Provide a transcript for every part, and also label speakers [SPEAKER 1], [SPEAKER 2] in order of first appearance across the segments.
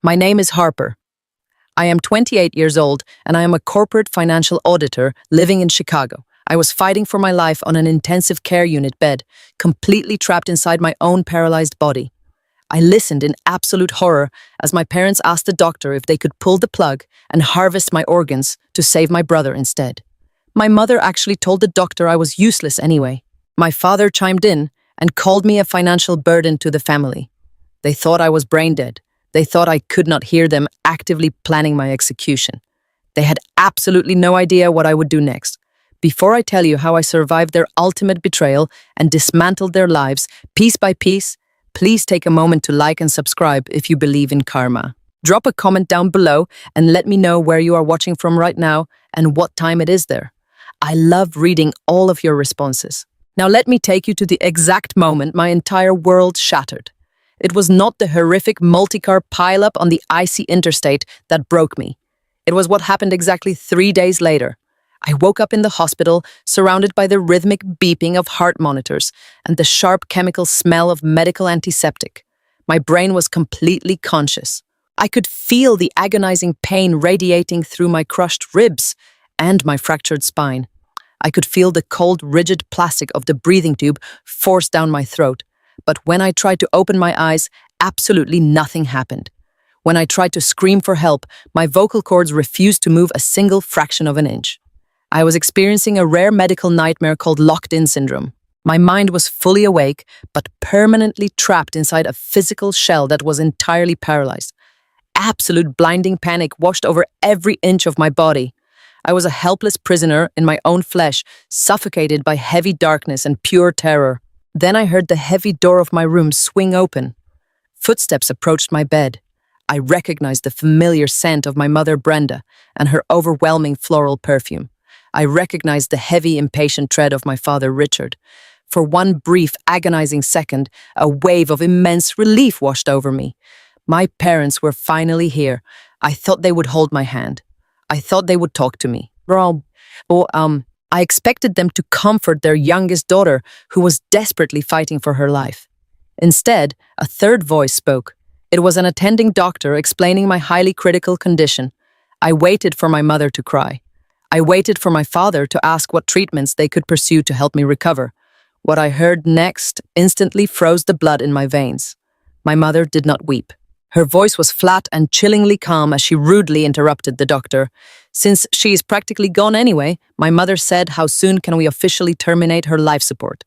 [SPEAKER 1] My name is Harper. I am 28 years old and I am a corporate financial auditor living in Chicago. I was fighting for my life on an intensive care unit bed, completely trapped inside my own paralyzed body. I listened in absolute horror as my parents asked the doctor if they could pull the plug and harvest my organs to save my brother instead. My mother actually told the doctor I was useless anyway. My father chimed in and called me a financial burden to the family. They thought I was brain dead. They thought I could not hear them actively planning my execution. They had absolutely no idea what I would do next. Before I tell you how I survived their ultimate betrayal and dismantled their lives piece by piece, please take a moment to like and subscribe if you believe in karma. Drop a comment down below and let me know where you are watching from right now and what time it is there. I love reading all of your responses. Now let me take you to the exact moment my entire world shattered. It was not the horrific multi-car pileup on the icy interstate that broke me. It was what happened exactly 3 days later. I woke up in the hospital, surrounded by the rhythmic beeping of heart monitors and the sharp chemical smell of medical antiseptic. My brain was completely conscious. I could feel the agonizing pain radiating through my crushed ribs and my fractured spine. I could feel the cold, rigid plastic of the breathing tube forced down my throat. But when I tried to open my eyes, absolutely nothing happened. When I tried to scream for help, my vocal cords refused to move a single fraction of an inch. I was experiencing a rare medical nightmare called locked-in syndrome. My mind was fully awake, but permanently trapped inside a physical shell that was entirely paralyzed. Absolute blinding panic washed over every inch of my body. I was a helpless prisoner in my own flesh, suffocated by heavy darkness and pure terror. Then I heard the heavy door of my room swing open. Footsteps approached my bed. I recognized the familiar scent of my mother Brenda and her overwhelming floral perfume. I recognized the heavy, impatient tread of my father Richard. For one brief, agonizing second, a wave of immense relief washed over me. My parents were finally here. I thought they would hold my hand. I thought they would talk to me. I expected them to comfort their youngest daughter, who was desperately fighting for her life. Instead, a third voice spoke. It was an attending doctor explaining my highly critical condition. I waited for my mother to cry. I waited for my father to ask what treatments they could pursue to help me recover. What I heard next instantly froze the blood in my veins. My mother did not weep. Her voice was flat and chillingly calm as she rudely interrupted the doctor. Since she is practically gone anyway, my mother said, how soon can we officially terminate her life support?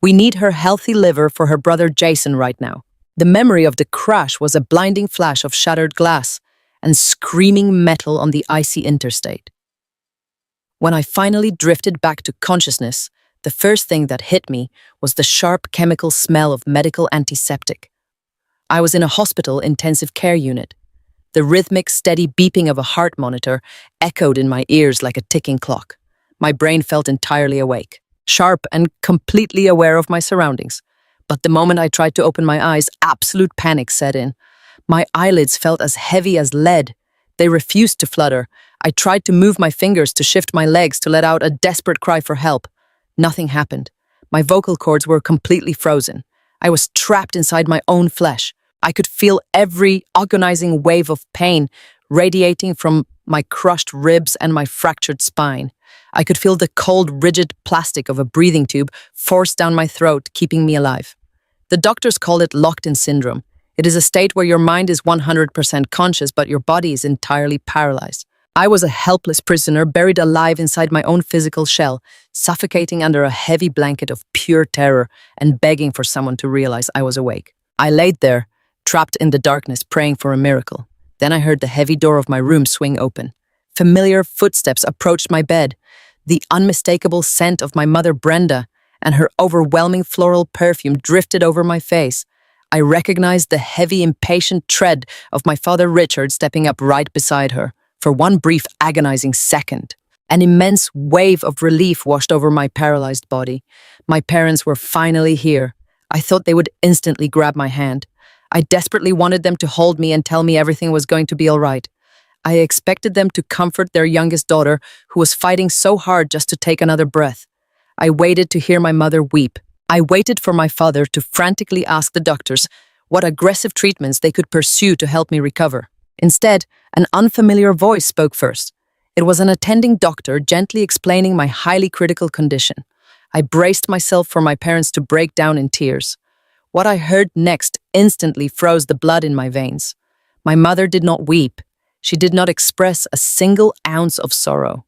[SPEAKER 1] We need her healthy liver for her brother Jason right now. The memory of the crash was a blinding flash of shattered glass and screaming metal on the icy interstate. When I finally drifted back to consciousness, the first thing that hit me was the sharp chemical smell of medical antiseptic. I was in a hospital intensive care unit. The rhythmic, steady beeping of a heart monitor echoed in my ears like a ticking clock. My brain felt entirely awake, sharp and completely aware of my surroundings. But the moment I tried to open my eyes, absolute panic set in. My eyelids felt as heavy as lead. They refused to flutter. I tried to move my fingers to shift my legs to let out a desperate cry for help. Nothing happened. My vocal cords were completely frozen. I was trapped inside my own flesh. I could feel every agonizing wave of pain radiating from my crushed ribs and my fractured spine. I could feel the cold, rigid plastic of a breathing tube forced down my throat, keeping me alive. The doctors call it locked-in syndrome. It is a state where your mind is 100% conscious, but your body is entirely paralyzed. I was a helpless prisoner buried alive inside my own physical shell, suffocating under a heavy blanket of pure terror and begging for someone to realize I was awake. I laid there, trapped in the darkness, praying for a miracle. Then I heard the heavy door of my room swing open. Familiar footsteps approached my bed. The unmistakable scent of my mother Brenda and her overwhelming floral perfume drifted over my face. I recognized the heavy, impatient tread of my father Richard stepping up right beside her. For one brief, agonizing second, an immense wave of relief washed over my paralyzed body. My parents were finally here. I thought they would instantly grab my hand. I desperately wanted them to hold me and tell me everything was going to be all right. I expected them to comfort their youngest daughter, who was fighting so hard just to take another breath. I waited to hear my mother weep. I waited for my father to frantically ask the doctors what aggressive treatments they could pursue to help me recover. Instead, an unfamiliar voice spoke first. It was an attending doctor gently explaining my highly critical condition. I braced myself for my parents to break down in tears. What I heard next instantly froze the blood in my veins. My mother did not weep. She did not express a single ounce of sorrow.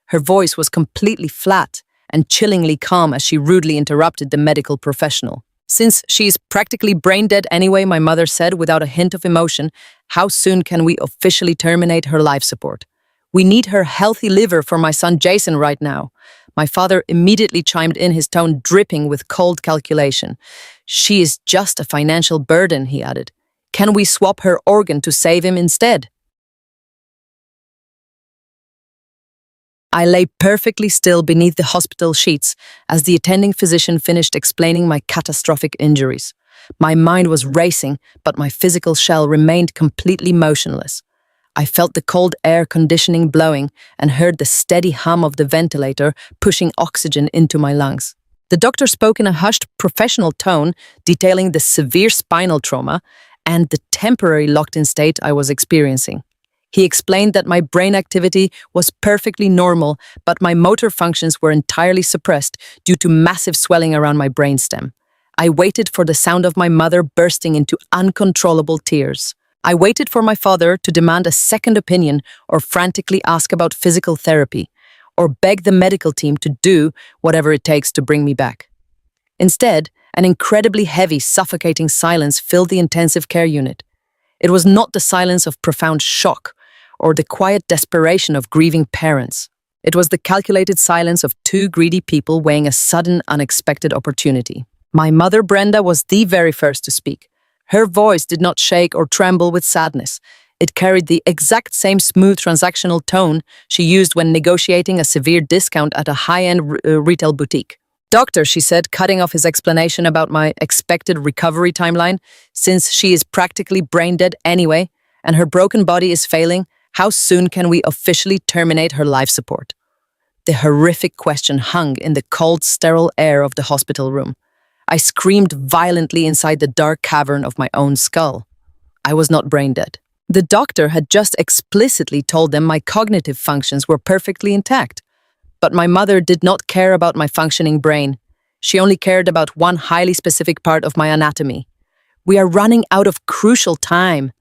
[SPEAKER 1] Her voice was completely flat and chillingly calm as she rudely interrupted the medical professional. Since she's practically brain dead anyway, my mother said without a hint of emotion, how soon can we officially terminate her life support? We need her healthy liver for my son Jason right now. My father immediately chimed in, his tone dripping with cold calculation. She is just a financial burden, he added. Can we swap her organ to save him instead? I lay perfectly still beneath the hospital sheets as the attending physician finished explaining my catastrophic injuries. My mind was racing, but my physical shell remained completely motionless. I felt the cold air conditioning blowing and heard the steady hum of the ventilator pushing oxygen into my lungs. The doctor spoke in a hushed, professional tone, detailing the severe spinal trauma and the temporary locked-in state I was experiencing. He explained that my brain activity was perfectly normal, but my motor functions were entirely suppressed due to massive swelling around my brainstem. I waited for the sound of my mother bursting into uncontrollable tears. I waited for my father to demand a second opinion or frantically ask about physical therapy, or beg the medical team to do whatever it takes to bring me back. Instead, an incredibly heavy, suffocating silence filled the intensive care unit. It was not the silence of profound shock or the quiet desperation of grieving parents. It was the calculated silence of two greedy people weighing a sudden, unexpected opportunity. My mother, Brenda, was the very first to speak. Her voice did not shake or tremble with sadness. It carried the exact same smooth transactional tone she used when negotiating a severe discount at a high-end retail boutique. Doctor, she said, cutting off his explanation about my expected recovery timeline, since she is practically brain dead anyway, and her broken body is failing, how soon can we officially terminate her life support? The horrific question hung in the cold, sterile air of the hospital room. I screamed violently inside the dark cavern of my own skull. I was not brain dead. The doctor had just explicitly told them my cognitive functions were perfectly intact. But my mother did not care about my functioning brain. She only cared about one highly specific part of my anatomy. We are running out of crucial time.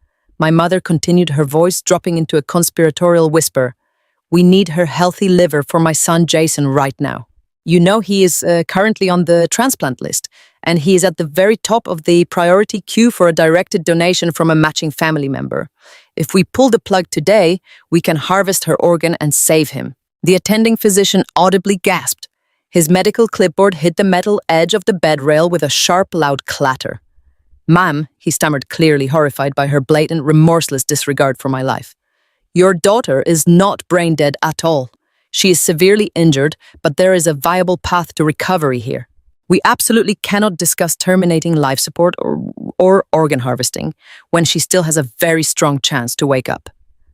[SPEAKER 1] My mother continued, her voice dropping into a conspiratorial whisper. We need her healthy liver for my son Jason right now. You know, he is currently on the transplant list, and he is at the very top of the priority queue for a directed donation from a matching family member. If we pull the plug today, we can harvest her organ and save him. The attending physician audibly gasped. His medical clipboard hit the metal edge of the bed rail with a sharp, loud clatter. Ma'am, he stammered, clearly horrified by her blatant, remorseless disregard for my life. Your daughter is not brain dead at all. She is severely injured, but there is a viable path to recovery here. We absolutely cannot discuss terminating life support or organ harvesting when she still has a very strong chance to wake up.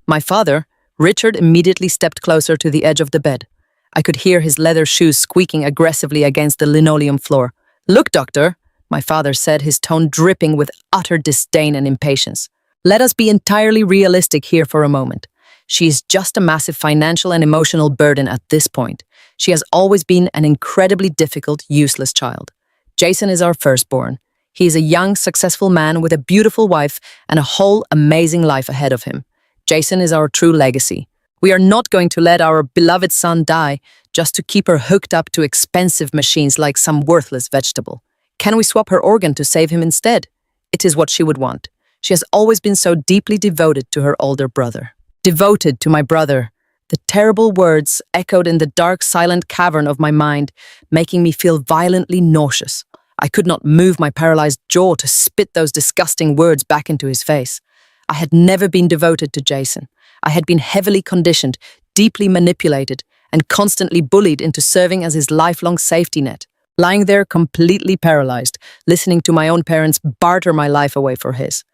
[SPEAKER 1] My father, Richard, immediately stepped closer to the edge of the bed. I could hear his leather shoes squeaking aggressively against the linoleum floor. Look, doctor, my father said, his tone dripping with utter disdain and impatience. Let us be entirely realistic here for a moment. She is just a massive financial and emotional burden at this point. She has always been an incredibly difficult, useless child. Jason is our firstborn. He is a young, successful man with a beautiful wife and a whole amazing life ahead of him. Jason is our true legacy. We are not going to let our beloved son die just to keep her hooked up to expensive machines like some worthless vegetable. Can we swap her organ to save him instead? It is what she would want. She has always been so deeply devoted to her older brother. Devoted to my brother. The terrible words echoed in the dark, silent cavern of my mind, making me feel violently nauseous. I could not move my paralyzed jaw to spit those disgusting words back into his face. I had never been devoted to Jason. I had been heavily conditioned, deeply manipulated, and constantly bullied into serving as his lifelong safety net. Lying there completely paralyzed, listening to my own parents barter my life away for his.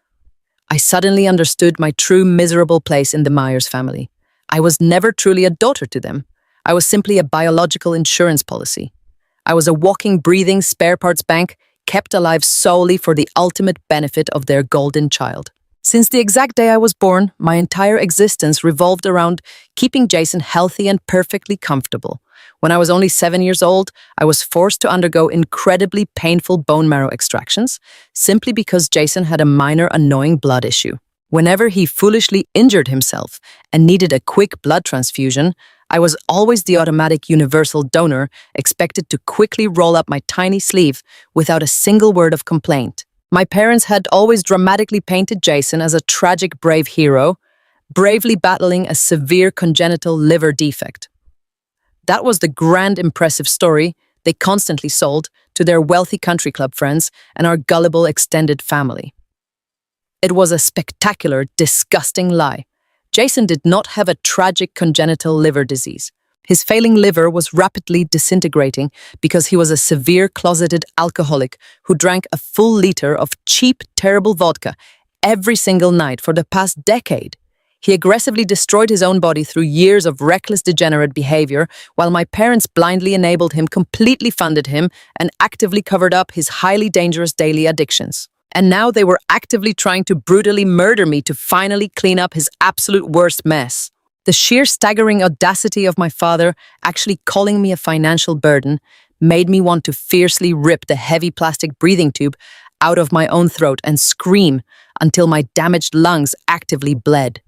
[SPEAKER 1] I suddenly understood my true miserable place in the Myers family. I was never truly a daughter to them. I was simply a biological insurance policy. I was a walking, breathing spare parts bank, kept alive solely for the ultimate benefit of their golden child. Since the exact day I was born, my entire existence revolved around keeping Jason healthy and perfectly comfortable. When I was only 7 years old, I was forced to undergo incredibly painful bone marrow extractions simply because Jason had a minor annoying blood issue. Whenever he foolishly injured himself and needed a quick blood transfusion, I was always the automatic universal donor, expected to quickly roll up my tiny sleeve without a single word of complaint. My parents had always dramatically painted Jason as a tragic, brave hero, bravely battling a severe congenital liver defect. That was the grand, impressive story they constantly sold to their wealthy country club friends and our gullible extended family. It was a spectacular, disgusting lie. Jason did not have a tragic congenital liver disease. His failing liver was rapidly disintegrating because he was a severe closeted alcoholic who drank a full liter of cheap, terrible vodka every single night for the past decade. He aggressively destroyed his own body through years of reckless, degenerate behavior, while my parents blindly enabled him, completely funded him, and actively covered up his highly dangerous daily addictions. And now they were actively trying to brutally murder me to finally clean up his absolute worst mess. The sheer staggering audacity of my father actually calling me a financial burden made me want to fiercely rip the heavy plastic breathing tube out of my own throat and scream until my damaged lungs actively bled.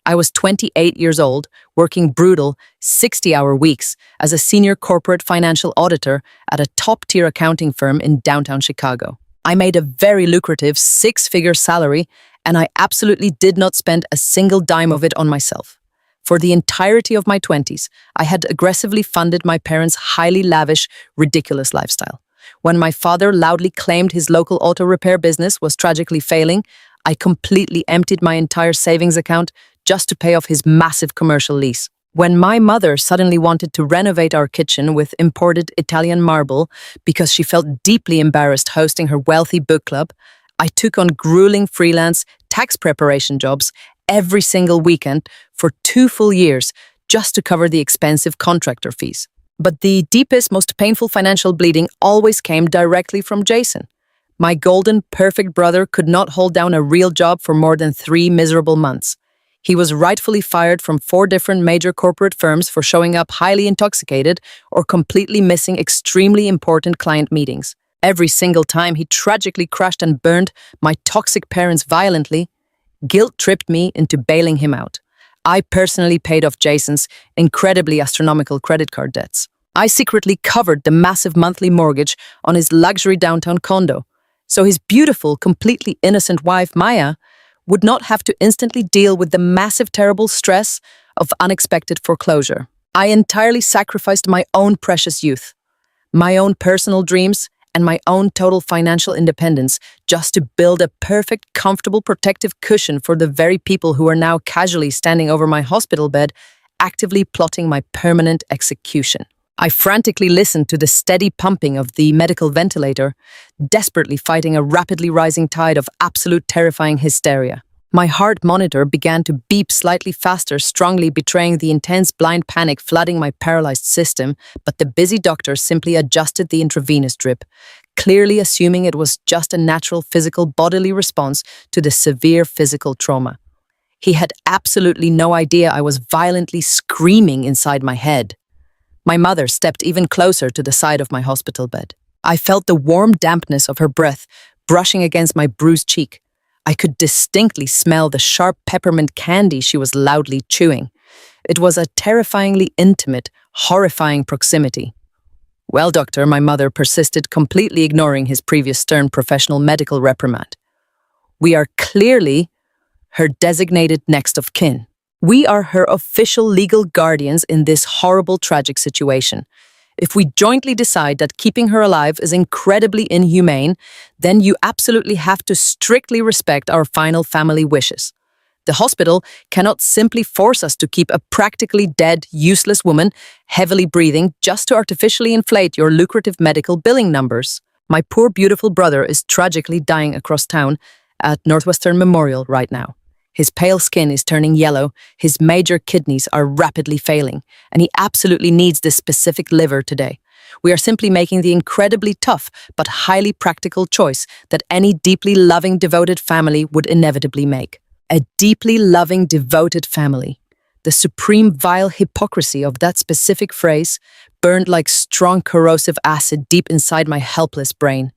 [SPEAKER 1] I was 28 years old, working brutal 60-hour weeks as a senior corporate financial auditor at a top-tier accounting firm in downtown Chicago. I made a very lucrative 6-figure salary, and I absolutely did not spend a single dime of it on myself. For the entirety of my 20s, I had aggressively funded my parents' highly lavish, ridiculous lifestyle. When my father loudly claimed his local auto repair business was tragically failing, I completely emptied my entire savings account just to pay off his massive commercial lease. When my mother suddenly wanted to renovate our kitchen with imported Italian marble because she felt deeply embarrassed hosting her wealthy book club, I took on grueling freelance tax preparation jobs every single weekend for 2 full years just to cover the expensive contractor fees. But the deepest, most painful financial bleeding always came directly from Jason. My golden, perfect brother could not hold down a real job for more than 3 miserable months. He was rightfully fired from 4 different major corporate firms for showing up highly intoxicated or completely missing extremely important client meetings. Every single time he tragically crashed and burned my toxic parents violently, guilt tripped me into bailing him out. I personally paid off Jason's incredibly astronomical credit card debts. I secretly covered the massive monthly mortgage on his luxury downtown condo, so his beautiful, completely innocent wife, Maya, would not have to instantly deal with the massive, terrible stress of unexpected foreclosure. I entirely sacrificed my own precious youth, my own personal dreams, and my own total financial independence just to build a perfect, comfortable, protective cushion for the very people who are now casually standing over my hospital bed, actively plotting my permanent execution. I frantically listened to the steady pumping of the medical ventilator, desperately fighting a rapidly rising tide of absolute terrifying hysteria. My heart monitor began to beep slightly faster, strongly betraying the intense blind panic flooding my paralyzed system, but the busy doctor simply adjusted the intravenous drip, clearly assuming it was just a natural physical bodily response to the severe physical trauma. He had absolutely no idea I was violently screaming inside my head. My mother stepped even closer to the side of my hospital bed. I felt the warm dampness of her breath brushing against my bruised cheek. I could distinctly smell the sharp peppermint candy she was loudly chewing. It was a terrifyingly intimate, horrifying proximity. "Well, doctor," my mother persisted, completely ignoring his previous stern professional medical reprimand. "We are clearly her designated next of kin. We are her official legal guardians in this horrible, tragic situation. If we jointly decide that keeping her alive is incredibly inhumane, then you absolutely have to strictly respect our final family wishes. The hospital cannot simply force us to keep a practically dead, useless woman heavily breathing just to artificially inflate your lucrative medical billing numbers. My poor, beautiful brother is tragically dying across town at Northwestern Memorial right now. His pale skin is turning yellow, his major kidneys are rapidly failing, and he absolutely needs this specific liver today. We are simply making the incredibly tough but highly practical choice that any deeply loving, devoted family would inevitably make. A deeply loving, devoted family. The supreme vile hypocrisy of that specific phrase burned like strong corrosive acid deep inside my helpless brain.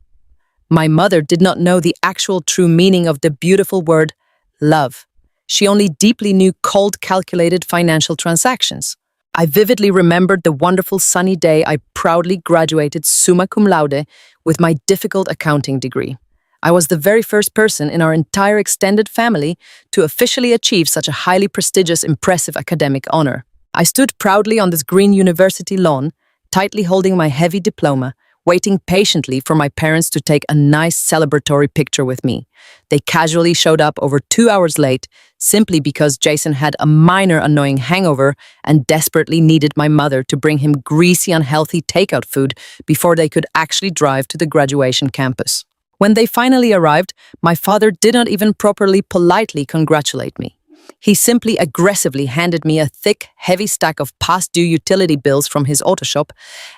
[SPEAKER 1] My mother did not know the actual true meaning of the beautiful word love. She only deeply knew cold, calculated financial transactions. I vividly remembered the wonderful sunny day I proudly graduated summa cum laude with my difficult accounting degree. I was the very first person in our entire extended family to officially achieve such a highly prestigious, impressive academic honor. I stood proudly on this green university lawn, tightly holding my heavy diploma, waiting patiently for my parents to take a nice celebratory picture with me. They casually showed up over 2 hours late, simply because Jason had a minor annoying hangover and desperately needed my mother to bring him greasy, unhealthy takeout food before they could actually drive to the graduation campus. When they finally arrived, my father did not even properly politely congratulate me. He simply aggressively handed me a thick, heavy stack of past due utility bills from his auto shop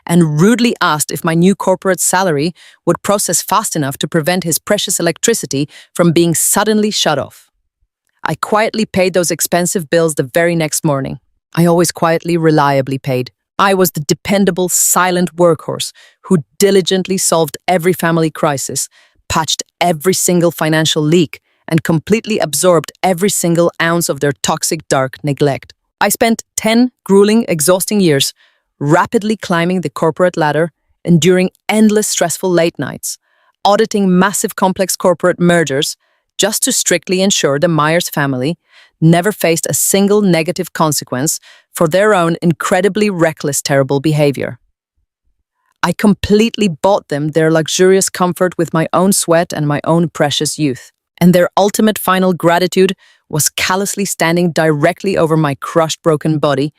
[SPEAKER 1] and rudely asked if my new corporate salary would process fast enough to prevent his precious electricity from being suddenly shut off. I quietly paid those expensive bills the very next morning. I always quietly, reliably paid. I was the dependable, silent workhorse who diligently solved every family crisis, patched every single financial leak, and completely absorbed every single ounce of their toxic, dark neglect. I spent 10 grueling, exhausting years rapidly climbing the corporate ladder, enduring endless stressful late nights, auditing massive complex corporate mergers, just to strictly ensure the Myers family never faced a single negative consequence for their own incredibly reckless, terrible behavior. I completely bought them their luxurious comfort with my own sweat and my own precious youth. And their ultimate final gratitude was callously standing directly over my crushed, broken body,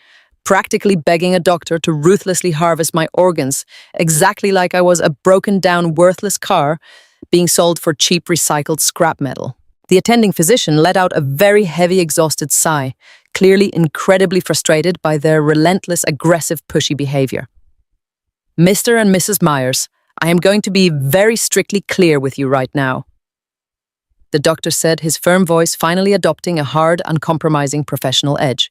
[SPEAKER 1] practically begging a doctor to ruthlessly harvest my organs, exactly like I was a broken-down, worthless car being sold for cheap recycled scrap metal. The attending physician let out a very heavy, exhausted sigh, clearly incredibly frustrated by their relentless, aggressive, pushy behavior. Mr. and Mrs. Myers, I am going to be very strictly clear with you right now, the doctor said, his firm voice finally adopting a hard, uncompromising professional edge.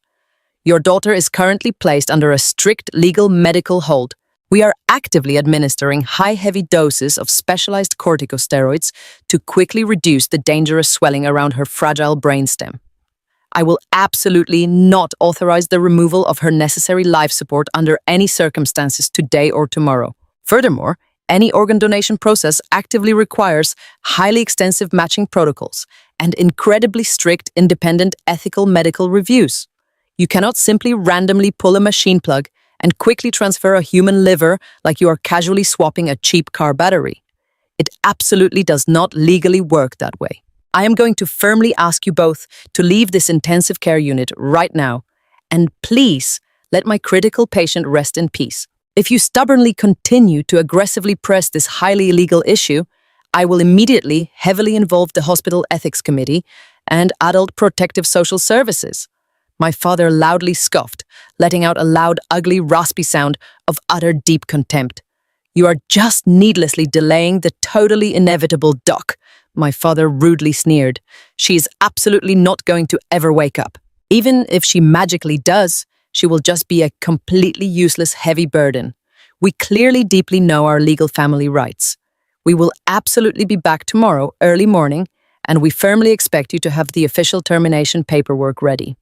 [SPEAKER 1] Your daughter is currently placed under a strict legal medical hold. We are actively administering high, heavy doses of specialized corticosteroids to quickly reduce the dangerous swelling around her fragile brainstem. I will absolutely not authorize the removal of her necessary life support under any circumstances today or tomorrow. Furthermore, any organ donation process actively requires highly extensive matching protocols and incredibly strict, independent, ethical medical reviews. You cannot simply randomly pull a machine plug and quickly transfer a human liver like you are casually swapping a cheap car battery. It absolutely does not legally work that way. I am going to firmly ask you both to leave this intensive care unit right now, and please let my critical patient rest in peace. If you stubbornly continue to aggressively press this highly illegal issue, I will immediately heavily involve the Hospital Ethics Committee and Adult Protective Social Services. My father loudly scoffed, letting out a loud, ugly, raspy sound of utter deep contempt. You are just needlessly delaying the totally inevitable doc, my father rudely sneered. She is absolutely not going to ever wake up. Even if she magically does, she will just be a completely useless, heavy burden. We clearly deeply know our legal family rights. We will absolutely be back tomorrow, early morning, and we firmly expect you to have the official termination paperwork ready.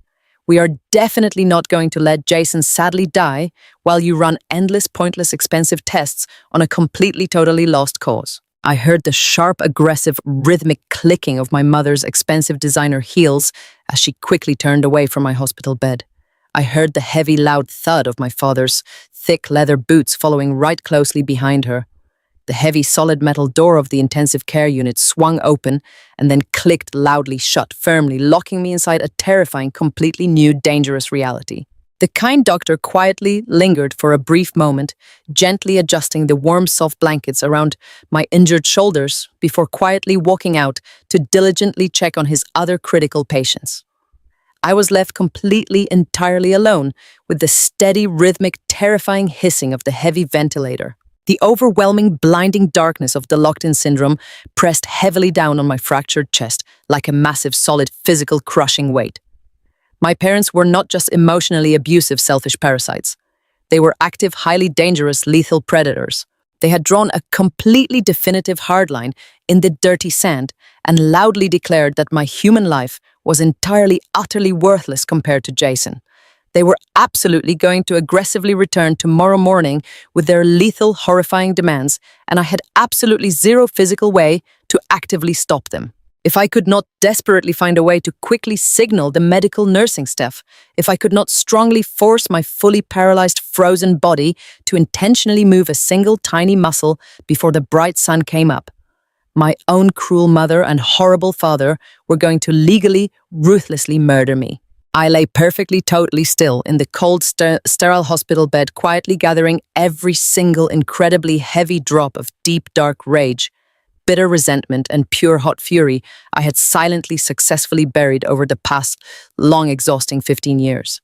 [SPEAKER 1] We are definitely not going to let Jason sadly die while you run endless, pointless, expensive tests on a completely, totally lost cause. I heard the sharp, aggressive, rhythmic clicking of my mother's expensive designer heels as she quickly turned away from my hospital bed. I heard the heavy, loud thud of my father's thick leather boots following right closely behind her. The heavy, solid metal door of the intensive care unit swung open and then clicked loudly shut, firmly locking me inside a terrifying, completely new, dangerous reality. The kind doctor quietly lingered for a brief moment, gently adjusting the warm, soft blankets around my injured shoulders before quietly walking out to diligently check on his other critical patients. I was left completely, entirely alone with the steady, rhythmic, terrifying hissing of the heavy ventilator. The overwhelming, blinding darkness of the locked-in syndrome pressed heavily down on my fractured chest like a massive, solid, physical, crushing weight. My parents were not just emotionally abusive, selfish parasites. They were active, highly dangerous, lethal predators. They had drawn a completely definitive hardline in the dirty sand and loudly declared that my human life was entirely, utterly worthless compared to Jason. They were absolutely going to aggressively return tomorrow morning with their lethal, horrifying demands, and I had absolutely zero physical way to actively stop them. If I could not desperately find a way to quickly signal the medical nursing staff, if I could not strongly force my fully paralyzed, frozen body to intentionally move a single tiny muscle before the bright sun came up, my own cruel mother and horrible father were going to legally, ruthlessly murder me. I lay perfectly, totally still in the cold, sterile hospital bed, quietly gathering every single incredibly heavy drop of deep, dark rage, bitter resentment, and pure hot fury I had silently, successfully buried over the past, long, exhausting 15 years.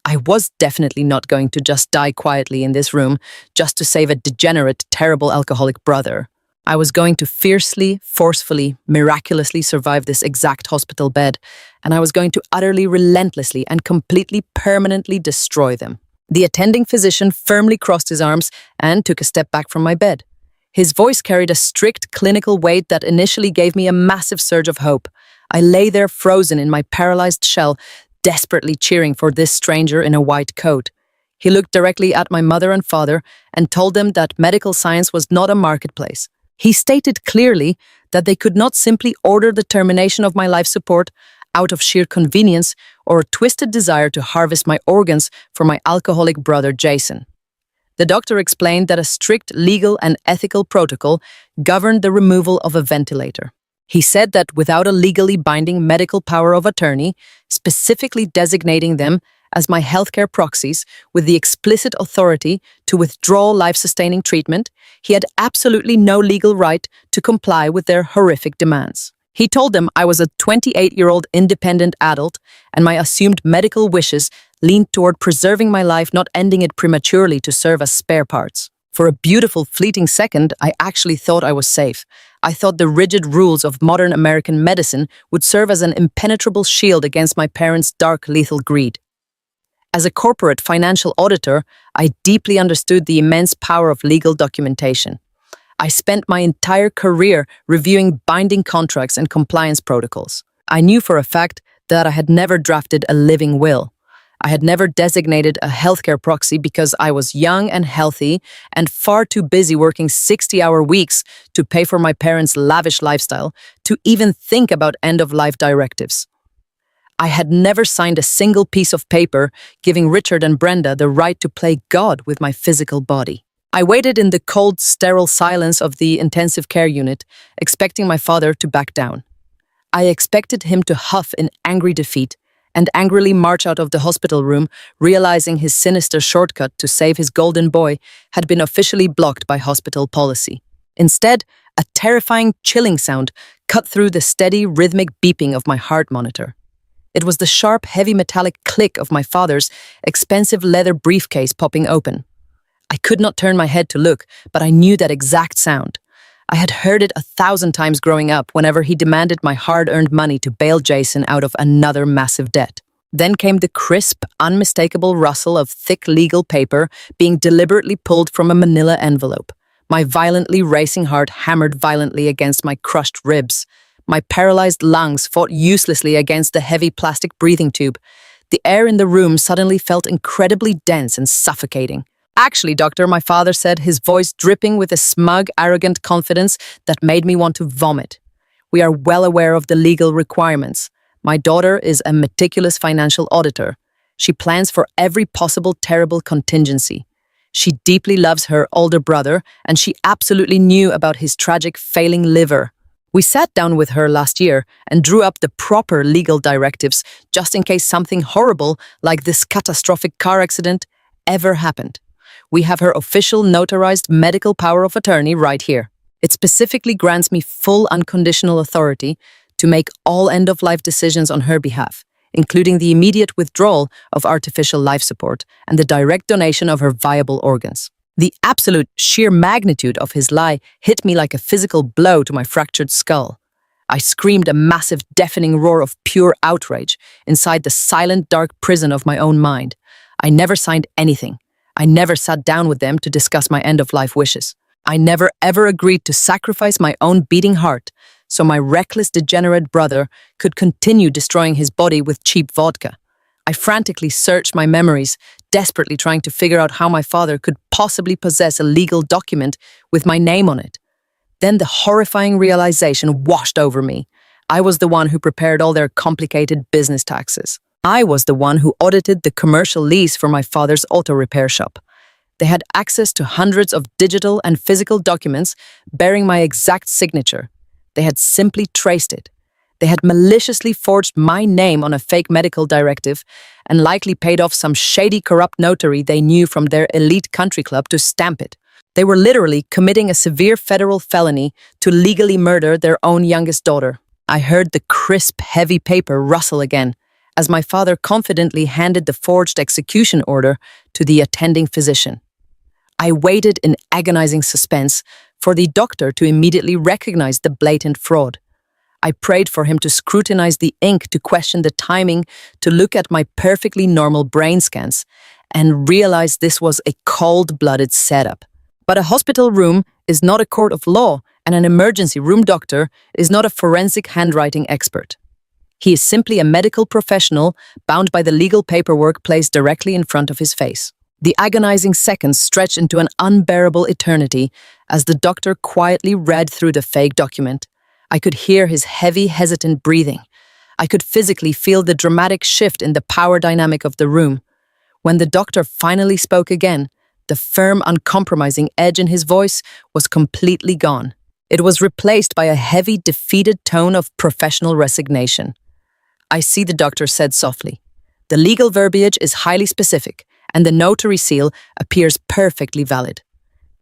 [SPEAKER 1] I was definitely not going to just die quietly in this room just to save a degenerate, terrible alcoholic brother. I was going to fiercely, forcefully, miraculously survive this exact hospital bed, and I was going to utterly, relentlessly, and completely, permanently destroy them. The attending physician firmly crossed his arms and took a step back from my bed. His voice carried a strict clinical weight that initially gave me a massive surge of hope. I lay there frozen in my paralyzed shell, desperately cheering for this stranger in a white coat. He looked directly at my mother and father and told them that medical science was not a marketplace. He stated clearly that they could not simply order the termination of my life support out of sheer convenience or a twisted desire to harvest my organs for my alcoholic brother Jason. The doctor explained that a strict legal and ethical protocol governed the removal of a ventilator. He said that without a legally binding medical power of attorney, specifically designating them as my healthcare proxies with the explicit authority to withdraw life-sustaining treatment, he had absolutely no legal right to comply with their horrific demands. He told them I was a 28-year-old independent adult, and my assumed medical wishes leaned toward preserving my life, not ending it prematurely to serve as spare parts. For a beautiful, fleeting second, I actually thought I was safe. I thought the rigid rules of modern American medicine would serve as an impenetrable shield against my parents' dark, lethal greed. As a corporate financial auditor, I deeply understood the immense power of legal documentation. I spent my entire career reviewing binding contracts and compliance protocols. I knew for a fact that I had never drafted a living will. I had never designated a healthcare proxy because I was young and healthy and far too busy working 60-hour weeks to pay for my parents' lavish lifestyle to even think about end-of-life directives. I had never signed a single piece of paper giving Richard and Brenda the right to play God with my physical body. I waited in the cold, sterile silence of the intensive care unit, expecting my father to back down. I expected him to huff in angry defeat and angrily march out of the hospital room, realizing his sinister shortcut to save his golden boy had been officially blocked by hospital policy. Instead, a terrifying, chilling sound cut through the steady, rhythmic beeping of my heart monitor. It was the sharp, heavy metallic click of my father's expensive leather briefcase popping open. I could not turn my head to look, but I knew that exact sound. I had heard it 1,000 times growing up whenever he demanded my hard-earned money to bail Jason out of another massive debt. Then came the crisp, unmistakable rustle of thick legal paper being deliberately pulled from a manila envelope. My violently racing heart hammered violently against my crushed ribs. My paralyzed lungs fought uselessly against the heavy plastic breathing tube. The air in the room suddenly felt incredibly dense and suffocating. "Actually, doctor," my father said, his voice dripping with a smug, arrogant confidence that made me want to vomit. "We are well aware of the legal requirements. My daughter is a meticulous financial auditor. She plans for every possible terrible contingency. She deeply loves her older brother, and she absolutely knew about his tragic failing liver. We sat down with her last year and drew up the proper legal directives just in case something horrible like this catastrophic car accident ever happened. We have her official notarized medical power of attorney right here. It specifically grants me full unconditional authority to make all end-of-life decisions on her behalf, including the immediate withdrawal of artificial life support and the direct donation of her viable organs. The absolute sheer magnitude of his lie hit me like a physical blow to my fractured skull. I screamed a massive, deafening roar of pure outrage inside the silent, dark prison of my own mind. I never signed anything. I never sat down with them to discuss my end-of-life wishes. I never ever agreed to sacrifice my own beating heart so my reckless, degenerate brother could continue destroying his body with cheap vodka. I frantically searched my memories, desperately trying to figure out how my father could possibly possess a legal document with my name on it. Then the horrifying realization washed over me. I was the one who prepared all their complicated business taxes. I was the one who audited the commercial lease for my father's auto repair shop. They had access to hundreds of digital and physical documents bearing my exact signature. They had simply traced it. They had maliciously forged my name on a fake medical directive and likely paid off some shady, corrupt notary they knew from their elite country club to stamp it. They were literally committing a severe federal felony to legally murder their own youngest daughter. I heard the crisp, heavy paper rustle again as my father confidently handed the forged execution order to the attending physician. I waited in agonizing suspense for the doctor to immediately recognize the blatant fraud. I prayed for him to scrutinize the ink, to question the timing, to look at my perfectly normal brain scans, and realize this was a cold-blooded setup. But a hospital room is not a court of law, and an emergency room doctor is not a forensic handwriting expert. He is simply a medical professional bound by the legal paperwork placed directly in front of his face. The agonizing seconds stretched into an unbearable eternity as the doctor quietly read through the fake document. I could hear his heavy, hesitant breathing. I could physically feel the dramatic shift in the power dynamic of the room. When the doctor finally spoke again, the firm, uncompromising edge in his voice was completely gone. It was replaced by a heavy, defeated tone of professional resignation. "I see," the doctor said softly. "The legal verbiage is highly specific, and the notary seal appears perfectly valid.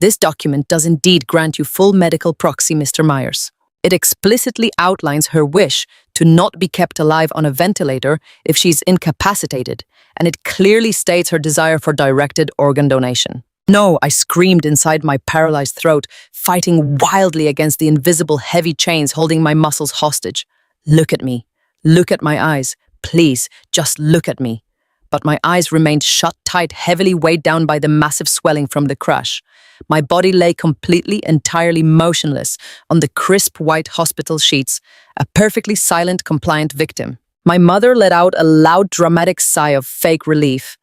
[SPEAKER 1] This document does indeed grant you full medical proxy, Mr. Myers. It explicitly outlines her wish to not be kept alive on a ventilator if she's incapacitated, and it clearly states her desire for directed organ donation." "No," I screamed inside my paralyzed throat, fighting wildly against the invisible heavy chains holding my muscles hostage. "Look at me. Look at my eyes. Please, just look at me." But my eyes remained shut tight, heavily weighed down by the massive swelling from the crash. My body lay completely, entirely motionless on the crisp white hospital sheets, a perfectly silent, compliant victim. My mother let out a loud, dramatic sigh of fake relief.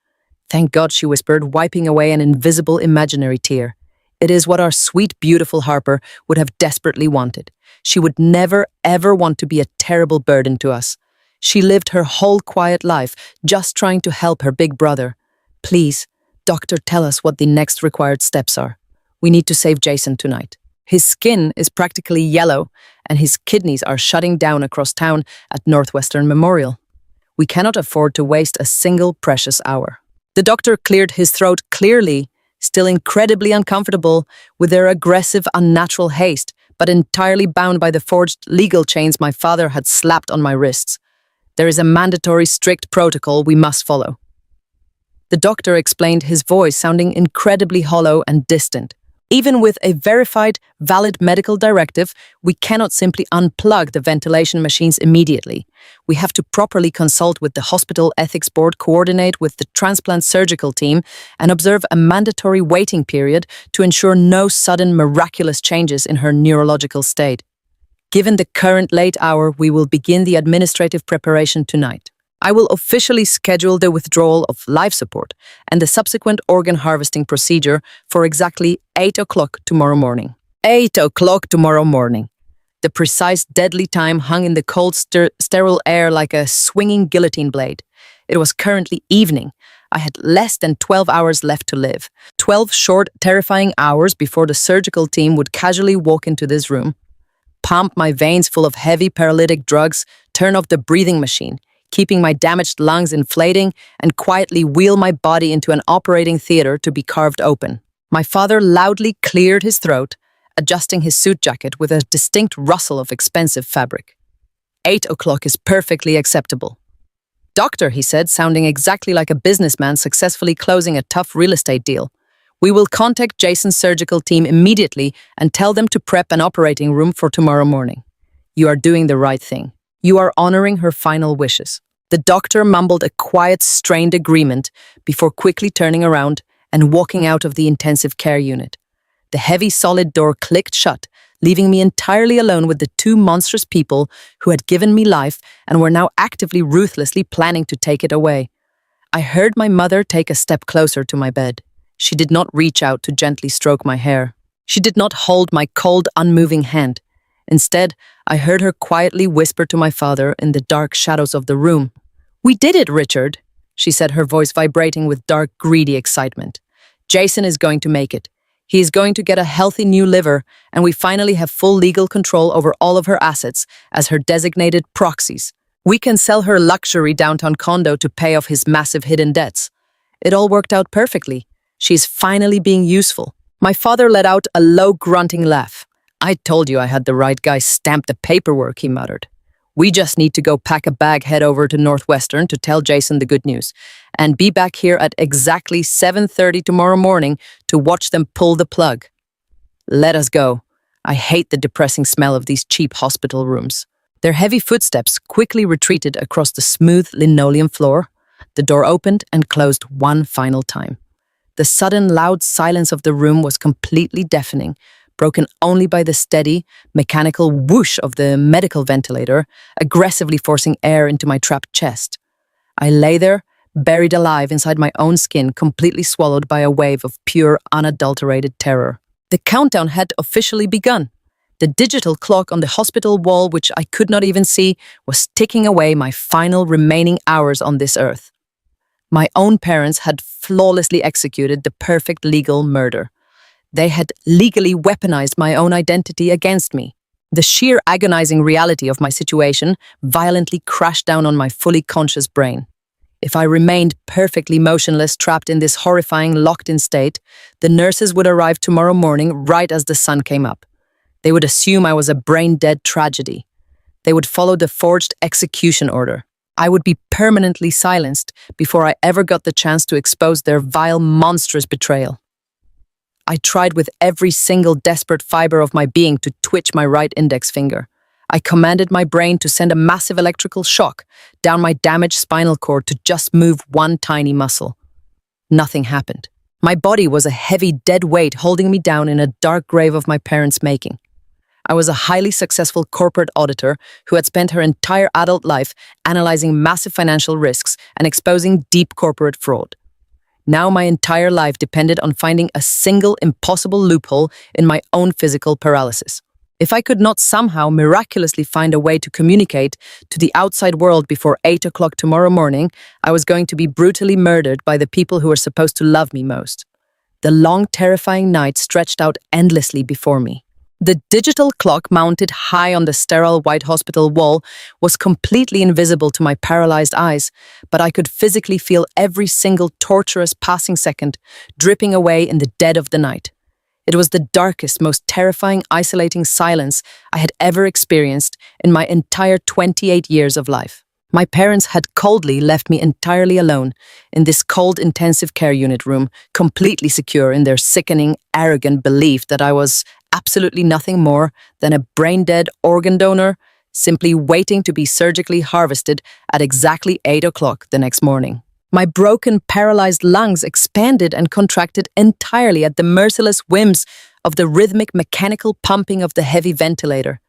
[SPEAKER 1] "Thank God," she whispered, wiping away an invisible, imaginary tear. "It is what our sweet, beautiful Harper would have desperately wanted. She would never, ever want to be a terrible burden to us. She lived her whole quiet life just trying to help her big brother. Please, doctor, tell us what the next required steps are. We need to save Jason tonight. His skin is practically yellow, and his kidneys are shutting down across town at Northwestern Memorial. We cannot afford to waste a single precious hour." The doctor cleared his throat clearly, still incredibly uncomfortable with their aggressive, unnatural haste, but entirely bound by the forged legal chains my father had slapped on my wrists. "There is a mandatory, strict protocol we must follow." The doctor explained, his voice sounding incredibly hollow and distant. "Even with a verified, valid medical directive, we cannot simply unplug the ventilation machines immediately. We have to properly consult with the hospital ethics board, coordinate with the transplant surgical team, and observe a mandatory waiting period to ensure no sudden miraculous changes in her neurological state. Given the current late hour, we will begin the administrative preparation tonight. I will officially schedule the withdrawal of life support and the subsequent organ harvesting procedure for exactly 8 o'clock tomorrow morning." 8 o'clock tomorrow morning. The precise deadly time hung in the cold, sterile air like a swinging guillotine blade. It was currently evening. I had less than 12 hours left to live. 12 short, terrifying hours before the surgical team would casually walk into this room, pump my veins full of heavy paralytic drugs, turn off the breathing machine, keeping my damaged lungs inflating, and quietly wheel my body into an operating theater to be carved open. My father loudly cleared his throat, adjusting his suit jacket with a distinct rustle of expensive fabric. 8 o'clock is perfectly acceptable. "Doctor," he said, sounding exactly like a businessman successfully closing a tough real estate deal, We will contact Jason's surgical team immediately and tell them to prep an operating room for tomorrow morning. You are doing the right thing. You are honoring her final wishes. The doctor mumbled a quiet, strained agreement before quickly turning around and walking out of the intensive care unit. The heavy, solid door clicked shut, leaving me entirely alone with the two monstrous people who had given me life and were now actively, ruthlessly planning to take it away. I heard my mother take a step closer to my bed. She did not reach out to gently stroke my hair. She did not hold my cold, unmoving hand. Instead, I heard her quietly whisper to my father in the dark shadows of the room. "We did it, Richard," she said, her voice vibrating with dark, greedy excitement. "Jason is going to make it. He is going to get a healthy new liver, and we finally have full legal control over all of her assets as her designated proxies. We can sell her luxury downtown condo to pay off his massive hidden debts. It all worked out perfectly. She is finally being useful." My father let out a low, grunting laugh. "I told you I had the right guy stamp the paperwork," he muttered. "We just need to go pack a bag, head over to Northwestern to tell Jason the good news, and be back here at exactly 7:30 tomorrow morning to watch them pull the plug. Let us go. I hate the depressing smell of these cheap hospital rooms." Their heavy footsteps quickly retreated across the smooth linoleum floor. The door opened and closed one final time. The sudden loud silence of the room was completely deafening, broken only by the steady, mechanical whoosh of the medical ventilator, aggressively forcing air into my trapped chest. I lay there, buried alive inside my own skin, completely swallowed by a wave of pure, unadulterated terror. The countdown had officially begun. The digital clock on the hospital wall, which I could not even see, was ticking away my final remaining hours on this earth. My own parents had flawlessly executed the perfect legal murder. They had legally weaponized my own identity against me. The sheer agonizing reality of my situation violently crashed down on my fully conscious brain. If I remained perfectly motionless, trapped in this horrifying, locked-in state, the nurses would arrive tomorrow morning right as the sun came up. They would assume I was a brain-dead tragedy. They would follow the forged execution order. I would be permanently silenced before I ever got the chance to expose their vile, monstrous betrayal. I tried with every single desperate fiber of my being to twitch my right index finger. I commanded my brain to send a massive electrical shock down my damaged spinal cord to just move one tiny muscle. Nothing happened. My body was a heavy, dead weight holding me down in a dark grave of my parents' making. I was a highly successful corporate auditor who had spent her entire adult life analyzing massive financial risks and exposing deep corporate fraud. Now my entire life depended on finding a single impossible loophole in my own physical paralysis. If I could not somehow miraculously find a way to communicate to the outside world before 8 o'clock tomorrow morning, I was going to be brutally murdered by the people who were supposed to love me most. The long, terrifying night stretched out endlessly before me. The digital clock mounted high on the sterile white hospital wall was completely invisible to my paralyzed eyes, but I could physically feel every single torturous passing second dripping away in the dead of the night. It was the darkest, most terrifying, isolating silence I had ever experienced in my entire 28 years of life. My parents had coldly left me entirely alone in this cold intensive care unit room, completely secure in their sickening, arrogant belief that I was absolutely nothing more than a brain-dead organ donor, simply waiting to be surgically harvested at exactly 8 o'clock the next morning. My broken, paralyzed lungs expanded and contracted entirely at the merciless whims of the rhythmic, mechanical pumping of the heavy ventilator.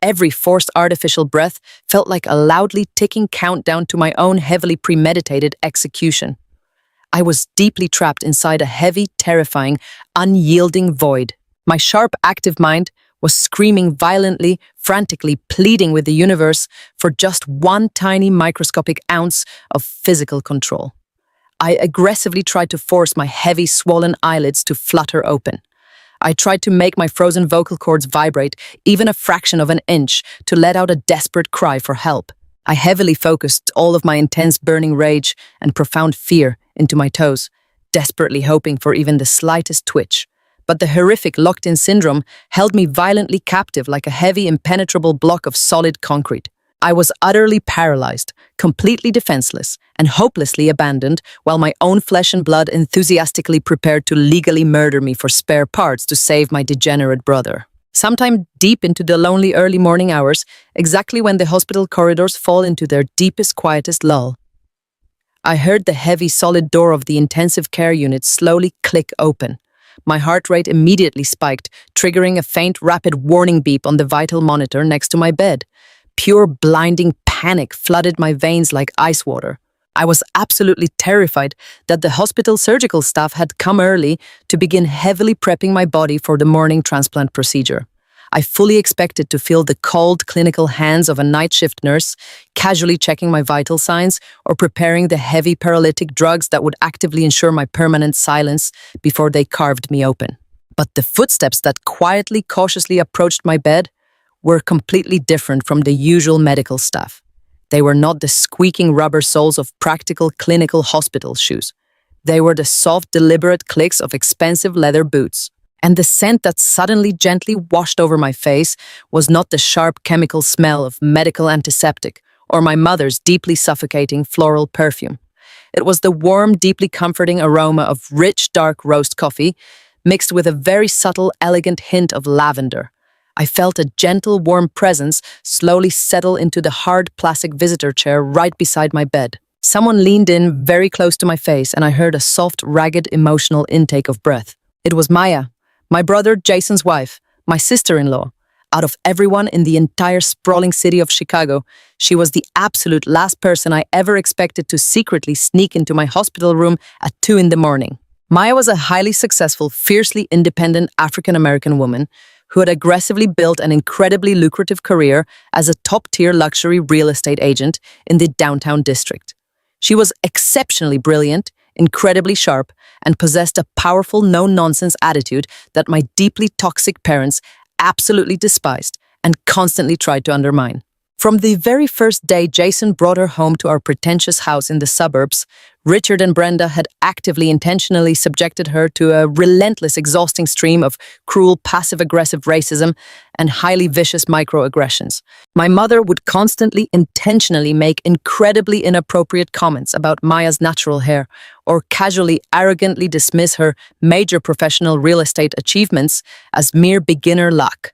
[SPEAKER 1] Every forced artificial breath felt like a loudly ticking countdown to my own heavily premeditated execution. I was deeply trapped inside a heavy, terrifying, unyielding void. My sharp, active mind was screaming violently, frantically pleading with the universe for just one tiny microscopic ounce of physical control. I aggressively tried to force my heavy, swollen eyelids to flutter open. I tried to make my frozen vocal cords vibrate even a fraction of an inch to let out a desperate cry for help. I heavily focused all of my intense burning rage and profound fear into my toes, desperately hoping for even the slightest twitch. But the horrific locked-in syndrome held me violently captive like a heavy, impenetrable block of solid concrete. I was utterly paralyzed, completely defenseless, and hopelessly abandoned, while my own flesh and blood enthusiastically prepared to legally murder me for spare parts to save my degenerate brother. Sometime deep into the lonely early morning hours, exactly when the hospital corridors fall into their deepest, quietest lull, I heard the heavy, solid door of the intensive care unit slowly click open. My heart rate immediately spiked, triggering a faint, rapid warning beep on the vital monitor next to my bed. Pure, blinding panic flooded my veins like ice water. I was absolutely terrified that the hospital surgical staff had come early to begin heavily prepping my body for the morning transplant procedure. I fully expected to feel the cold, clinical hands of a night shift nurse, casually checking my vital signs or preparing the heavy paralytic drugs that would actively ensure my permanent silence before they carved me open. But the footsteps that quietly, cautiously approached my bed were completely different from the usual medical staff. They were not the squeaking rubber soles of practical clinical hospital shoes. They were the soft, deliberate clicks of expensive leather boots. And the scent that suddenly gently washed over my face was not the sharp chemical smell of medical antiseptic or my mother's deeply suffocating floral perfume. It was the warm, deeply comforting aroma of rich, dark roast coffee mixed with a very subtle, elegant hint of lavender. I felt a gentle, warm presence slowly settle into the hard plastic visitor chair right beside my bed. Someone leaned in very close to my face, and I heard a soft, ragged, emotional intake of breath. It was Maya, my brother Jason's wife, my sister-in-law. Out of everyone in the entire sprawling city of Chicago, she was the absolute last person I ever expected to secretly sneak into my hospital room at 2 a.m. Maya was a highly successful, fiercely independent African-American woman who had aggressively built an incredibly lucrative career as a top-tier luxury real estate agent in the downtown district. She was exceptionally brilliant, incredibly sharp, and possessed a powerful, no-nonsense attitude that my deeply toxic parents absolutely despised and constantly tried to undermine. From the very first day Jason brought her home to our pretentious house in the suburbs, Richard and Brenda had actively, intentionally subjected her to a relentless, exhausting stream of cruel, passive-aggressive racism and highly vicious microaggressions. My mother would constantly, intentionally make incredibly inappropriate comments about Maya's natural hair or casually, arrogantly dismiss her major professional real estate achievements as mere beginner luck.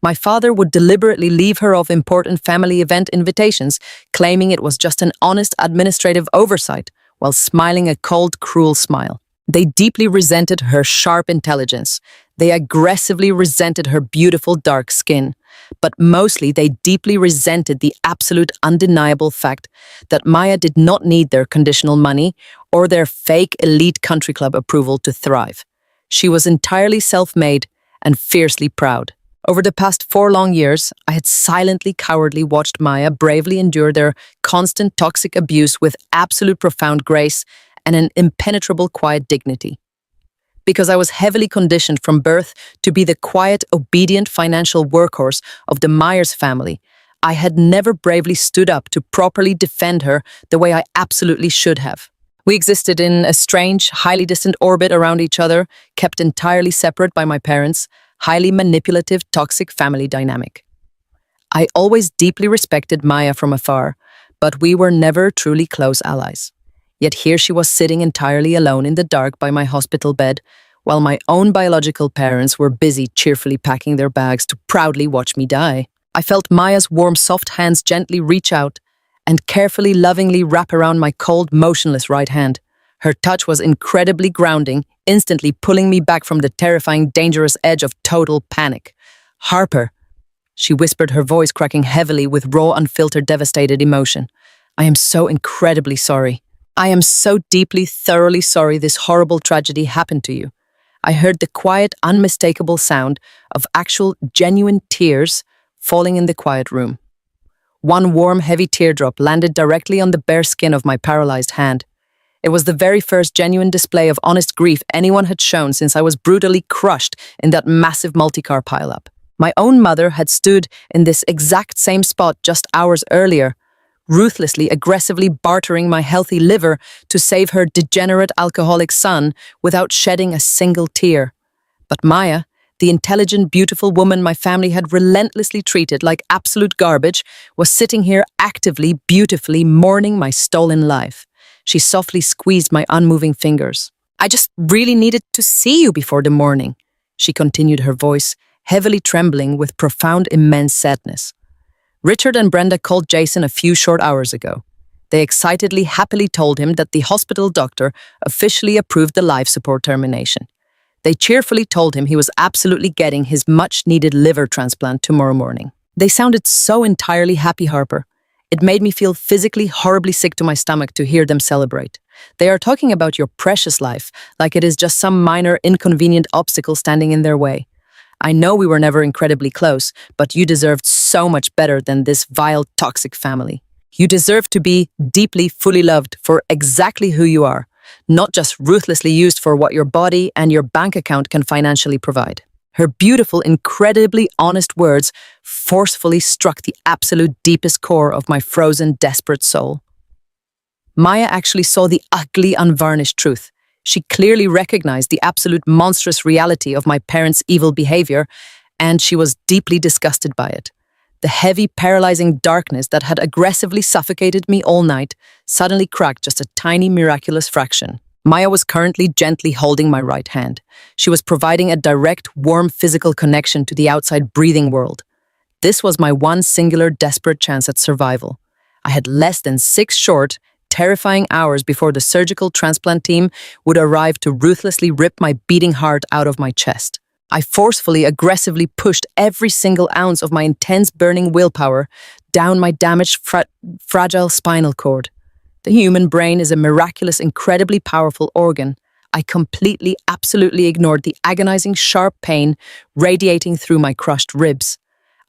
[SPEAKER 1] My father would deliberately leave her off important family event invitations, claiming it was just an honest administrative oversight, while smiling a cold, cruel smile. They deeply resented her sharp intelligence. They aggressively resented her beautiful dark skin. But mostly they deeply resented the absolute undeniable fact that Maya did not need their conditional money or their fake elite country club approval to thrive. She was entirely self-made and fiercely proud. Over the past 4 long years, I had silently, cowardly watched Maya bravely endure their constant toxic abuse with absolute profound grace and an impenetrable quiet dignity. Because I was heavily conditioned from birth to be the quiet, obedient financial workhorse of the Myers family, I had never bravely stood up to properly defend her the way I absolutely should have. We existed in a strange, highly distant orbit around each other, kept entirely separate by my parents, highly manipulative, toxic family dynamic. I always deeply respected Maya from afar, but we were never truly close allies. Yet here she was sitting entirely alone in the dark by my hospital bed, while my own biological parents were busy cheerfully packing their bags to proudly watch me die. I felt Maya's warm, soft hands gently reach out and carefully, lovingly wrap around my cold, motionless right hand. Her touch was incredibly grounding, instantly pulling me back from the terrifying, dangerous edge of total panic. "Harper," she whispered, her voice cracking heavily with raw, unfiltered, devastated emotion. "I am so incredibly sorry. I am so deeply, thoroughly sorry this horrible tragedy happened to you." I heard the quiet, unmistakable sound of actual, genuine tears falling in the quiet room. One warm, heavy teardrop landed directly on the bare skin of my paralyzed hand. It was the very first genuine display of honest grief anyone had shown since I was brutally crushed in that massive multi-car pileup. My own mother had stood in this exact same spot just hours earlier, ruthlessly, aggressively bartering my healthy liver to save her degenerate alcoholic son without shedding a single tear. But Maya, The intelligent, beautiful woman my family had relentlessly treated like absolute garbage was sitting here actively, beautifully mourning my stolen life. She softly squeezed my unmoving fingers. "I just really needed to see you before the morning," she continued, her voice heavily trembling with profound, immense sadness. "Richard and Brenda called Jason a few short hours ago. They excitedly, happily told him that the hospital doctor officially approved the life support termination. They cheerfully told him he was absolutely getting his much-needed liver transplant tomorrow morning. They sounded so entirely happy, Harper. It made me feel physically horribly sick to my stomach to hear them celebrate. They are talking about your precious life like it is just some minor, inconvenient obstacle standing in their way. I know we were never incredibly close, but you deserved so much better than this vile, toxic family. You deserve to be deeply, fully loved for exactly who you are, not just ruthlessly used for what your body and your bank account can financially provide." Her beautiful, incredibly honest words forcefully struck the absolute deepest core of my frozen, desperate soul. Maya actually saw the ugly, unvarnished truth. She clearly recognized the absolute monstrous reality of my parents' evil behavior, and she was deeply disgusted by it. The heavy, paralyzing darkness that had aggressively suffocated me all night suddenly cracked just a tiny, miraculous fraction. Maya was currently gently holding my right hand. She was providing a direct, warm physical connection to the outside breathing world. This was my one singular, desperate chance at survival. I had less than 6 short, terrifying hours before the surgical transplant team would arrive to ruthlessly rip my beating heart out of my chest. I forcefully, aggressively pushed every single ounce of my intense burning willpower down my damaged, fragile spinal cord. The human brain is a miraculous, incredibly powerful organ. I completely, absolutely ignored the agonizing, sharp pain radiating through my crushed ribs.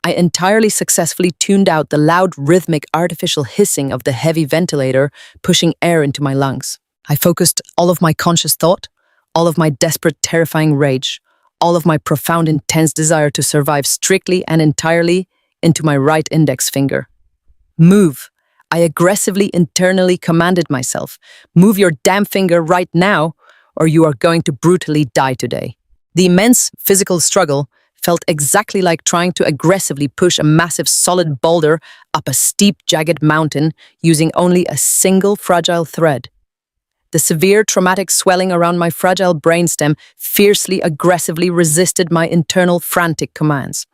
[SPEAKER 1] I entirely successfully tuned out the loud, rhythmic, artificial hissing of the heavy ventilator pushing air into my lungs. I focused all of my conscious thought, all of my desperate, terrifying rage, all of my profound, intense desire to survive strictly and entirely into my right index finger. "Move," I aggressively internally commanded myself. "Move your damn finger right now, or you are going to brutally die today." The immense physical struggle felt exactly like trying to aggressively push a massive solid boulder up a steep, jagged mountain using only a single fragile thread. The severe traumatic swelling around my fragile brainstem fiercely, aggressively resisted my internal frantic commands.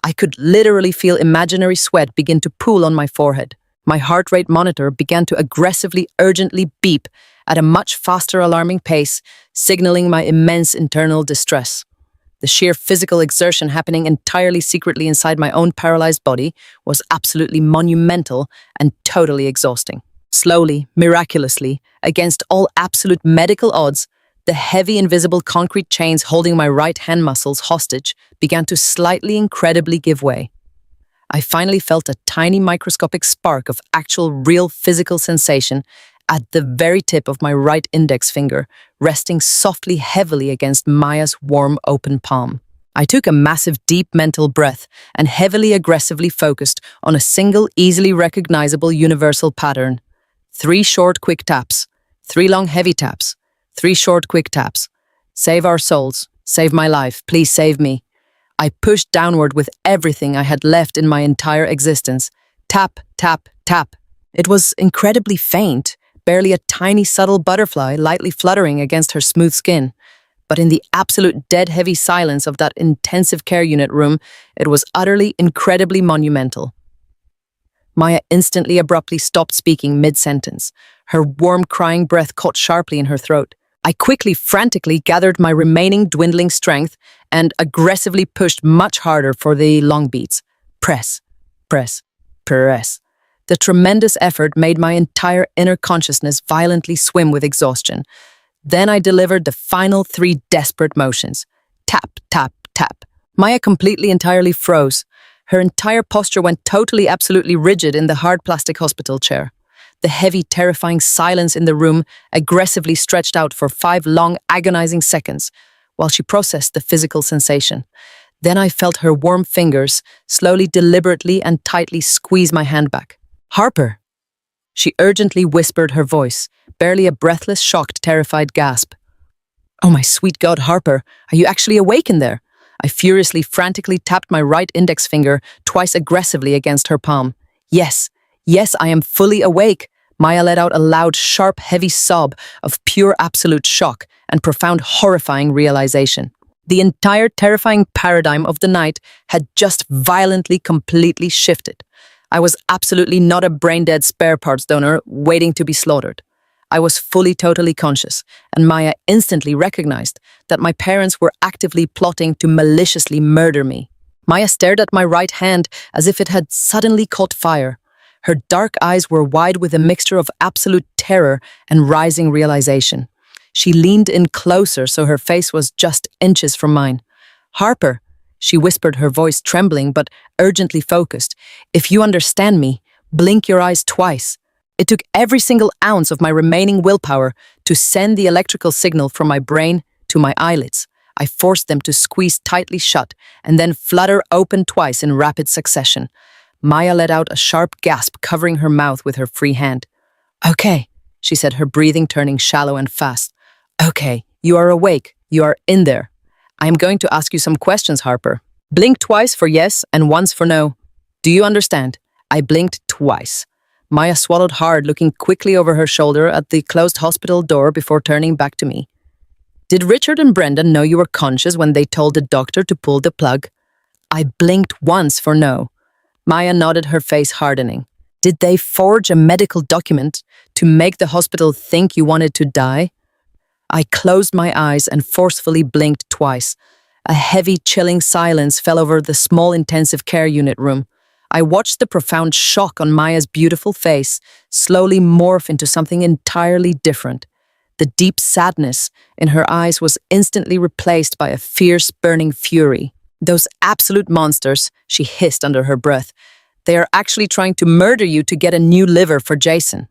[SPEAKER 1] I could literally feel imaginary sweat begin to pool on my forehead. My heart rate monitor began to aggressively, urgently beep at a much faster alarming pace, signaling my immense internal distress. The sheer physical exertion happening entirely secretly inside my own paralyzed body was absolutely monumental and totally exhausting. Slowly, miraculously, against all absolute medical odds, the heavy invisible concrete chains holding my right hand muscles hostage began to slightly, incredibly give way. I finally felt a tiny microscopic spark of actual real physical sensation at the very tip of my right index finger, resting softly, heavily against Maya's warm, open palm. I took a massive, deep mental breath and heavily, aggressively focused on a single, easily recognizable universal pattern. 3 short, quick taps. 3 long, heavy taps. 3 short, quick taps. Save our souls. Save my life. Please save me. I pushed downward with everything I had left in my entire existence. Tap, tap, tap. It was incredibly faint, barely a tiny subtle butterfly lightly fluttering against her smooth skin. But in the absolute dead-heavy silence of that intensive care unit room, it was utterly, incredibly monumental. Maya instantly, abruptly stopped speaking mid-sentence. Her warm, crying breath caught sharply in her throat. I quickly, frantically gathered my remaining dwindling strength and aggressively pushed much harder for the long beats. Press, press, press. The tremendous effort made my entire inner consciousness violently swim with exhaustion. Then I delivered the final 3 desperate motions. Tap, tap, tap. Maya completely, entirely froze. Her entire posture went totally, absolutely rigid in the hard plastic hospital chair. The heavy, terrifying silence in the room aggressively stretched out for 5 long, agonizing seconds while she processed the physical sensation. Then I felt her warm fingers slowly, deliberately, and tightly squeeze my hand back. "Harper!" She urgently whispered, her voice barely a breathless, shocked, terrified gasp. "Oh my sweet God, Harper, are you actually awake in there? I furiously, frantically tapped my right index finger twice aggressively against her palm. Yes, yes, I am fully awake. Maya let out a loud, sharp, heavy sob of pure absolute shock and profound, horrifying realization. The entire terrifying paradigm of the night had just violently, completely shifted. I was absolutely not a brain-dead spare parts donor waiting to be slaughtered. I was fully, totally conscious, and Maya instantly recognized that my parents were actively plotting to maliciously murder me. Maya stared at my right hand as if it had suddenly caught fire. Her dark eyes were wide with a mixture of absolute terror and rising realization. She leaned in closer so her face was just inches from mine. "Harper," she whispered, her voice trembling but urgently focused, "if you understand me, blink your eyes twice." It took every single ounce of my remaining willpower to send the electrical signal from my brain to my eyelids. I forced them to squeeze tightly shut and then flutter open twice in rapid succession. Maya let out a sharp gasp, covering her mouth with her free hand. "Okay," she said, her breathing turning shallow and fast. "Okay, you are awake. You are in there. I am going to ask you some questions, Harper. Blink twice for yes and once for no. Do you understand?" I blinked twice. Maya swallowed hard, looking quickly over her shoulder at the closed hospital door before turning back to me. "Did Richard and Brenda know you were conscious when they told the doctor to pull the plug?" I blinked once for no. Maya nodded, her face hardening. "Did they forge a medical document to make the hospital think you wanted to die?" I closed my eyes and forcefully blinked twice. A heavy, chilling silence fell over the small intensive care unit room. I watched the profound shock on Maya's beautiful face slowly morph into something entirely different. The deep sadness in her eyes was instantly replaced by a fierce, burning fury. "Those absolute monsters," she hissed under her breath. "They are actually trying to murder you to get a new liver for Jason."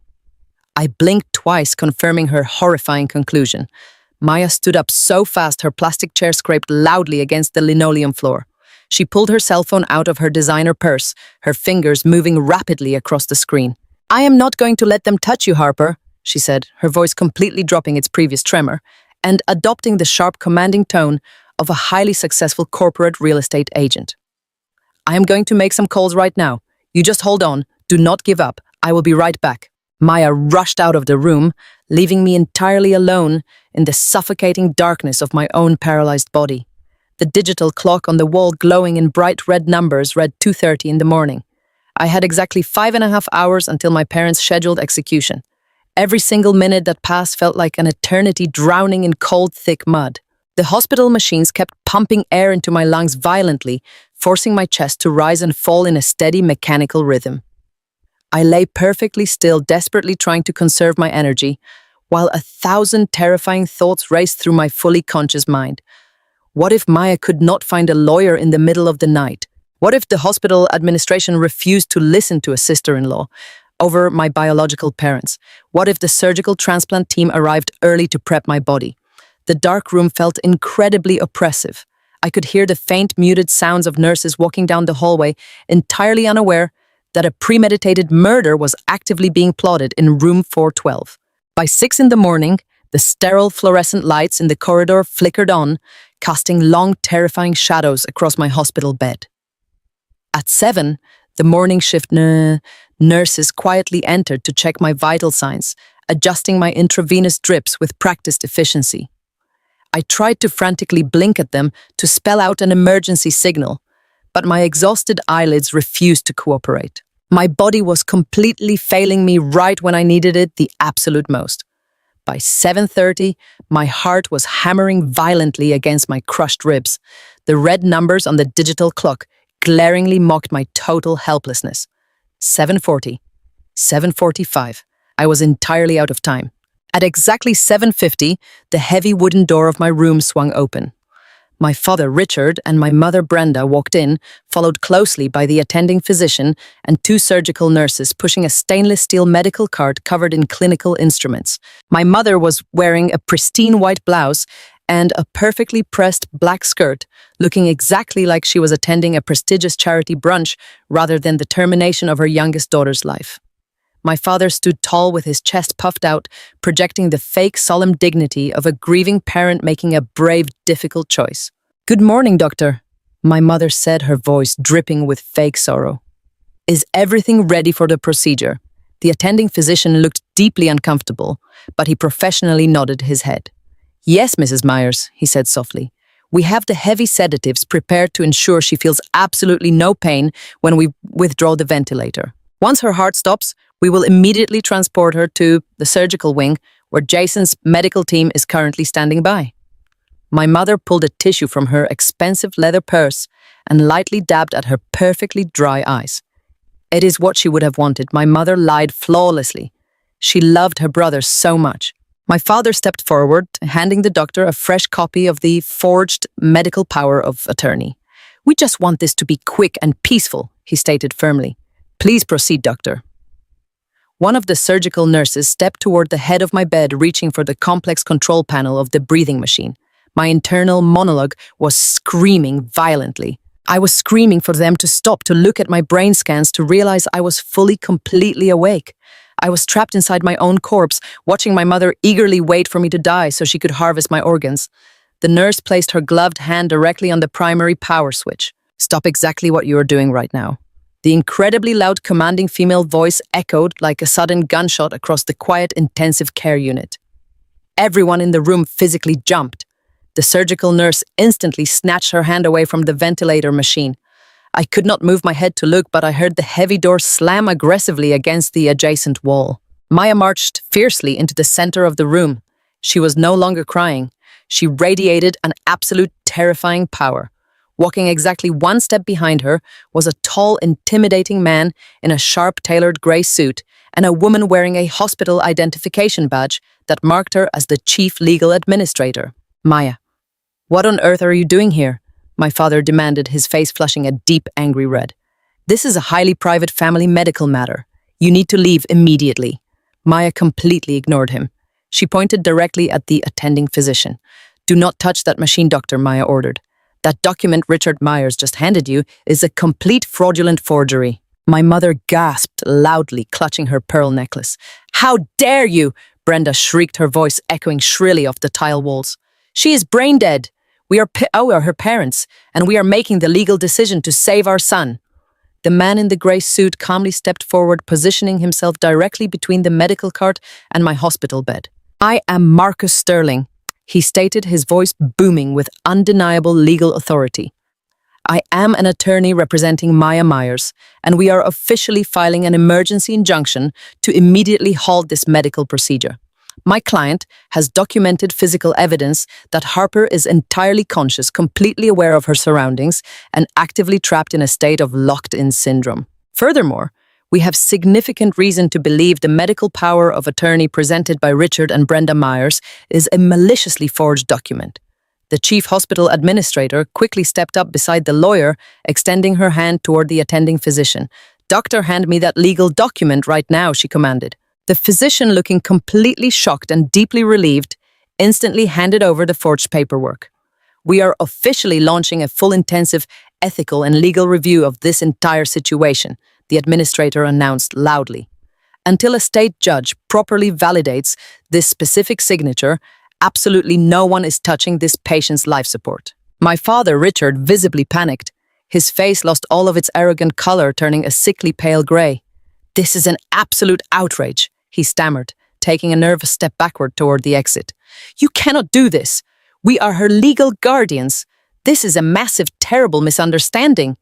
[SPEAKER 1] I blinked twice, confirming her horrifying conclusion. Maya stood up so fast her plastic chair scraped loudly against the linoleum floor. She pulled her cell phone out of her designer purse, her fingers moving rapidly across the screen. "I am not going to let them touch you, Harper," she said, her voice completely dropping its previous tremor, and adopting the sharp, commanding tone of a highly successful corporate real estate agent. "I am going to make some calls right now. You just hold on. Do not give up. I will be right back." Maya rushed out of the room, leaving me entirely alone in the suffocating darkness of my own paralyzed body. The digital clock on the wall glowing in bright red numbers read 2:30 in the morning. I had exactly 5.5 hours until my parents' scheduled execution. Every single minute that passed felt like an eternity, drowning in cold, thick mud. The hospital machines kept pumping air into my lungs violently, forcing my chest to rise and fall in a steady mechanical rhythm. I lay perfectly still, desperately trying to conserve my energy, while 1,000 terrifying thoughts raced through my fully conscious mind. What if Maya could not find a lawyer in the middle of the night? What if the hospital administration refused to listen to a sister-in-law over my biological parents? What if the surgical transplant team arrived early to prep my body? The dark room felt incredibly oppressive. I could hear the faint, muted sounds of nurses walking down the hallway, entirely unaware that a premeditated murder was actively being plotted in room 412. By 6 in the morning, the sterile fluorescent lights in the corridor flickered on, casting long, terrifying shadows across my hospital bed. At 7, the morning shift nurses quietly entered to check my vital signs, adjusting my intravenous drips with practiced efficiency. I tried to frantically blink at them to spell out an emergency signal, but my exhausted eyelids refused to cooperate. My body was completely failing me right when I needed it the absolute most. By 7:30, my heart was hammering violently against my crushed ribs. The red numbers on the digital clock glaringly mocked my total helplessness. 7:40, 7:45. I was entirely out of time. At exactly 7:50, the heavy wooden door of my room swung open. My father, Richard, and my mother, Brenda, walked in, followed closely by the attending physician and 2 surgical nurses pushing a stainless steel medical cart covered in clinical instruments. My mother was wearing a pristine white blouse and a perfectly pressed black skirt, looking exactly like she was attending a prestigious charity brunch rather than the termination of her youngest daughter's life. My father stood tall with his chest puffed out, projecting the fake solemn dignity of a grieving parent making a brave, difficult choice. "Good morning, doctor," My mother said, her voice dripping with fake sorrow. Is everything ready for the procedure? The attending physician looked deeply uncomfortable, but he professionally nodded his head. Yes, Mrs. Myers, he said softly. We have the heavy sedatives prepared to ensure she feels absolutely no pain when we withdraw the ventilator. Once her heart stops, we will immediately transport her to the surgical wing, where Jason's medical team is currently standing by. My mother pulled a tissue from her expensive leather purse and lightly dabbed at her perfectly dry eyes. It is what she would have wanted. My mother lied flawlessly. She loved her brother so much. My father stepped forward, handing the doctor a fresh copy of the forged medical power of attorney. We just want this to be quick and peaceful, he stated firmly. Please proceed, doctor. One of the surgical nurses stepped toward the head of my bed, reaching for the complex control panel of the breathing machine. My internal monologue was screaming violently. I was screaming for them to stop, to look at my brain scans, to realize I was fully, completely awake. I was trapped inside my own corpse, watching my mother eagerly wait for me to die so she could harvest my organs. The nurse placed her gloved hand directly on the primary power switch. Stop exactly what you are doing right now. The incredibly loud, commanding female voice echoed like a sudden gunshot across the quiet intensive care unit. Everyone in the room physically jumped. The surgical nurse instantly snatched her hand away from the ventilator machine. I could not move my head to look, but I heard the heavy door slam aggressively against the adjacent wall. Maya marched fiercely into the center of the room. She was no longer crying. She radiated an absolute terrifying power. Walking exactly one step behind her was a tall, intimidating man in a sharp-tailored gray suit and a woman wearing a hospital identification badge that marked her as the chief legal administrator. Maya, what on earth are you doing here? My father demanded, his face flushing a deep, angry red. This is a highly private family medical matter. You need to leave immediately. Maya completely ignored him. She pointed directly at the attending physician. Do not touch that machine, doctor, Maya ordered. That document Richard Myers just handed you is a complete fraudulent forgery. My mother gasped loudly, clutching her pearl necklace. How dare you? Brenda shrieked, her voice echoing shrilly off the tile walls. She is brain dead. We are her parents, and we are making the legal decision to save our son. The man in the grey suit calmly stepped forward, positioning himself directly between the medical cart and my hospital bed. I am Marcus Sterling, he stated, his voice booming with undeniable legal authority. I am an attorney representing Maya Myers, and we are officially filing an emergency injunction to immediately halt this medical procedure. My client has documented physical evidence that Harper is entirely conscious, completely aware of her surroundings, and actively trapped in a state of locked-in syndrome. Furthermore, we have significant reason to believe the medical power of attorney presented by Richard and Brenda Myers is a maliciously forged document. The chief hospital administrator quickly stepped up beside the lawyer, extending her hand toward the attending physician. Doctor, hand me that legal document right now, she commanded. The physician, looking completely shocked and deeply relieved, instantly handed over the forged paperwork. We are officially launching a full, intensive, ethical and legal review of this entire situation, the administrator announced loudly. Until a state judge properly validates this specific signature, absolutely no one is touching this patient's life support. My father, Richard, visibly panicked. His face lost all of its arrogant color, turning a sickly pale gray. This is an absolute outrage, he stammered, taking a nervous step backward toward the exit. You cannot do this. We are her legal guardians. This is a massive, terrible misunderstanding.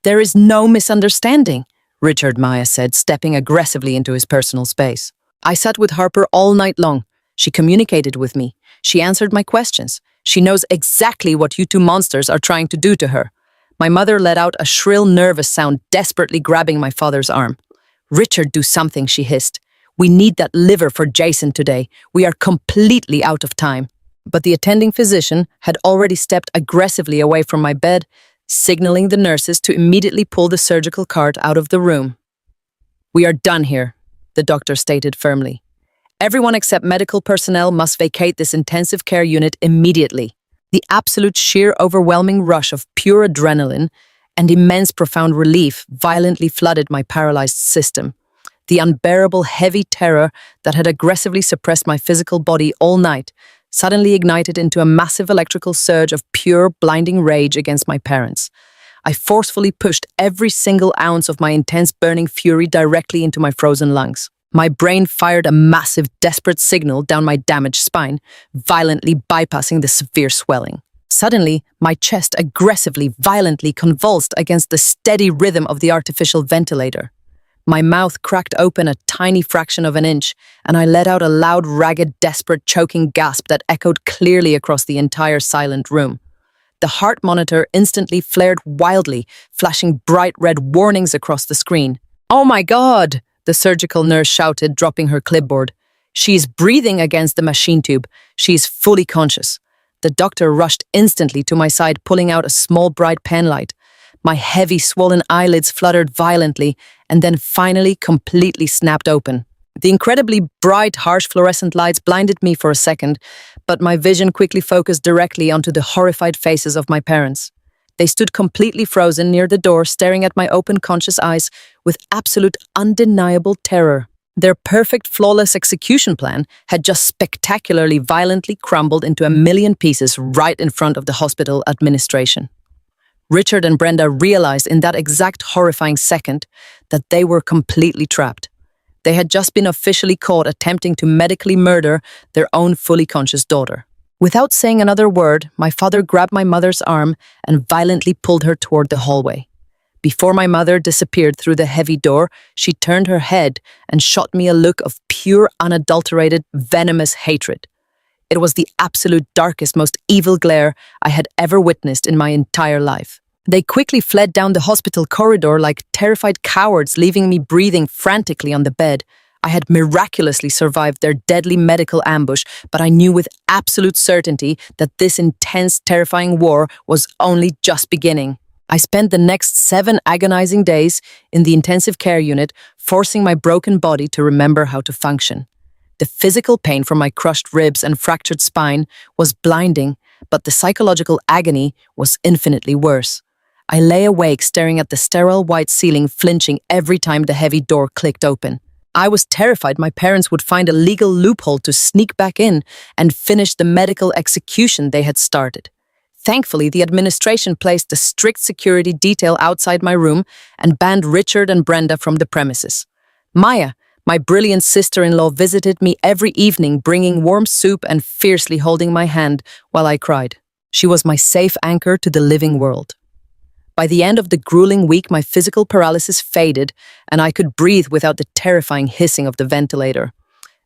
[SPEAKER 1] There is no misunderstanding, Richard, Maya said, stepping aggressively into his personal space. I sat with Harper all night long. She communicated with me. She answered my questions. She knows exactly what you two monsters are trying to do to her. My mother let out a shrill, nervous sound, desperately grabbing my father's arm. Richard, do something, she hissed. We need that liver for Jason today. We are completely out of time. But the attending physician had already stepped aggressively away from my bed, signaling the nurses to immediately pull the surgical cart out of the room. We are done here, the doctor stated firmly. Everyone except medical personnel must vacate this intensive care unit immediately. The absolute sheer overwhelming rush of pure adrenaline and immense profound relief violently flooded my paralyzed system. The unbearable heavy terror that had aggressively suppressed my physical body all night suddenly ignited into a massive electrical surge of pure, blinding rage against my parents. I forcefully pushed every single ounce of my intense burning fury directly into my frozen lungs. My brain fired a massive, desperate signal down my damaged spine, violently bypassing the severe swelling. Suddenly, my chest aggressively, violently convulsed against the steady rhythm of the artificial ventilator. My mouth cracked open a tiny fraction of an inch, and I let out a loud, ragged, desperate, choking gasp that echoed clearly across the entire silent room. The heart monitor instantly flared wildly, flashing bright red warnings across the screen. "Oh my God!" the surgical nurse shouted, dropping her clipboard. "She's breathing against the machine tube. She's fully conscious." The doctor rushed instantly to my side, pulling out a small bright pen light. My heavy, swollen eyelids fluttered violently and then finally completely snapped open. The incredibly bright, harsh fluorescent lights blinded me for a second, but my vision quickly focused directly onto the horrified faces of my parents. They stood completely frozen near the door, staring at my open, conscious eyes with absolute, undeniable terror. Their perfect, flawless execution plan had just spectacularly, violently crumbled into a million pieces right in front of the hospital administration. Richard and Brenda realized in that exact horrifying second that they were completely trapped. They had just been officially caught attempting to medically murder their own fully conscious daughter. Without saying another word, my father grabbed my mother's arm and violently pulled her toward the hallway. Before my mother disappeared through the heavy door, she turned her head and shot me a look of pure, unadulterated, venomous hatred. It was the absolute darkest, most evil glare I had ever witnessed in my entire life. They quickly fled down the hospital corridor like terrified cowards, leaving me breathing frantically on the bed. I had miraculously survived their deadly medical ambush, but I knew with absolute certainty that this intense, terrifying war was only just beginning. I spent the next 7 agonizing days in the intensive care unit, forcing my broken body to remember how to function. The physical pain from my crushed ribs and fractured spine was blinding, but the psychological agony was infinitely worse. I lay awake staring at the sterile white ceiling, flinching every time the heavy door clicked open. I was terrified my parents would find a legal loophole to sneak back in and finish the medical execution they had started. Thankfully, the administration placed a strict security detail outside my room and banned Richard and Brenda from the premises. Maya, my brilliant sister-in-law, visited me every evening, bringing warm soup and fiercely holding my hand while I cried. She was my safe anchor to the living world. By the end of the grueling week, my physical paralysis faded, and I could breathe without the terrifying hissing of the ventilator.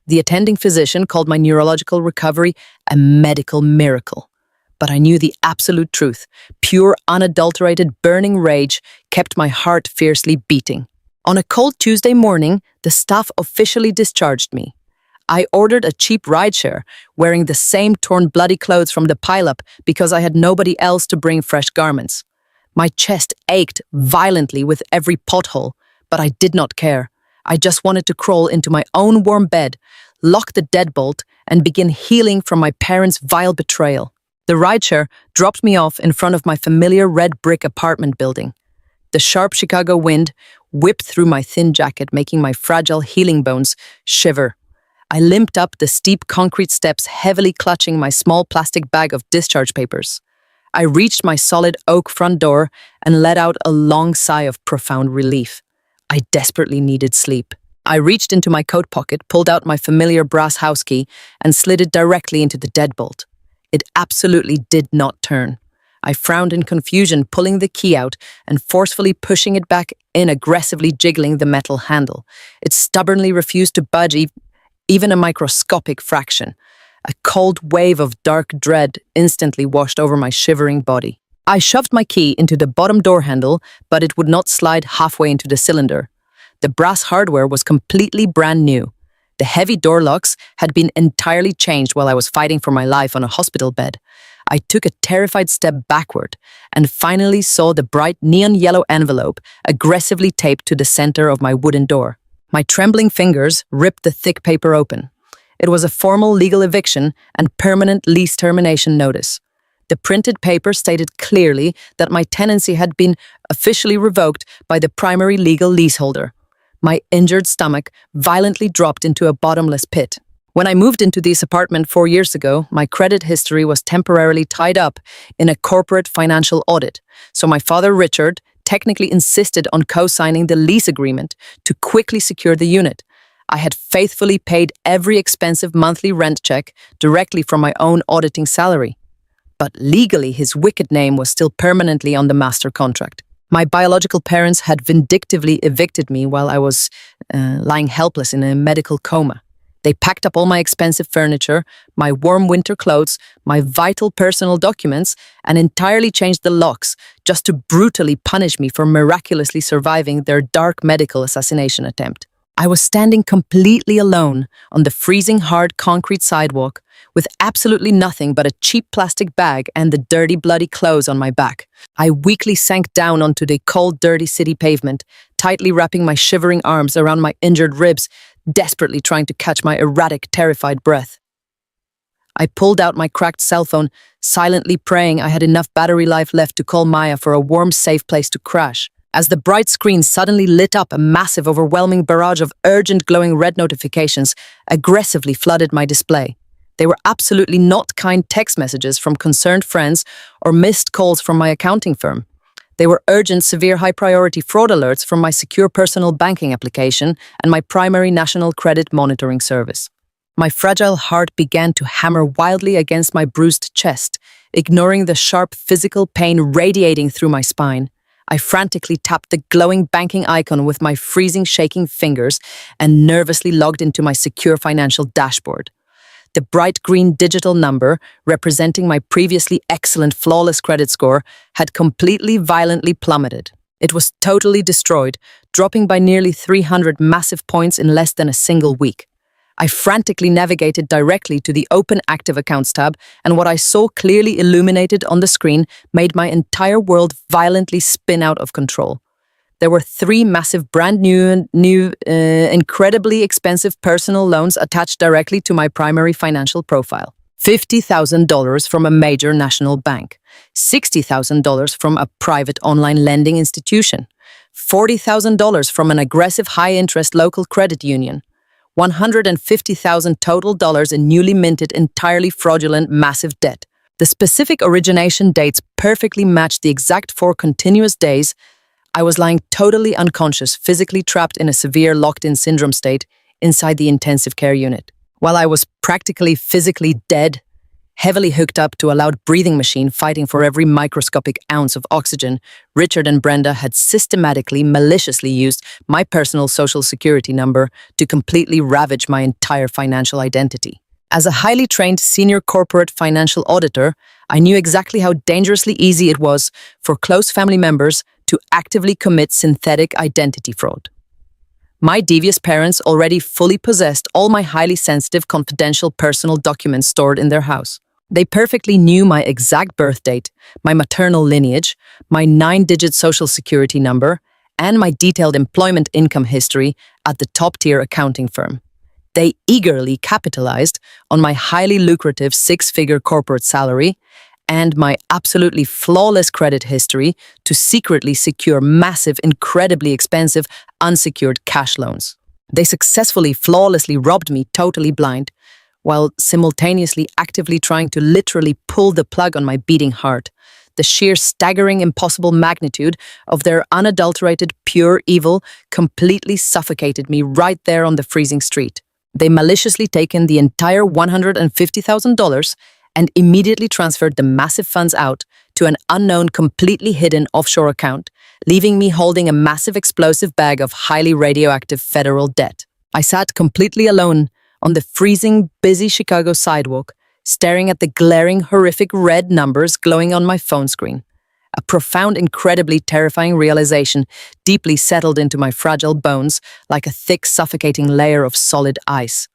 [SPEAKER 1] The attending physician called my neurological recovery a medical miracle. But I knew the absolute truth. Pure, unadulterated, burning rage kept my heart fiercely beating. On a cold Tuesday morning, the staff officially discharged me. I ordered a cheap rideshare, wearing the same torn, bloody clothes from the pileup because I had nobody else to bring fresh garments. My chest ached violently with every pothole, but I did not care. I just wanted to crawl into my own warm bed, lock the deadbolt, and begin healing from my parents' vile betrayal. The rideshare dropped me off in front of my familiar red brick apartment building. The sharp Chicago wind whipped through my thin jacket, making my fragile healing bones shiver. I limped up the steep concrete steps, heavily clutching my small plastic bag of discharge papers. I reached my solid oak front door and let out a long sigh of profound relief. I desperately needed sleep. I reached into my coat pocket, pulled out my familiar brass house key, and slid it directly into the deadbolt. It absolutely did not turn. I frowned in confusion, pulling the key out and forcefully pushing it back in, aggressively jiggling the metal handle. It stubbornly refused to budge even a microscopic fraction. A cold wave of dark dread instantly washed over my shivering body. I shoved my key into the bottom door handle, but it would not slide halfway into the cylinder. The brass hardware was completely brand new. The heavy door locks had been entirely changed while I was fighting for my life on a hospital bed. I took a terrified step backward and finally saw the bright neon yellow envelope aggressively taped to the center of my wooden door. My trembling fingers ripped the thick paper open. It was a formal legal eviction and permanent lease termination notice. The printed paper stated clearly that my tenancy had been officially revoked by the primary legal leaseholder. My injured stomach violently dropped into a bottomless pit. When I moved into this apartment 4 years ago, my credit history was temporarily tied up in a corporate financial audit. So my father, Richard, technically insisted on co-signing the lease agreement to quickly secure the unit. I had faithfully paid every expensive monthly rent check directly from my own auditing salary. But legally, his wicked name was still permanently on the master contract. My biological parents had vindictively evicted me while I was lying helpless in a medical coma. They packed up all my expensive furniture, my warm winter clothes, my vital personal documents, and entirely changed the locks just to brutally punish me for miraculously surviving their dark medical assassination attempt. I was standing completely alone on the freezing hard concrete sidewalk with absolutely nothing but a cheap plastic bag and the dirty bloody clothes on my back. I weakly sank down onto the cold dirty city pavement, tightly wrapping my shivering arms around my injured ribs, desperately trying to catch my erratic, terrified breath. I pulled out my cracked cell phone, silently praying I had enough battery life left to call Maya for a warm, safe place to crash. As the bright screen suddenly lit up, a massive, overwhelming barrage of urgent, glowing red notifications aggressively flooded my display. They were absolutely not kind text messages from concerned friends or missed calls from my accounting firm. They were urgent, severe, high-priority fraud alerts from my secure personal banking application and my primary national credit monitoring service. My fragile heart began to hammer wildly against my bruised chest, ignoring the sharp physical pain radiating through my spine. I frantically tapped the glowing banking icon with my freezing, shaking fingers and nervously logged into my secure financial dashboard. The bright green digital number, representing my previously excellent, flawless credit score, had completely, violently plummeted. It was totally destroyed, dropping by nearly 300 massive points in less than a single week. I frantically navigated directly to the Open Active Accounts tab, and what I saw clearly illuminated on the screen made my entire world violently spin out of control. There were 3 massive brand new, incredibly expensive personal loans attached directly to my primary financial profile. $50,000 from a major national bank, $60,000 from a private online lending institution, $40,000 from an aggressive high-interest local credit union, $150,000 total dollars in newly minted, entirely fraudulent, massive debt. The specific origination dates perfectly matched the exact 4 continuous days I was lying totally unconscious, physically trapped in a severe locked-in syndrome state inside the intensive care unit. While I was practically physically dead, heavily hooked up to a loud breathing machine fighting for every microscopic ounce of oxygen, Richard and Brenda had systematically, maliciously used my personal social security number to completely ravage my entire financial identity. As a highly trained senior corporate financial auditor, I knew exactly how dangerously easy it was for close family members to actively commit synthetic identity fraud. My devious parents already fully possessed all my highly sensitive, confidential personal documents stored in their house. They perfectly knew my exact birth date, my maternal lineage, my 9-digit social security number, and my detailed employment income history at the top-tier accounting firm. They eagerly capitalized on my highly lucrative 6-figure corporate salary and my absolutely flawless credit history to secretly secure massive, incredibly expensive, unsecured cash loans. They successfully, flawlessly robbed me totally blind, while simultaneously actively trying to literally pull the plug on my beating heart. The sheer staggering, impossible magnitude of their unadulterated, pure evil completely suffocated me right there on the freezing street. They maliciously taken the entire $150,000 and immediately transferred the massive funds out to an unknown, completely hidden offshore account, leaving me holding a massive explosive bag of highly radioactive federal debt. I sat completely alone on the freezing, busy Chicago sidewalk, staring at the glaring, horrific red numbers glowing on my phone screen. A profound, incredibly terrifying realization deeply settled into my fragile bones like a thick, suffocating layer of solid ice.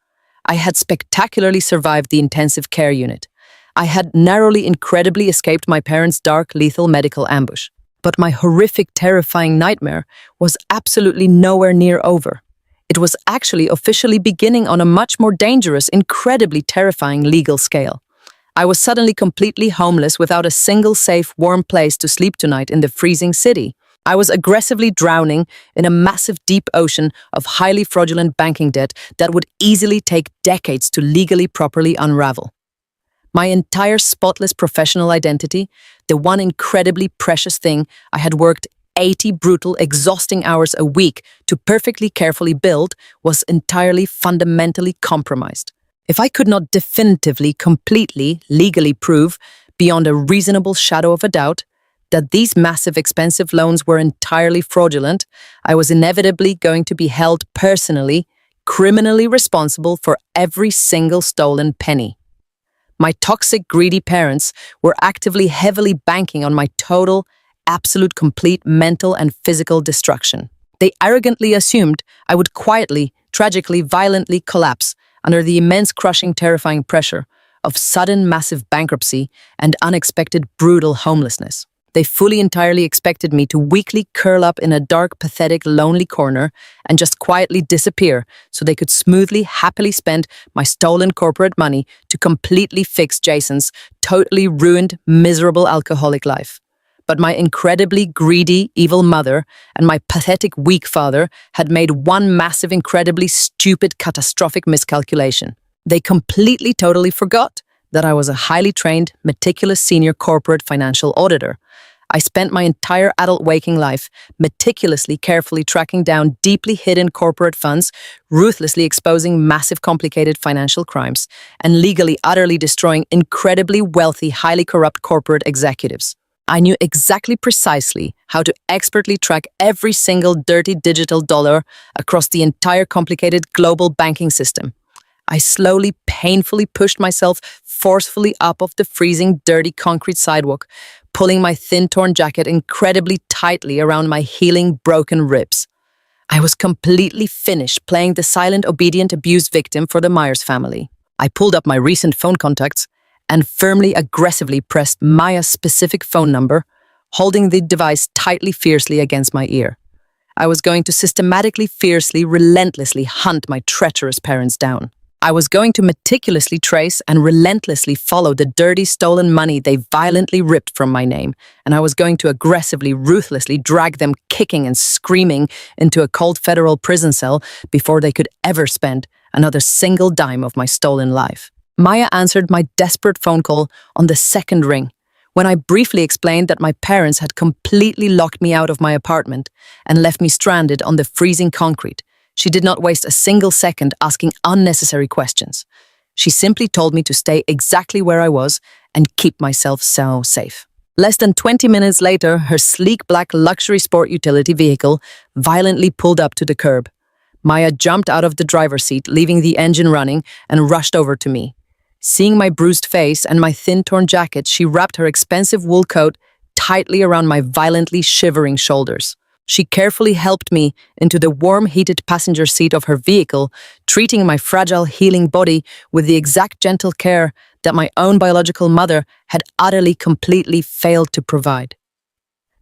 [SPEAKER 1] I had spectacularly survived the intensive care unit. I had narrowly, incredibly escaped my parents' dark, lethal medical ambush. But my horrific, terrifying nightmare was absolutely nowhere near over. It was actually officially beginning on a much more dangerous, incredibly terrifying legal scale. I was suddenly completely homeless without a single safe, warm place to sleep tonight in the freezing city. I was aggressively drowning in a massive deep ocean of highly fraudulent banking debt that would easily take decades to legally properly unravel. My entire spotless professional identity, the one incredibly precious thing I had worked 80 brutal, exhausting hours a week to perfectly carefully build, was entirely fundamentally compromised. If I could not definitively, completely, legally prove, beyond a reasonable shadow of a doubt, that these massive expensive loans were entirely fraudulent, I was inevitably going to be held personally, criminally responsible for every single stolen penny. My toxic, greedy parents were actively heavily banking on my total, absolute, complete mental and physical destruction. They arrogantly assumed I would quietly, tragically, violently collapse under the immense, crushing, terrifying pressure of sudden, massive bankruptcy and unexpected, brutal homelessness. They fully, entirely expected me to weakly curl up in a dark, pathetic, lonely corner and just quietly disappear so they could smoothly, happily spend my stolen corporate money to completely fix Jason's totally ruined, miserable alcoholic life. But my incredibly greedy, evil mother and my pathetic, weak father had made one massive, incredibly stupid, catastrophic miscalculation. They completely, totally forgot that I was a highly trained, meticulous senior corporate financial auditor. I spent my entire adult waking life meticulously, carefully tracking down deeply hidden corporate funds, ruthlessly exposing massive, complicated financial crimes, and legally, utterly destroying incredibly wealthy, highly corrupt corporate executives. I knew exactly precisely how to expertly track every single dirty digital dollar across the entire complicated global banking system. I slowly, painfully pushed myself forcefully up off the freezing, dirty concrete sidewalk, pulling my thin, torn jacket incredibly tightly around my healing, broken ribs. I was completely finished playing the silent, obedient, abused victim for the Myers family. I pulled up my recent phone contacts and firmly, aggressively pressed Maya's specific phone number, holding the device tightly, fiercely against my ear. I was going to systematically, fiercely, relentlessly hunt my treacherous parents down. I was going to meticulously trace and relentlessly follow the dirty, stolen money they violently ripped from my name, and I was going to aggressively, ruthlessly drag them kicking and screaming into a cold federal prison cell before they could ever spend another single dime of my stolen life. Maya answered my desperate phone call on the second ring, when I briefly explained that my parents had completely locked me out of my apartment and left me stranded on the freezing concrete. She did not waste a single second asking unnecessary questions. She simply told me to stay exactly where I was and keep myself so safe. Less than 20 minutes later, her sleek black luxury sport utility vehicle violently pulled up to the curb. Maya jumped out of the driver's seat, leaving the engine running, and rushed over to me. Seeing my bruised face and my thin, torn jacket, she wrapped her expensive wool coat tightly around my violently shivering shoulders. She carefully helped me into the warm, heated passenger seat of her vehicle, treating my fragile, healing body with the exact gentle care that my own biological mother had utterly, completely failed to provide.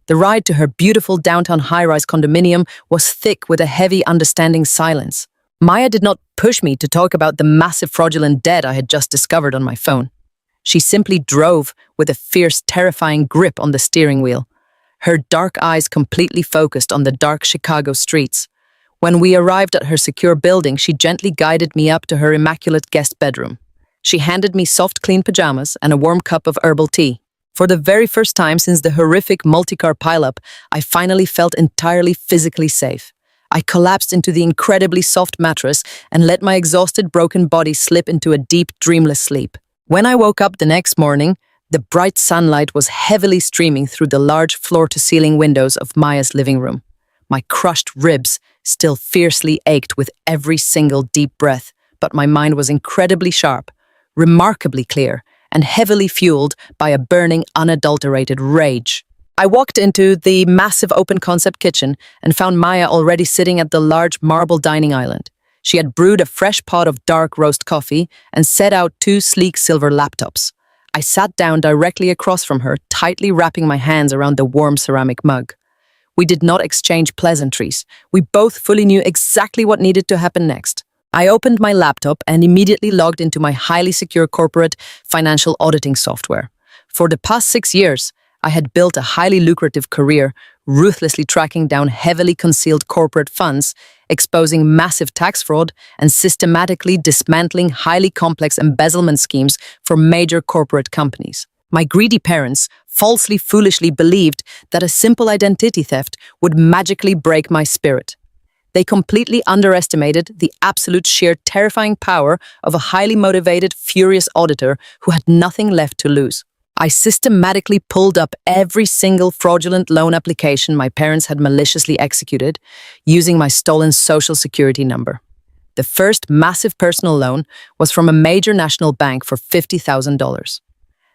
[SPEAKER 1] The ride to her beautiful downtown high-rise condominium was thick with a heavy, understanding silence. Maya did not push me to talk about the massive fraudulent debt I had just discovered on my phone. She simply drove with a fierce, terrifying grip on the steering wheel, her dark eyes completely focused on the dark Chicago streets. When we arrived at her secure building, she gently guided me up to her immaculate guest bedroom. She handed me soft, clean pajamas and a warm cup of herbal tea. For the very first time since the horrific multi-car pileup, I finally felt entirely physically safe. I collapsed into the incredibly soft mattress and let my exhausted, broken body slip into a deep, dreamless sleep. When I woke up the next morning, the bright sunlight was heavily streaming through the large floor-to-ceiling windows of Maya's living room. My crushed ribs still fiercely ached with every single deep breath, but my mind was incredibly sharp, remarkably clear, and heavily fueled by a burning, unadulterated rage. I walked into the massive open-concept kitchen and found Maya already sitting at the large marble dining island. She had brewed a fresh pot of dark roast coffee and set out 2 sleek silver laptops. I sat down directly across from her, tightly wrapping my hands around the warm ceramic mug. We did not exchange pleasantries. We both fully knew exactly what needed to happen next. I opened my laptop and immediately logged into my highly secure corporate financial auditing software. For the past 6 years, I had built a highly lucrative career, ruthlessly tracking down heavily concealed corporate funds, exposing massive tax fraud, and systematically dismantling highly complex embezzlement schemes for major corporate companies. My greedy parents foolishly believed that a simple identity theft would magically break my spirit. They completely underestimated the absolute sheer terrifying power of a highly motivated, furious auditor who had nothing left to lose. I systematically pulled up every single fraudulent loan application my parents had maliciously executed, using my stolen social security number. The first massive personal loan was from a major national bank for $50,000.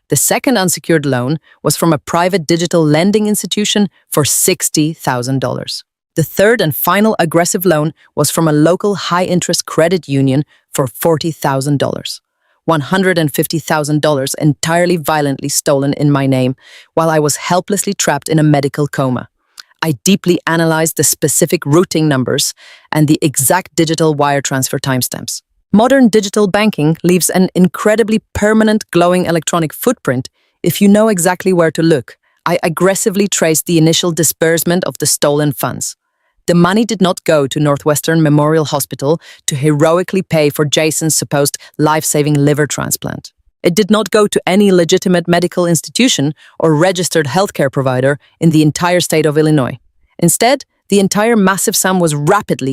[SPEAKER 1] The second unsecured loan was from a private digital lending institution for $60,000. The third and final aggressive loan was from a local high-interest credit union for $40,000. $150,000 entirely violently stolen in my name while I was helplessly trapped in a medical coma. I deeply analyzed the specific routing numbers and the exact digital wire transfer timestamps. Modern digital banking leaves an incredibly permanent glowing electronic footprint if you know exactly where to look. I aggressively traced the initial disbursement of the stolen funds. The money did not go to Northwestern Memorial Hospital to heroically pay for Jason's supposed life-saving liver transplant. It did not go to any legitimate medical institution or registered healthcare provider in the entire state of Illinois. Instead, the entire massive sum was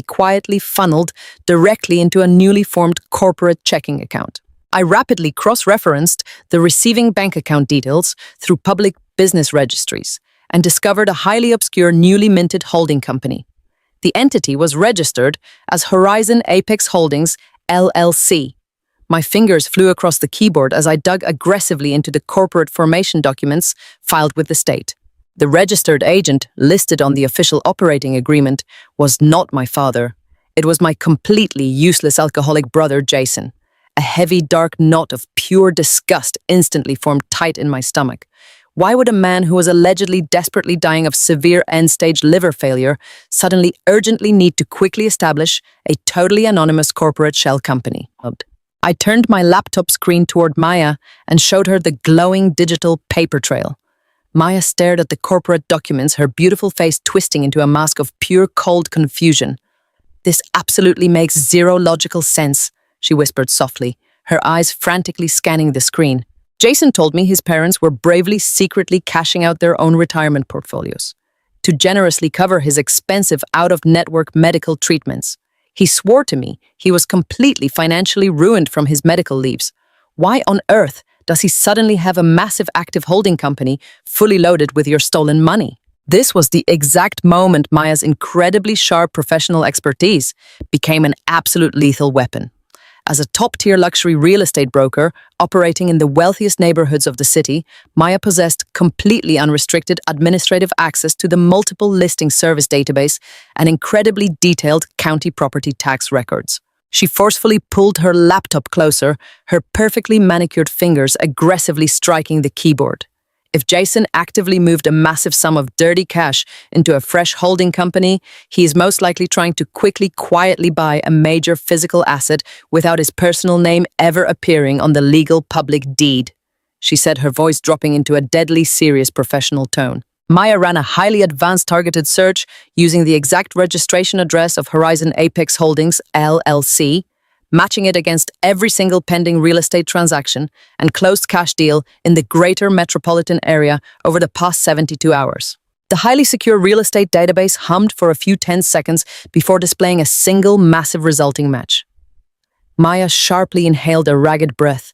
[SPEAKER 1] quietly funneled directly into a newly formed corporate checking account. I rapidly cross-referenced the receiving bank account details through public business registries and discovered a highly obscure newly minted holding company. The entity was registered as Horizon Apex Holdings, LLC. My fingers flew across the keyboard as I dug aggressively into the corporate formation documents filed with the state. The registered agent listed on the official operating agreement was not my father. It was my completely useless alcoholic brother, Jason. A heavy, dark knot of pure disgust instantly formed tight in my stomach. Why would a man who was allegedly desperately dying of severe end-stage liver failure suddenly urgently need to quickly establish a totally anonymous corporate shell company? I turned my laptop screen toward Maya and showed her the glowing digital paper trail. Maya stared at the corporate documents, her beautiful face twisting into a mask of pure cold confusion. "This absolutely makes zero logical sense," she whispered softly, her eyes frantically scanning the screen. Jason told me his parents were bravely secretly cashing out their own retirement portfolios to generously cover his expensive out-of-network medical treatments. He swore to me he was completely financially ruined from his medical leaves. Why on earth does he suddenly have a massive active holding company fully loaded with your stolen money? This was the exact moment Maya's incredibly sharp professional expertise became an absolute lethal weapon. As a top-tier luxury real estate broker operating in the wealthiest neighborhoods of the city, Maya possessed completely unrestricted administrative access to the multiple listing service database and incredibly detailed county property tax records. She forcefully pulled her laptop closer, her perfectly manicured fingers aggressively striking the keyboard. If Jason actively moved a massive sum of dirty cash into a fresh holding company, he is most likely trying to quietly buy a major physical asset without his personal name ever appearing on the legal public deed, she said, her voice dropping into a deadly serious professional tone. Maya ran a highly advanced targeted search using the exact registration address of Horizon Apex Holdings, LLC, matching it against every single pending real estate transaction and closed cash deal in the greater metropolitan area over the past 72 hours. The highly secure real estate database hummed for a few tense seconds before displaying a single massive resulting match. Maya sharply inhaled a ragged breath.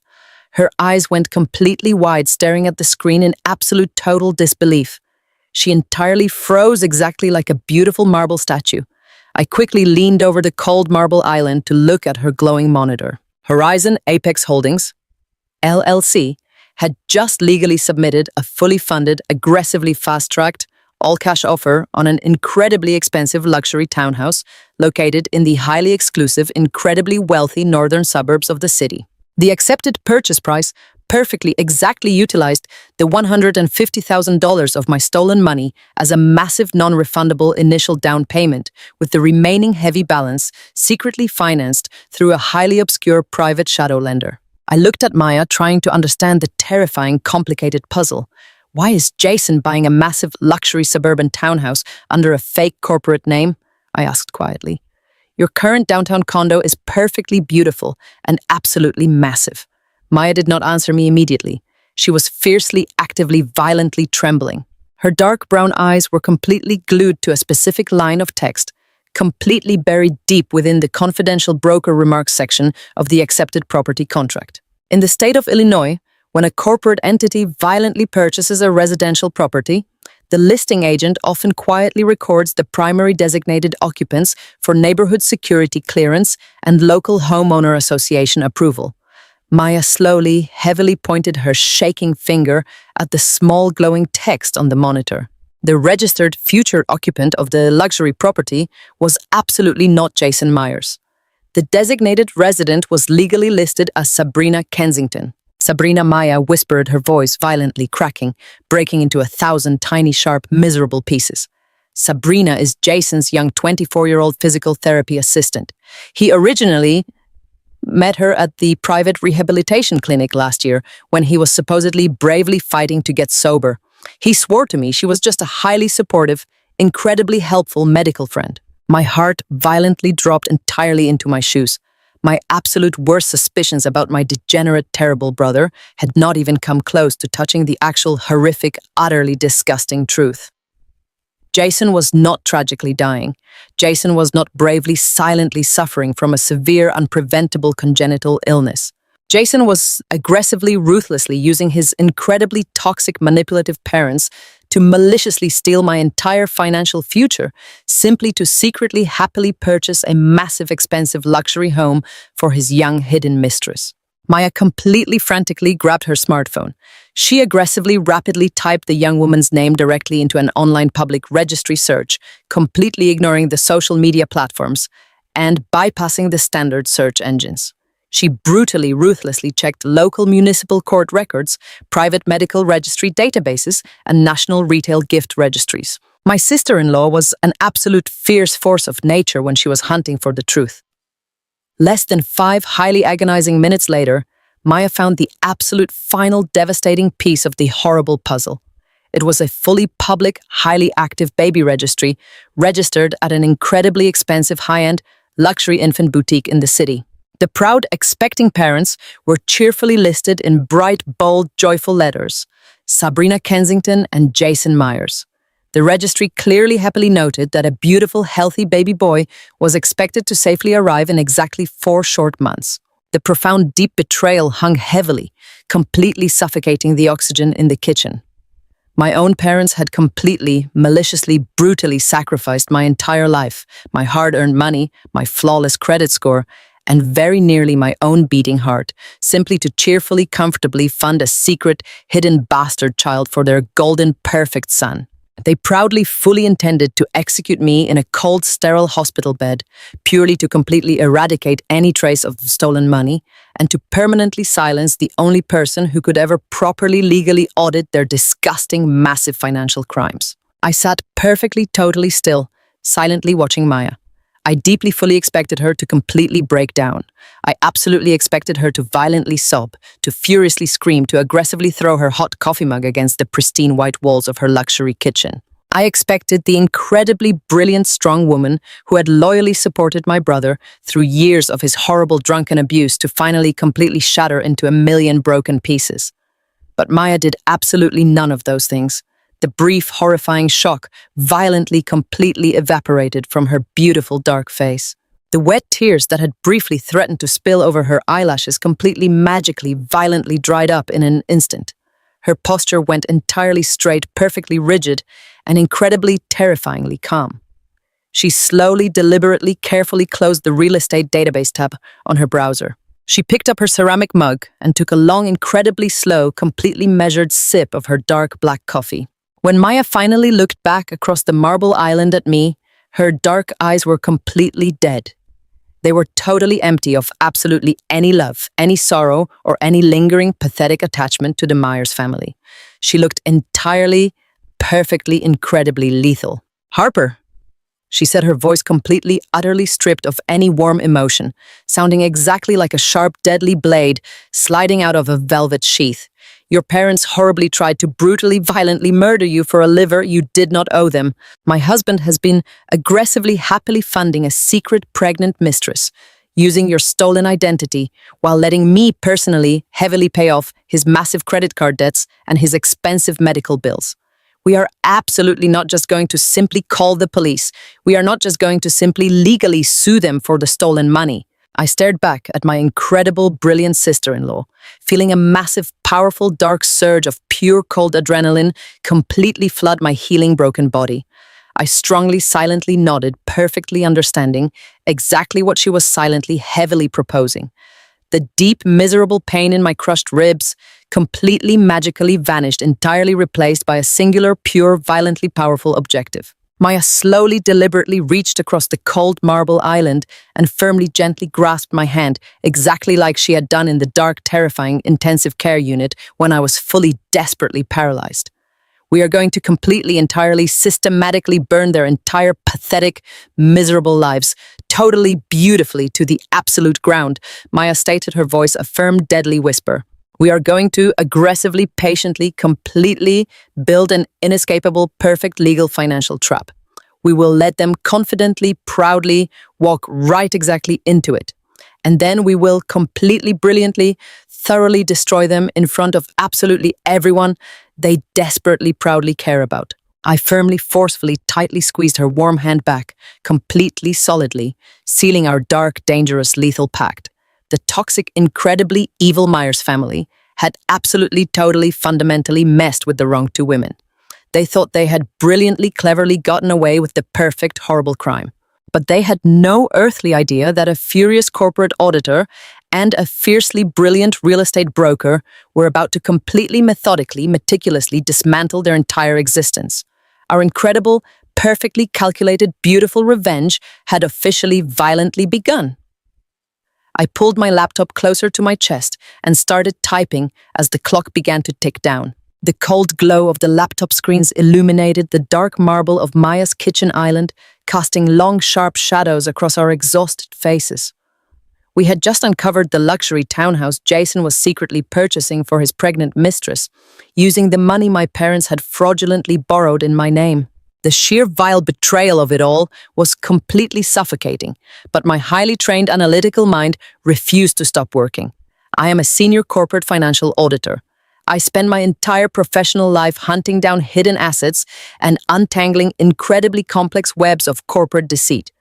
[SPEAKER 1] Her eyes went completely wide, staring at the screen in absolute total disbelief. She entirely froze exactly like a beautiful marble statue. I quickly leaned over the cold marble island to look at her glowing monitor. Horizon Apex Holdings, LLC, had just legally submitted a fully funded, aggressively fast-tracked, all-cash offer on an incredibly expensive luxury townhouse located in the highly exclusive, incredibly wealthy northern suburbs of the city. The accepted purchase price exactly utilized the $150,000 of my stolen money as a massive non-refundable initial down payment, with the remaining heavy balance secretly financed through a highly obscure private shadow lender. I looked at Maya, trying to understand the terrifying, complicated puzzle. Why is Jason buying a massive luxury suburban townhouse under a fake corporate name? I asked quietly. Your current downtown condo is perfectly beautiful and absolutely massive. Maya did not answer me immediately. She was fiercely, actively, violently trembling. Her dark brown eyes were completely glued to a specific line of text, completely buried deep within the confidential broker remarks section of the accepted property contract. In the state of Illinois, when a corporate entity violently purchases a residential property, the listing agent often quietly records the primary designated occupants for neighborhood security clearance and local homeowner association approval. Maya slowly, heavily pointed her shaking finger at the small glowing text on the monitor. The registered future occupant of the luxury property was absolutely not Jason Myers. The designated resident was legally listed as Sabrina Kensington. Sabrina, Maya whispered, her voice violently cracking, breaking into 1,000 tiny, sharp, miserable pieces. Sabrina is Jason's young 24-year-old physical therapy assistant. He originally met her at the private rehabilitation clinic last year when he was supposedly bravely fighting to get sober. He swore to me she was just a highly supportive, incredibly helpful medical friend. My heart violently dropped entirely into my shoes. My absolute worst suspicions about my degenerate, terrible brother had not even come close to touching the actual horrific, utterly disgusting truth. Jason was not tragically dying. Jason was not bravely, silently suffering from a severe, unpreventable congenital illness. Jason was aggressively, ruthlessly using his incredibly toxic, manipulative parents to maliciously steal my entire financial future, simply to secretly, happily purchase a massive, expensive luxury home for his young, hidden mistress. Maya completely frantically grabbed her smartphone. She aggressively, rapidly typed the young woman's name directly into an online public registry search, completely ignoring the social media platforms and bypassing the standard search engines. She brutally, ruthlessly checked local municipal court records, private medical registry databases, and national retail gift registries. My sister-in-law was an absolute fierce force of nature when she was hunting for the truth. Less than 5 highly agonizing minutes later, Maya found the absolute final devastating piece of the horrible puzzle. It was a fully public, highly active baby registry registered at an incredibly expensive high-end luxury infant boutique in the city. The proud, expecting parents were cheerfully listed in bright, bold, joyful letters: Sabrina Kensington and Jason Myers. The registry clearly happily noted that a beautiful, healthy baby boy was expected to safely arrive in exactly 4 short months. The profound, deep betrayal hung heavily, completely suffocating the oxygen in the kitchen. My own parents had completely, maliciously, brutally sacrificed my entire life, my hard-earned money, my flawless credit score, and very nearly my own beating heart, simply to cheerfully, comfortably fund a secret, hidden bastard child for their golden, perfect son. They proudly, fully intended to execute me in a cold, sterile hospital bed, purely to completely eradicate any trace of the stolen money, and to permanently silence the only person who could ever properly, legally audit their disgusting, massive financial crimes. I sat perfectly, totally still, silently watching Maya. I deeply fully expected her to completely break down. I absolutely expected her to violently sob, to furiously scream, to aggressively throw her hot coffee mug against the pristine white walls of her luxury kitchen. I expected the incredibly brilliant, strong woman who had loyally supported my brother through years of his horrible drunken abuse to finally completely shatter into a million broken pieces. But Maya did absolutely none of those things. The brief, horrifying shock violently, completely evaporated from her beautiful, dark face. The wet tears that had briefly threatened to spill over her eyelashes completely, magically, violently dried up in an instant. Her posture went entirely straight, perfectly rigid, and incredibly, terrifyingly calm. She slowly, deliberately, carefully closed the real estate database tab on her browser. She picked up her ceramic mug and took a long, incredibly slow, completely measured sip of her dark black coffee. When Maya finally looked back across the marble island at me, her dark eyes were completely dead. They were totally empty of absolutely any love, any sorrow, or any lingering, pathetic attachment to the Myers family. She looked entirely, perfectly, incredibly lethal. "Harper," she said, her voice completely, utterly stripped of any warm emotion, sounding exactly like a sharp, deadly blade sliding out of a velvet sheath. Your parents horribly tried to brutally, violently murder you for a liver you did not owe them. My husband has been aggressively, happily funding a secret pregnant mistress, using your stolen identity, while letting me personally heavily pay off his massive credit card debts and his expensive medical bills. We are absolutely not just going to simply call the police. We are not just going to simply legally sue them for the stolen money. I stared back at my incredible, brilliant sister-in-law, feeling a massive, powerful, dark surge of pure, cold adrenaline completely flood my healing, broken body. I strongly, silently nodded, perfectly understanding exactly what she was silently, heavily proposing. The deep, miserable pain in my crushed ribs completely, magically vanished, entirely replaced by a singular, pure, violently powerful objective. Maya slowly, deliberately reached across the cold marble island and firmly, gently grasped my hand, exactly like she had done in the dark, terrifying intensive care unit when I was fully, desperately paralyzed. We are going to completely, entirely, systematically burn their entire pathetic, miserable lives, totally, beautifully, to the absolute ground, Maya stated, her voice a firm, deadly whisper. We are going to aggressively, patiently, completely build an inescapable, perfect legal financial trap. We will let them confidently, proudly walk right exactly into it. And then we will completely, brilliantly, thoroughly destroy them in front of absolutely everyone they desperately, proudly care about. I firmly, forcefully, tightly squeezed her warm hand back, completely, solidly, sealing our dark, dangerous, lethal pact. The toxic, incredibly evil Myers family had absolutely, totally, fundamentally messed with the wrong two women. They thought they had brilliantly, cleverly gotten away with the perfect, horrible crime. But they had no earthly idea that a furious corporate auditor and a fiercely brilliant real estate broker were about to completely, methodically, meticulously dismantle their entire existence. Our incredible, perfectly calculated, beautiful revenge had officially, violently begun. I pulled my laptop closer to my chest and started typing as the clock began to tick down. The cold glow of the laptop screens illuminated the dark marble of Maya's kitchen island, casting long, sharp shadows across our exhausted faces. We had just uncovered the luxury townhouse Jason was secretly purchasing for his pregnant mistress, using the money my parents had fraudulently borrowed in my name. The sheer vile betrayal of it all was completely suffocating, but my highly trained analytical mind refused to stop working. I am a senior corporate financial auditor. I spend my entire professional life hunting down hidden assets and untangling incredibly complex webs of corporate deceit.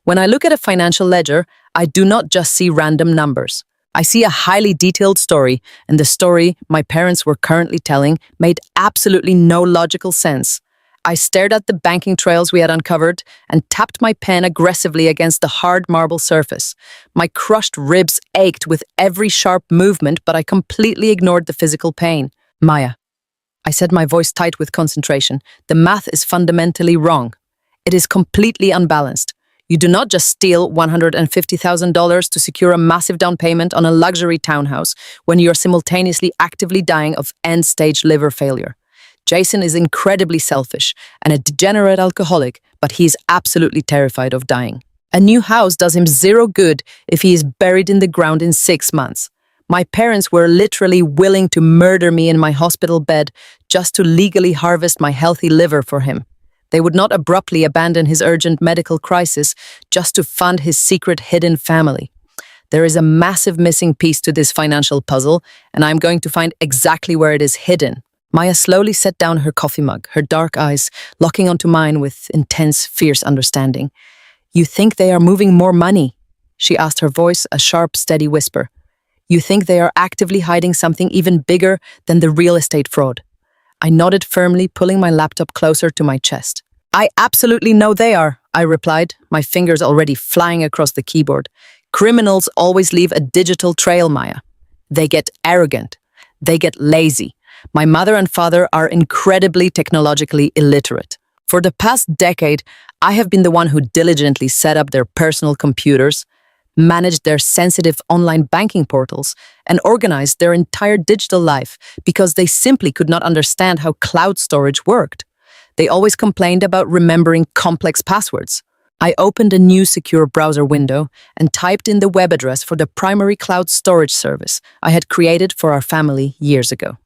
[SPEAKER 1] When I look at a financial ledger, I do not just see random numbers. I see a highly detailed story, and the story my parents were currently telling made absolutely no logical sense. I stared at the banking trails we had uncovered and tapped my pen aggressively against the hard marble surface. My crushed ribs ached with every sharp movement, but I completely ignored the physical pain. Maya, I said, my voice tight with concentration, the math is fundamentally wrong. It is completely unbalanced. You do not just steal $150,000 to secure a massive down payment on a luxury townhouse when you are simultaneously actively dying of end-stage liver failure. Jason is incredibly selfish and a degenerate alcoholic, but he is absolutely terrified of dying. A new house does him zero good if he is buried in the ground in 6 months. My parents were literally willing to murder me in my hospital bed just to legally harvest my healthy liver for him. They would not abruptly abandon his urgent medical crisis just to fund his secret hidden family. There is a massive missing piece to this financial puzzle, and I'm going to find exactly where it is hidden. Maya slowly set down her coffee mug, her dark eyes locking onto mine with intense, fierce understanding. You think they are moving more money? She asked, her voice a sharp, steady whisper. You think they are actively hiding something even bigger than the real estate fraud? I nodded firmly, pulling my laptop closer to my chest. I absolutely know they are, I replied, my fingers already flying across the keyboard. Criminals always leave a digital trail, Maya. They get arrogant. They get lazy. My mother and father are incredibly technologically illiterate. For the past decade, I have been the one who diligently set up their personal computers, managed their sensitive online banking portals, and organized their entire digital life because they simply could not understand how cloud storage worked. They always complained about remembering complex passwords. I opened a new secure browser window and typed in the web address for the primary cloud storage service I had created for our family years ago.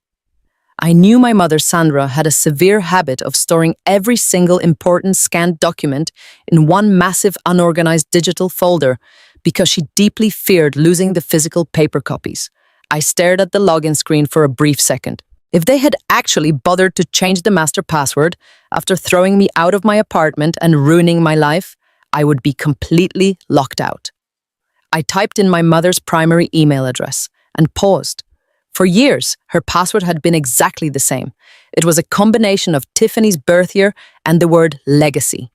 [SPEAKER 1] I knew my mother, Sandra, had a severe habit of storing every single important scanned document in one massive unorganized digital folder because she deeply feared losing the physical paper copies. I stared at the login screen for a brief second. If they had actually bothered to change the master password after throwing me out of my apartment and ruining my life, I would be completely locked out. I typed in my mother's primary email address and paused. For years, her password had been exactly the same. It was a combination of Tiffany's birth year and the word legacy.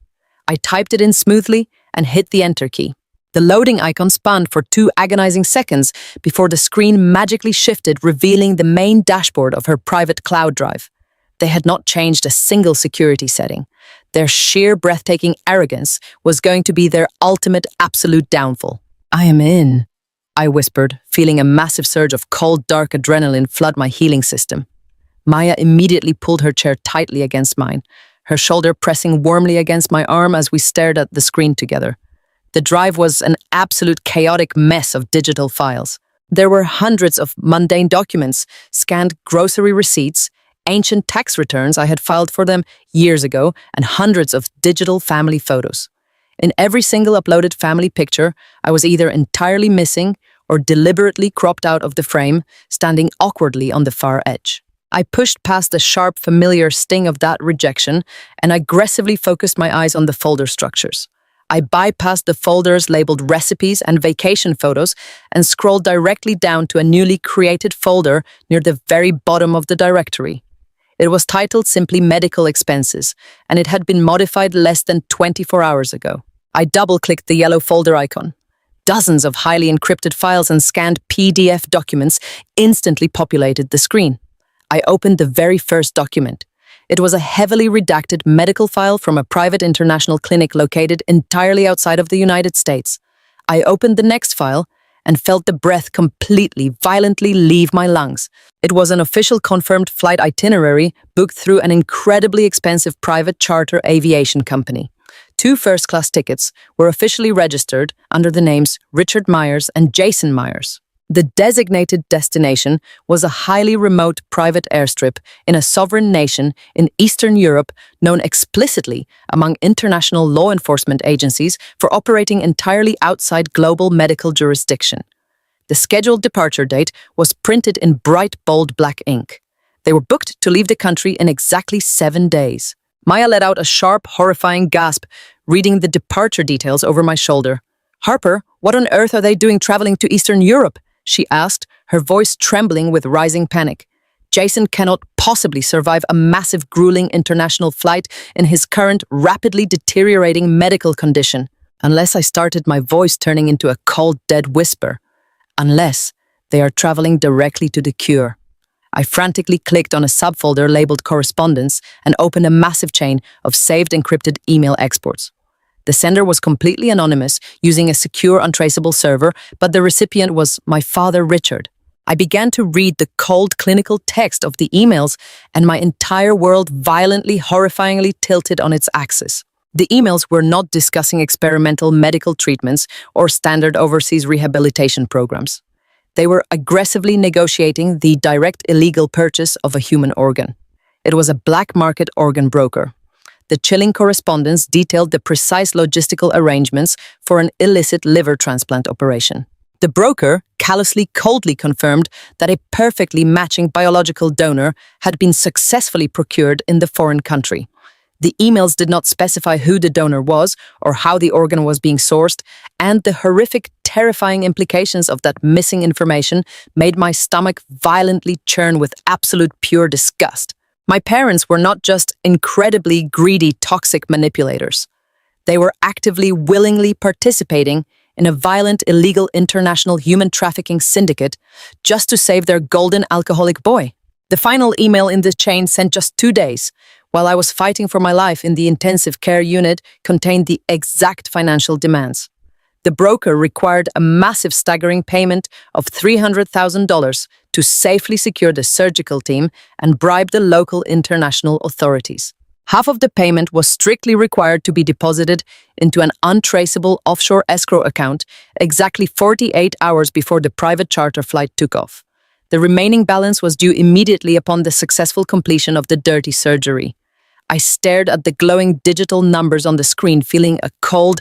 [SPEAKER 1] I typed it in smoothly and hit the enter key. The loading icon spun for 2 agonizing seconds before the screen magically shifted, revealing the main dashboard of her private cloud drive. They had not changed a single security setting. Their sheer breathtaking arrogance was going to be their ultimate absolute downfall. I am in, I whispered, feeling a massive surge of cold, dark adrenaline flood my healing system. Maya immediately pulled her chair tightly against mine, her shoulder pressing warmly against my arm as we stared at the screen together. The drive was an absolute chaotic mess of digital files. There were hundreds of mundane documents, scanned grocery receipts, ancient tax returns I had filed for them years ago, and hundreds of digital family photos. In every single uploaded family picture, I was either entirely missing or deliberately cropped out of the frame, standing awkwardly on the far edge. I pushed past the sharp, familiar sting of that rejection and aggressively focused my eyes on the folder structures. I bypassed the folders labeled recipes and vacation photos and scrolled directly down to a newly created folder near the very bottom of the directory. It was titled simply Medical Expenses, and it had been modified less than 24 hours ago. I double-clicked the yellow folder icon. Dozens of highly encrypted files and scanned PDF documents instantly populated the screen. I opened the very first document. It was a heavily redacted medical file from a private international clinic located entirely outside of the United States. I opened the next file and felt the breath completely, violently leave my lungs. It was an official confirmed flight itinerary booked through an incredibly expensive private charter aviation company. 2 first-class tickets were officially registered under the names Richard Myers and Jason Myers. The designated destination was a highly remote private airstrip in a sovereign nation in Eastern Europe known explicitly among international law enforcement agencies for operating entirely outside global medical jurisdiction. The scheduled departure date was printed in bright, bold black ink. They were booked to leave the country in exactly 7 days. Maya let out a sharp, horrifying gasp, reading the departure details over my shoulder. "Harper, what on earth are they doing traveling to Eastern Europe?" she asked, her voice trembling with rising panic. "Jason cannot possibly survive a massive, grueling international flight in his current, rapidly deteriorating medical condition." Unless I started my voice turning into a cold, dead whisper. Unless they are traveling directly to the cure. I frantically clicked on a subfolder labeled Correspondence and opened a massive chain of saved encrypted email exports. The sender was completely anonymous, using a secure, untraceable server, but the recipient was my father, Richard. I began to read the cold, clinical text of the emails, and my entire world violently, horrifyingly tilted on its axis. The emails were not discussing experimental medical treatments or standard overseas rehabilitation programs. They were aggressively negotiating the direct illegal purchase of a human organ. It was a black market organ broker. The chilling correspondence detailed the precise logistical arrangements for an illicit liver transplant operation. The broker callously, coldly confirmed that a perfectly matching biological donor had been successfully procured in the foreign country. The emails did not specify who the donor was or how the organ was being sourced, and the horrific, terrifying implications of that missing information made my stomach violently churn with absolute pure disgust. My parents were not just incredibly greedy, toxic manipulators. They were actively, willingly participating in a violent, illegal international human trafficking syndicate just to save their golden alcoholic boy. The final email in this chain, sent just 2 days, while I was fighting for my life in the intensive care unit, contained the exact financial demands. The broker required a massive, staggering payment of $300,000 to safely secure the surgical team and bribe the local international authorities. Half of the payment was strictly required to be deposited into an untraceable offshore escrow account exactly 48 hours before the private charter flight took off. The remaining balance was due immediately upon the successful completion of the dirty surgery. I stared at the glowing digital numbers on the screen, feeling a cold,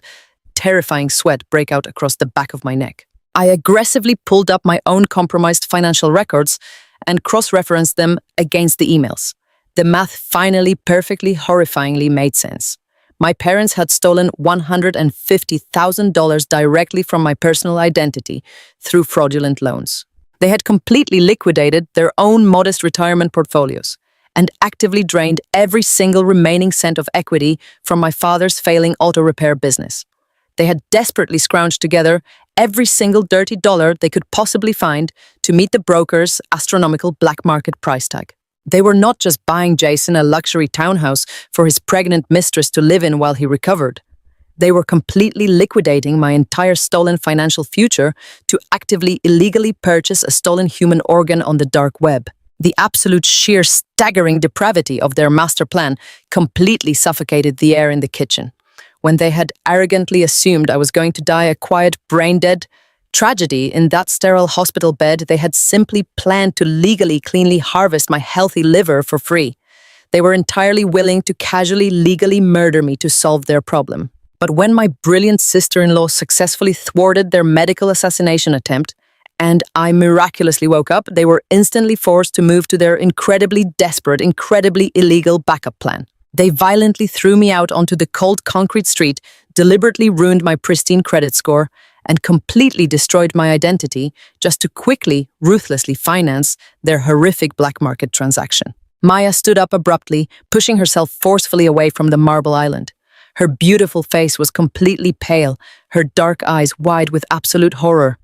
[SPEAKER 1] terrifying sweat break out across the back of my neck. I aggressively pulled up my own compromised financial records and cross-referenced them against the emails. The math finally, perfectly, horrifyingly made sense. My parents had stolen $150,000 directly from my personal identity through fraudulent loans. They had completely liquidated their own modest retirement portfolios and actively drained every single remaining cent of equity from my father's failing auto repair business. They had desperately scrounged together every single dirty dollar they could possibly find to meet the broker's astronomical black market price tag. They were not just buying Jason a luxury townhouse for his pregnant mistress to live in while he recovered. They were completely liquidating my entire stolen financial future to actively, illegally purchase a stolen human organ on the dark web. The absolute sheer staggering depravity of their master plan completely suffocated the air in the kitchen. When they had arrogantly assumed I was going to die a quiet, brain-dead tragedy in that sterile hospital bed, they had simply planned to legally, cleanly harvest my healthy liver for free. They were entirely willing to casually, legally murder me to solve their problem. But when my brilliant sister-in-law successfully thwarted their medical assassination attempt, and I miraculously woke up, they were instantly forced to move to their incredibly desperate, incredibly illegal backup plan. They violently threw me out onto the cold concrete street, deliberately ruined my pristine credit score, and completely destroyed my identity just to quickly, ruthlessly finance their horrific black market transaction. Maya stood up abruptly, pushing herself forcefully away from the marble island. Her beautiful face was completely pale, her dark eyes wide with absolute horror.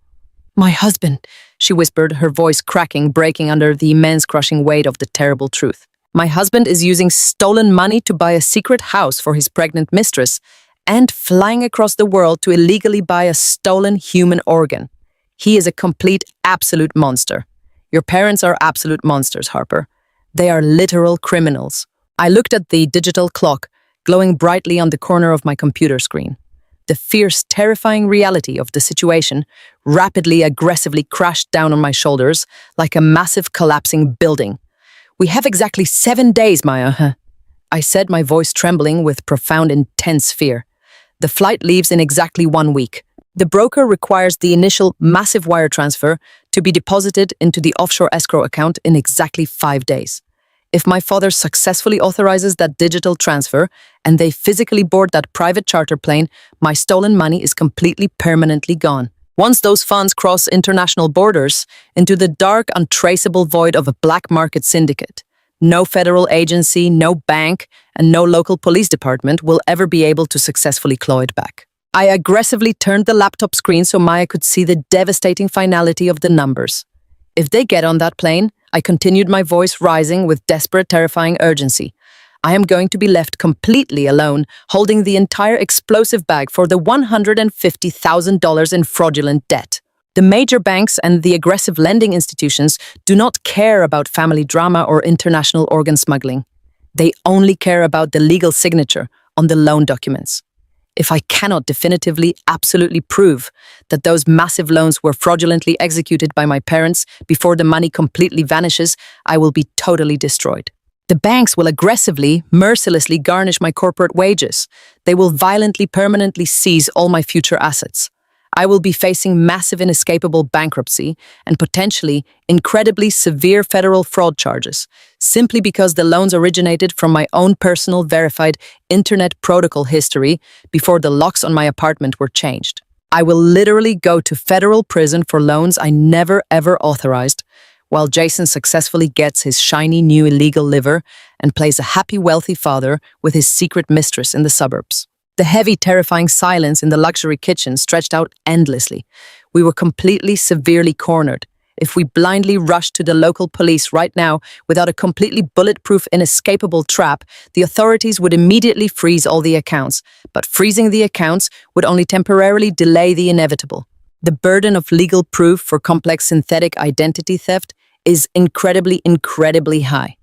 [SPEAKER 1] "My husband," she whispered, her voice cracking, breaking under the immense crushing weight of the terrible truth. "My husband is using stolen money to buy a secret house for his pregnant mistress and flying across the world to illegally buy a stolen human organ. He is a complete, absolute monster. Your parents are absolute monsters, Harper. They are literal criminals." I looked at the digital clock, glowing brightly on the corner of my computer screen. The fierce, terrifying reality of the situation rapidly, aggressively crashed down on my shoulders like a massive collapsing building. "We have exactly 7 days, Maya," I said, my voice trembling with profound, intense fear. "The flight leaves in exactly 1 week. The broker requires the initial massive wire transfer to be deposited into the offshore escrow account in exactly 5 days. If my father successfully authorizes that digital transfer and they physically board that private charter plane, my stolen money is completely permanently gone. Once those funds cross international borders into the dark, untraceable void of a black market syndicate, no federal agency, no bank, and no local police department will ever be able to successfully claw it back." I aggressively turned the laptop screen so Maya could see the devastating finality of the numbers. "If they get on that plane," I continued, my voice rising with desperate, terrifying urgency, "I am going to be left completely alone, holding the entire explosive bag for the $150,000 in fraudulent debt. The major banks and the aggressive lending institutions do not care about family drama or international organ smuggling. They only care about the legal signature on the loan documents. If I cannot definitively, absolutely prove that those massive loans were fraudulently executed by my parents before the money completely vanishes, I will be totally destroyed. The banks will aggressively, mercilessly garnish my corporate wages. They will violently, permanently seize all my future assets. I will be facing massive, inescapable bankruptcy and potentially incredibly severe federal fraud charges, simply because the loans originated from my own personal verified internet protocol history before the locks on my apartment were changed. I will literally go to federal prison for loans I never ever authorized, while Jason successfully gets his shiny new illegal liver and plays a happy, wealthy father with his secret mistress in the suburbs. The heavy, terrifying silence in the luxury kitchen stretched out endlessly. We were completely, severely cornered. If we blindly rushed to the local police right now without a completely bulletproof, inescapable trap, the authorities would immediately freeze all the accounts. But freezing the accounts would only temporarily delay the inevitable. The burden of legal proof for complex synthetic identity theft is incredibly, incredibly high.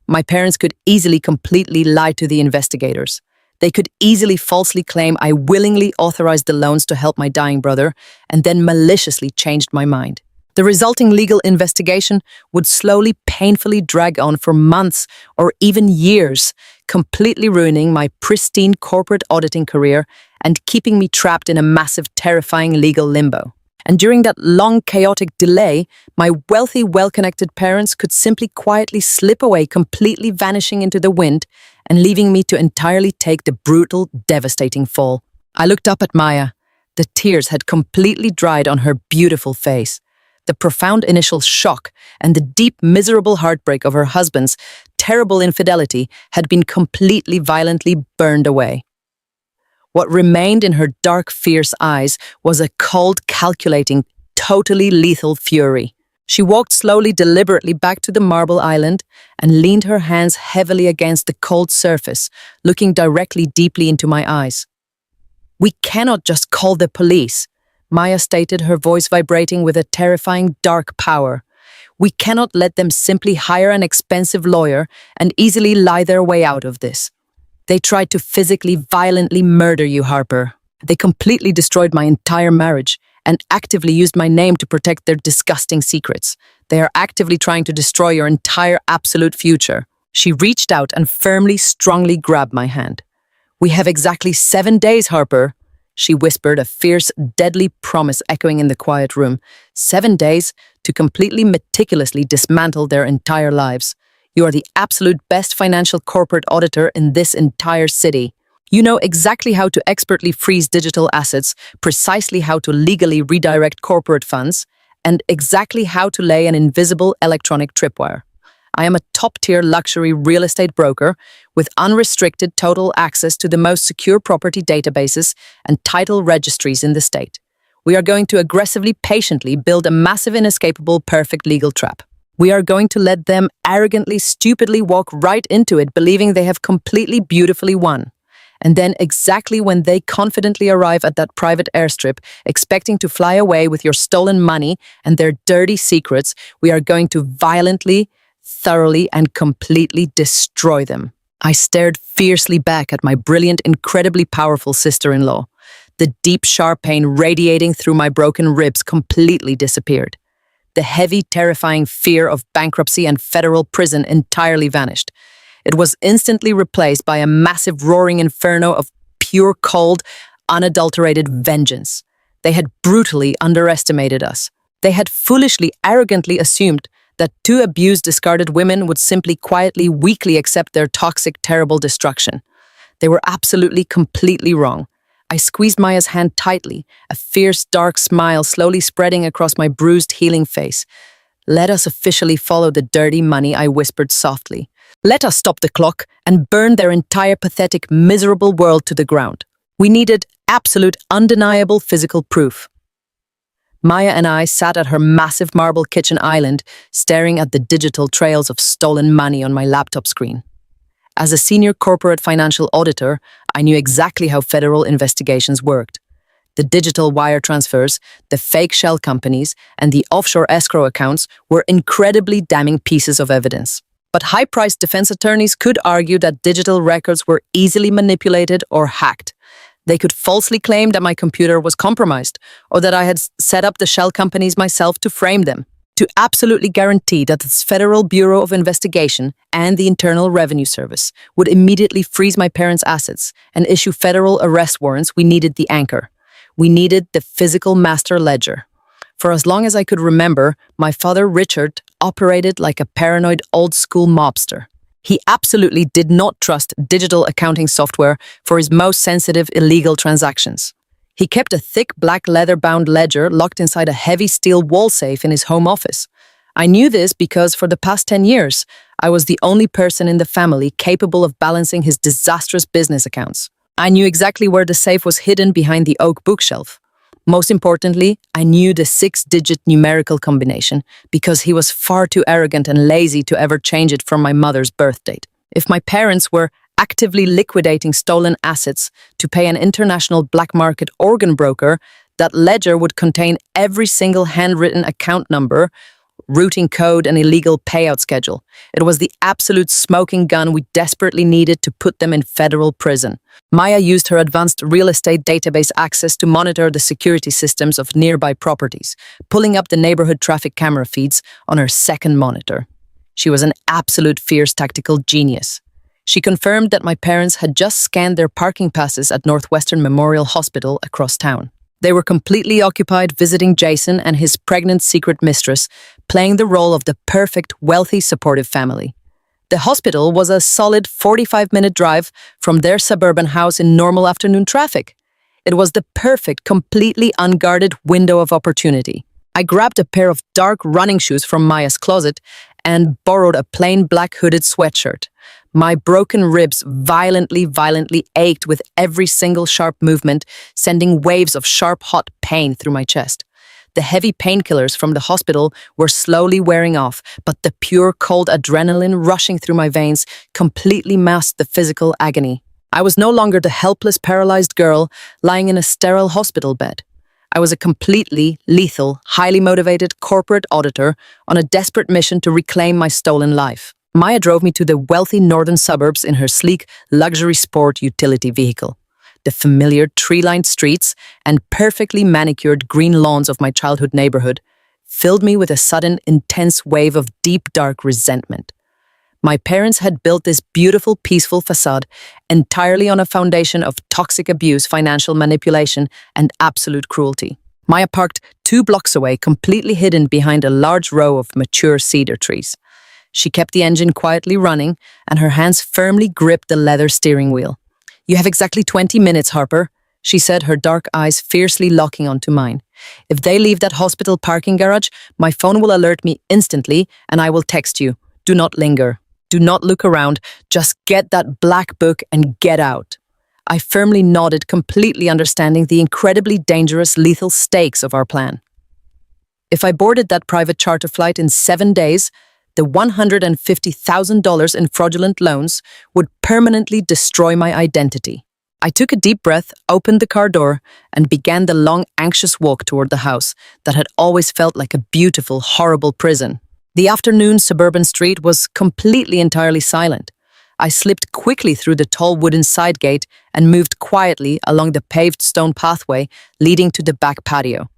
[SPEAKER 1] My parents could easily completely lie to the investigators. They could easily falsely claim I willingly authorized the loans to help my dying brother and then maliciously changed my mind. The resulting legal investigation would slowly, painfully drag on for months or even years, completely ruining my pristine corporate auditing career and keeping me trapped in a massive, terrifying legal limbo. And during that long, chaotic delay, my wealthy, well-connected parents could simply quietly slip away, completely vanishing into the wind and leaving me to entirely take the brutal, devastating fall. I looked up at Maya. The tears had completely dried on her beautiful face. The profound initial shock and the deep, miserable heartbreak of her husband's terrible infidelity had been completely, violently burned away. What remained in her dark, fierce eyes was a cold, calculating, totally lethal fury. She walked slowly, deliberately back to the marble island and leaned her hands heavily against the cold surface, looking directly deeply into my eyes. "We cannot just call the police," Maya stated, her voice vibrating with a terrifying dark power. "We cannot let them simply hire an expensive lawyer and easily lie their way out of this. They tried to physically, violently murder you, Harper. They completely destroyed my entire marriage and actively used my name to protect their disgusting secrets. They are actively trying to destroy your entire absolute future." She reached out and firmly, strongly grabbed my hand. "We have exactly 7 days, Harper," she whispered, a fierce, deadly promise echoing in the quiet room. 7 days to completely, meticulously dismantle their entire lives. You are the absolute best financial corporate auditor in this entire city. You know exactly how to expertly freeze digital assets, precisely how to legally redirect corporate funds, and exactly how to lay an invisible electronic tripwire. I am a top-tier luxury real estate broker with unrestricted total access to the most secure property databases and title registries in the state. We are going to aggressively, patiently build a massive, inescapable, perfect legal trap. We are going to let them arrogantly, stupidly walk right into it, believing they have completely, beautifully won. And then exactly when they confidently arrive at that private airstrip, expecting to fly away with your stolen money and their dirty secrets, we are going to violently, thoroughly, and completely destroy them. I stared fiercely back at my brilliant, incredibly powerful sister-in-law. The deep, sharp pain radiating through my broken ribs completely disappeared. The heavy, terrifying fear of bankruptcy and federal prison entirely vanished. It was instantly replaced by a massive, roaring inferno of pure, cold, unadulterated vengeance. They had brutally underestimated us. They had foolishly, arrogantly assumed that 2 abused, discarded women would simply, quietly, weakly accept their toxic, terrible destruction. They were absolutely, completely wrong. I squeezed Maya's hand tightly, a fierce, dark smile slowly spreading across my bruised, healing face. "Let us officially follow the dirty money," I whispered softly. "Let us stop the clock and burn their entire pathetic, miserable world to the ground." We needed absolute, undeniable physical proof. Maya and I sat at her massive marble kitchen island, staring at the digital trails of stolen money on my laptop screen. As a senior corporate financial auditor, I knew exactly how federal investigations worked. The digital wire transfers, the fake shell companies, and the offshore escrow accounts were incredibly damning pieces of evidence. But high-priced defense attorneys could argue that digital records were easily manipulated or hacked. They could falsely claim that my computer was compromised or that I had set up the shell companies myself to frame them. To absolutely guarantee that the Federal Bureau of Investigation and the Internal Revenue Service would immediately freeze my parents' assets and issue federal arrest warrants, we needed the anchor. We needed the physical master ledger. For as long as I could remember, my father, Richard, operated like a paranoid old-school mobster. He absolutely did not trust digital accounting software for his most sensitive illegal transactions. He kept a thick black leather-bound ledger locked inside a heavy steel wall safe in his home office. I knew this because for the past 10 years, I was the only person in the family capable of balancing his disastrous business accounts. I knew exactly where the safe was hidden behind the oak bookshelf. Most importantly, I knew the 6-digit numerical combination because he was far too arrogant and lazy to ever change it from my mother's birth date. If my parents were actively liquidating stolen assets to pay an international black market organ broker, that ledger would contain every single handwritten account number, routing code, and illegal payout schedule. It was the absolute smoking gun we desperately needed to put them in federal prison. Maya used her advanced real estate database access to monitor the security systems of nearby properties, pulling up the neighborhood traffic camera feeds on her second monitor. She was an absolute fierce tactical genius. She confirmed that my parents had just scanned their parking passes at Northwestern Memorial Hospital across town. They were completely occupied visiting Jason and his pregnant secret mistress, playing the role of the perfect, wealthy, supportive family. The hospital was a solid 45-minute drive from their suburban house in normal afternoon traffic. It was the perfect, completely unguarded window of opportunity. I grabbed a pair of dark running shoes from Maya's closet and borrowed a plain black hooded sweatshirt. My broken ribs violently ached with every single sharp movement, sending waves of sharp, hot pain through my chest. The heavy painkillers from the hospital were slowly wearing off, but the pure, cold adrenaline rushing through my veins completely masked the physical agony. I was no longer the helpless, paralyzed girl lying in a sterile hospital bed. I was a completely lethal, highly motivated corporate auditor on a desperate mission to reclaim my stolen life. Maya drove me to the wealthy northern suburbs in her sleek, luxury sport utility vehicle. The familiar tree-lined streets and perfectly manicured green lawns of my childhood neighborhood filled me with a sudden, intense wave of deep, dark resentment. My parents had built this beautiful, peaceful facade entirely on a foundation of toxic abuse, financial manipulation, and absolute cruelty. Maya parked 2 blocks away, completely hidden behind a large row of mature cedar trees. She kept the engine quietly running, and her hands firmly gripped the leather steering wheel. "You have exactly 20 minutes, Harper," she said, her dark eyes fiercely locking onto mine. "If they leave that hospital parking garage, my phone will alert me instantly, and I will text you. Do not linger. Do not look around. Just get that black book and get out." I firmly nodded, completely understanding the incredibly dangerous, lethal stakes of our plan. If I boarded that private charter flight in 7 days, the $150,000 in fraudulent loans would permanently destroy my identity. I took a deep breath, opened the car door, and began the long, anxious walk toward the house that had always felt like a beautiful, horrible prison. The afternoon suburban street was completely entirely silent. I slipped quickly through the tall wooden side gate and moved quietly along the paved stone pathway leading to the back patio.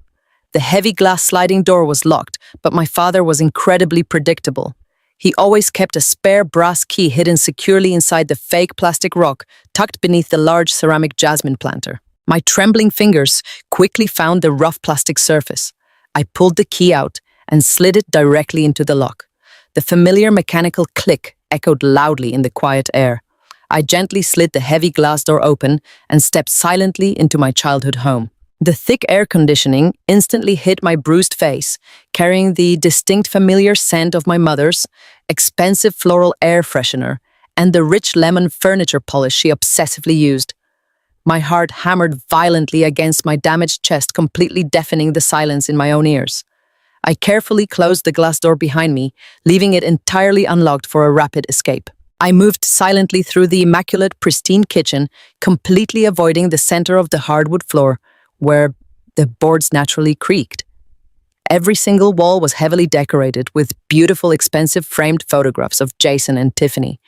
[SPEAKER 1] The heavy glass sliding door was locked, but my father was incredibly predictable. He always kept a spare brass key hidden securely inside the fake plastic rock tucked beneath the large ceramic jasmine planter. My trembling fingers quickly found the rough plastic surface. I pulled the key out and slid it directly into the lock. The familiar mechanical click echoed loudly in the quiet air. I gently slid the heavy glass door open and stepped silently into my childhood home. The thick air conditioning instantly hit my bruised face, carrying the distinct familiar scent of my mother's, expensive floral air freshener, and the rich lemon furniture polish she obsessively used. My heart hammered violently against my damaged chest, completely deafening the silence in my own ears. I carefully closed the glass door behind me, leaving it entirely unlocked for a rapid escape. I moved silently through the immaculate, pristine kitchen, completely avoiding the center of the hardwood floor, where the boards naturally creaked. Every single wall was heavily decorated with beautiful, expensive framed photographs of Jason and Tiffany.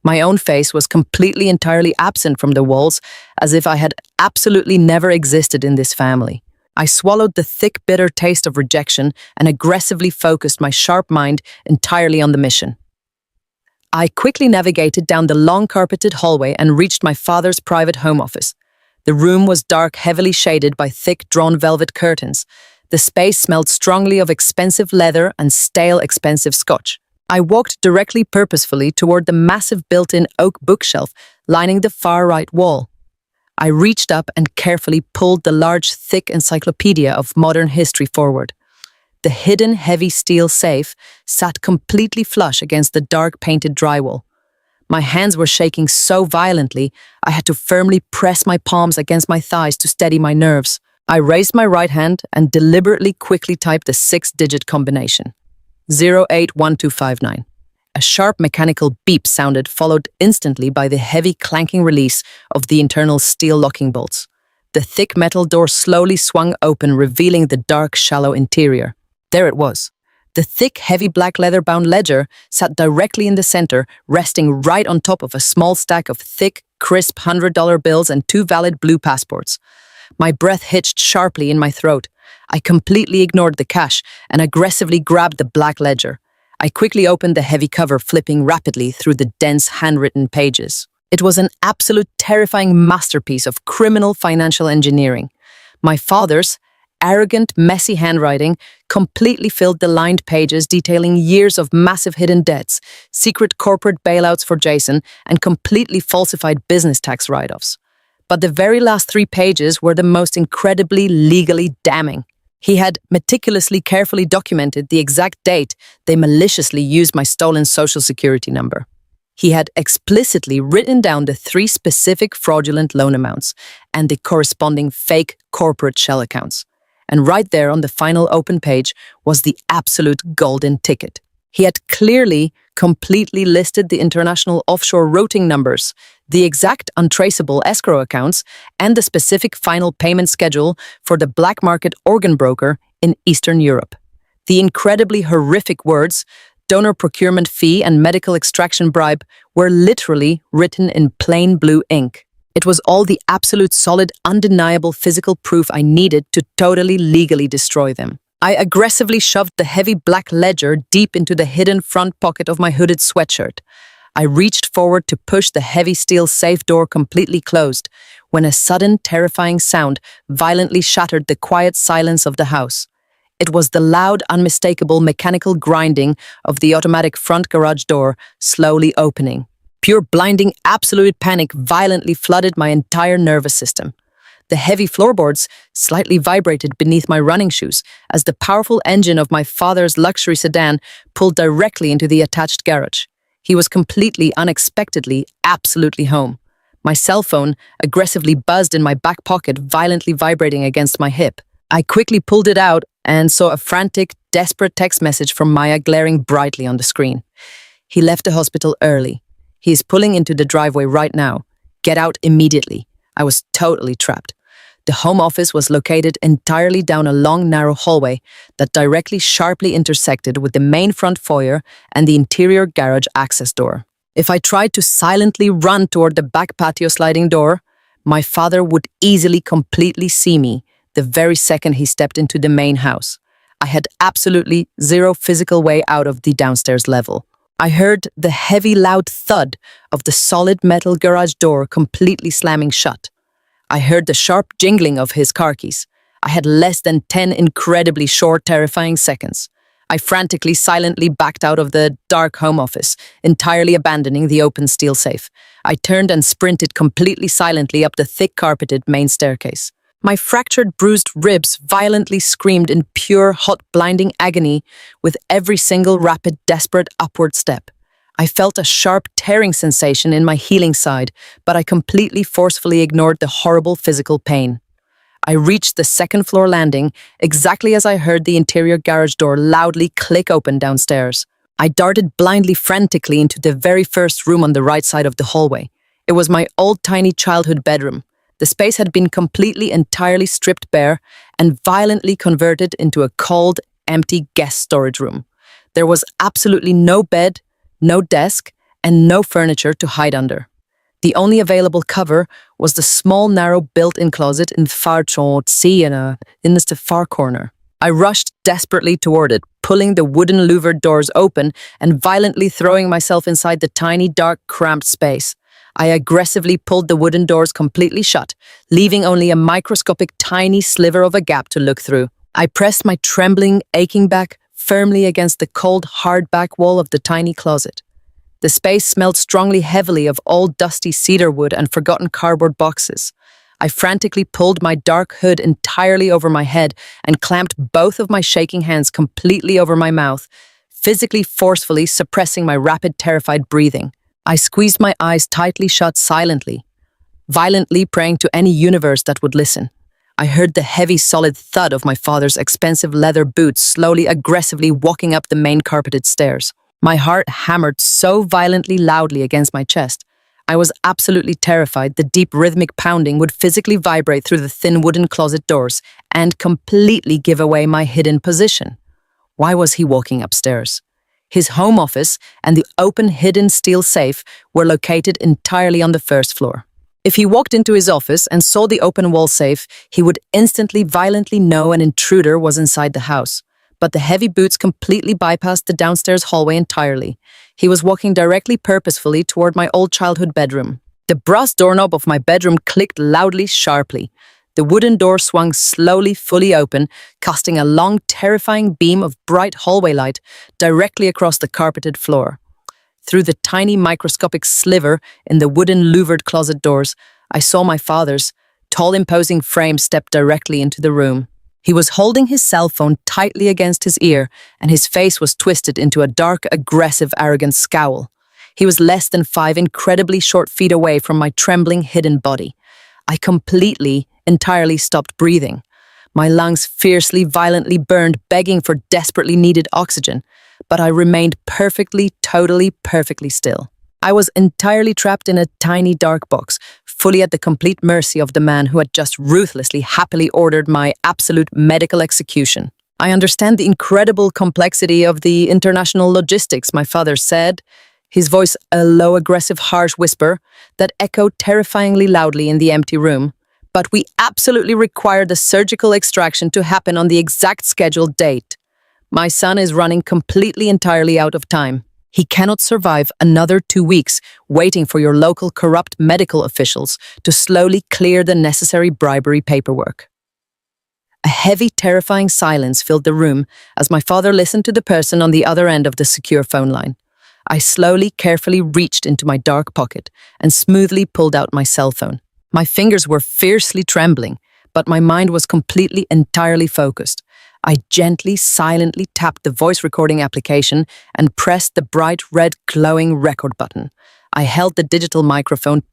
[SPEAKER 1] My own face was completely entirely absent from the walls, as if I had absolutely never existed in this family. I swallowed the thick, bitter taste of rejection and aggressively focused my sharp mind entirely on the mission. I quickly navigated down the long carpeted hallway and reached my father's private home office. The room was dark, heavily shaded by thick, drawn velvet curtains. The space smelled strongly of expensive leather and stale, expensive scotch. I walked directly, purposefully, toward the massive built-in oak bookshelf lining the far right wall. I reached up and carefully pulled the large, thick encyclopedia of modern history forward. The hidden, heavy steel safe sat completely flush against the dark, painted drywall. My hands were shaking so violently, I had to firmly press my palms against my thighs to steady my nerves. I raised my right hand and deliberately quickly typed the 6-digit combination. 081259. A sharp mechanical beep sounded, followed instantly by the heavy clanking release of the internal steel locking bolts. The thick metal door slowly swung open, revealing the dark, shallow interior. There it was, The thick, heavy black leather-bound ledger sat directly in the center, resting right on top of a small stack of thick, crisp $100 bills and 2 valid blue passports. My breath hitched sharply in my throat. I completely ignored the cash and aggressively grabbed the black ledger. I quickly opened the heavy cover, flipping rapidly through the dense handwritten pages. It was an absolute terrifying masterpiece of criminal financial engineering. My father's arrogant, messy handwriting completely filled the lined pages, detailing years of massive hidden debts, secret corporate bailouts for Jason, and completely falsified business tax write-offs. But the very last 3 pages were the most incredibly legally damning. He had meticulously, carefully documented the exact date they maliciously used my stolen social security number. He had explicitly written down the 3 specific fraudulent loan amounts and the corresponding fake corporate shell accounts. And right there on the final open page was the absolute golden ticket. He had clearly, completely listed the international offshore routing numbers, the exact untraceable escrow accounts, and the specific final payment schedule for the black market organ broker in Eastern Europe. The incredibly horrific words, donor procurement fee and medical extraction bribe, were literally written in plain blue ink. It was all the absolute solid, undeniable physical proof I needed to totally legally destroy them. I aggressively shoved the heavy black ledger deep into the hidden front pocket of my hooded sweatshirt. I reached forward to push the heavy steel safe door completely closed when a sudden, terrifying sound violently shattered the quiet silence of the house. It was the loud, unmistakable mechanical grinding of the automatic front garage door slowly opening. Pure blinding, absolute panic violently flooded my entire nervous system. The heavy floorboards slightly vibrated beneath my running shoes as the powerful engine of my father's luxury sedan pulled directly into the attached garage. He was completely, unexpectedly, absolutely home. My cell phone aggressively buzzed in my back pocket, violently vibrating against my hip. I quickly pulled it out and saw a frantic, desperate text message from Maya glaring brightly on the screen. He left the hospital early. He is pulling into the driveway right now. Get out immediately. I was totally trapped. The home office was located entirely down a long, narrow hallway that directly sharply intersected with the main front foyer and the interior garage access door. If I tried to silently run toward the back patio sliding door, my father would easily completely see me the very second he stepped into the main house. I had absolutely zero physical way out of the downstairs level. I heard the heavy, loud thud of the solid metal garage door completely slamming shut. I heard the sharp jingling of his car keys. I had less than 10 incredibly short, terrifying seconds. I frantically, silently backed out of the dark home office, entirely abandoning the open steel safe. I turned and sprinted completely silently up the thick carpeted main staircase. My fractured, bruised ribs violently screamed in pure, hot, blinding agony with every single rapid, desperate upward step. I felt a sharp, tearing sensation in my healing side, but I completely forcefully ignored the horrible physical pain. I reached the second-floor landing exactly as I heard the interior garage door loudly click open downstairs. I darted blindly, frantically into the very first room on the right side of the hallway. It was my old, tiny childhood bedroom. The space had been completely, entirely stripped bare and violently converted into a cold, empty guest storage room. There was absolutely no bed, no desk, and no furniture to hide under. The only available cover was the small, narrow built-in closet in the far corner. I rushed desperately toward it, pulling the wooden louvered doors open and violently throwing myself inside the tiny, dark, cramped space. I aggressively pulled the wooden doors completely shut, leaving only a microscopic tiny sliver of a gap to look through. I pressed my trembling, aching back firmly against the cold, hard back wall of the tiny closet. The space smelled strongly heavily of old dusty cedar wood and forgotten cardboard boxes. I frantically pulled my dark hood entirely over my head and clamped both of my shaking hands completely over my mouth, physically forcefully suppressing my rapid, terrified breathing. I squeezed my eyes tightly shut silently, violently praying to any universe that would listen. I heard the heavy, solid thud of my father's expensive leather boots slowly, aggressively walking up the main carpeted stairs. My heart hammered so violently loudly against my chest. I was absolutely terrified the deep rhythmic pounding would physically vibrate through the thin wooden closet doors and completely give away my hidden position. Why was he walking upstairs? His home office and the open hidden steel safe were located entirely on the first floor. If he walked into his office and saw the open wall safe, he would instantly violently know an intruder was inside the house. But the heavy boots completely bypassed the downstairs hallway entirely. He was walking directly purposefully toward my old childhood bedroom. The brass doorknob of my bedroom clicked loudly, sharply. The wooden door swung slowly, fully open, casting a long, terrifying beam of bright hallway light directly across the carpeted floor. Through the tiny microscopic sliver in the wooden louvered closet doors, I saw my father's tall, imposing frame step directly into the room. He was holding his cell phone tightly against his ear, and his face was twisted into a dark, aggressive, arrogant scowl. He was less than 5 incredibly short feet away from my trembling, hidden body. I entirely stopped breathing. My lungs fiercely, violently burned, begging for desperately needed oxygen. But I remained perfectly still. I was entirely trapped in a tiny dark box, fully at the complete mercy of the man who had just ruthlessly, happily ordered my absolute medical execution. I understand the incredible complexity of the international logistics, my father said, his voice a low, aggressive, harsh whisper that echoed terrifyingly loudly in the empty room. But we absolutely require the surgical extraction to happen on the exact scheduled date. My son is running entirely out of time. He cannot survive another 2 weeks waiting for your local corrupt medical officials to slowly clear the necessary bribery paperwork. A heavy, terrifying silence filled the room as my father listened to the person on the other end of the secure phone line. I slowly, carefully reached into my dark pocket and smoothly pulled out my cell phone. My fingers were fiercely trembling, but my mind was entirely focused. I gently, silently tapped the voice recording application and pressed the bright red glowing record button. I held the digital microphone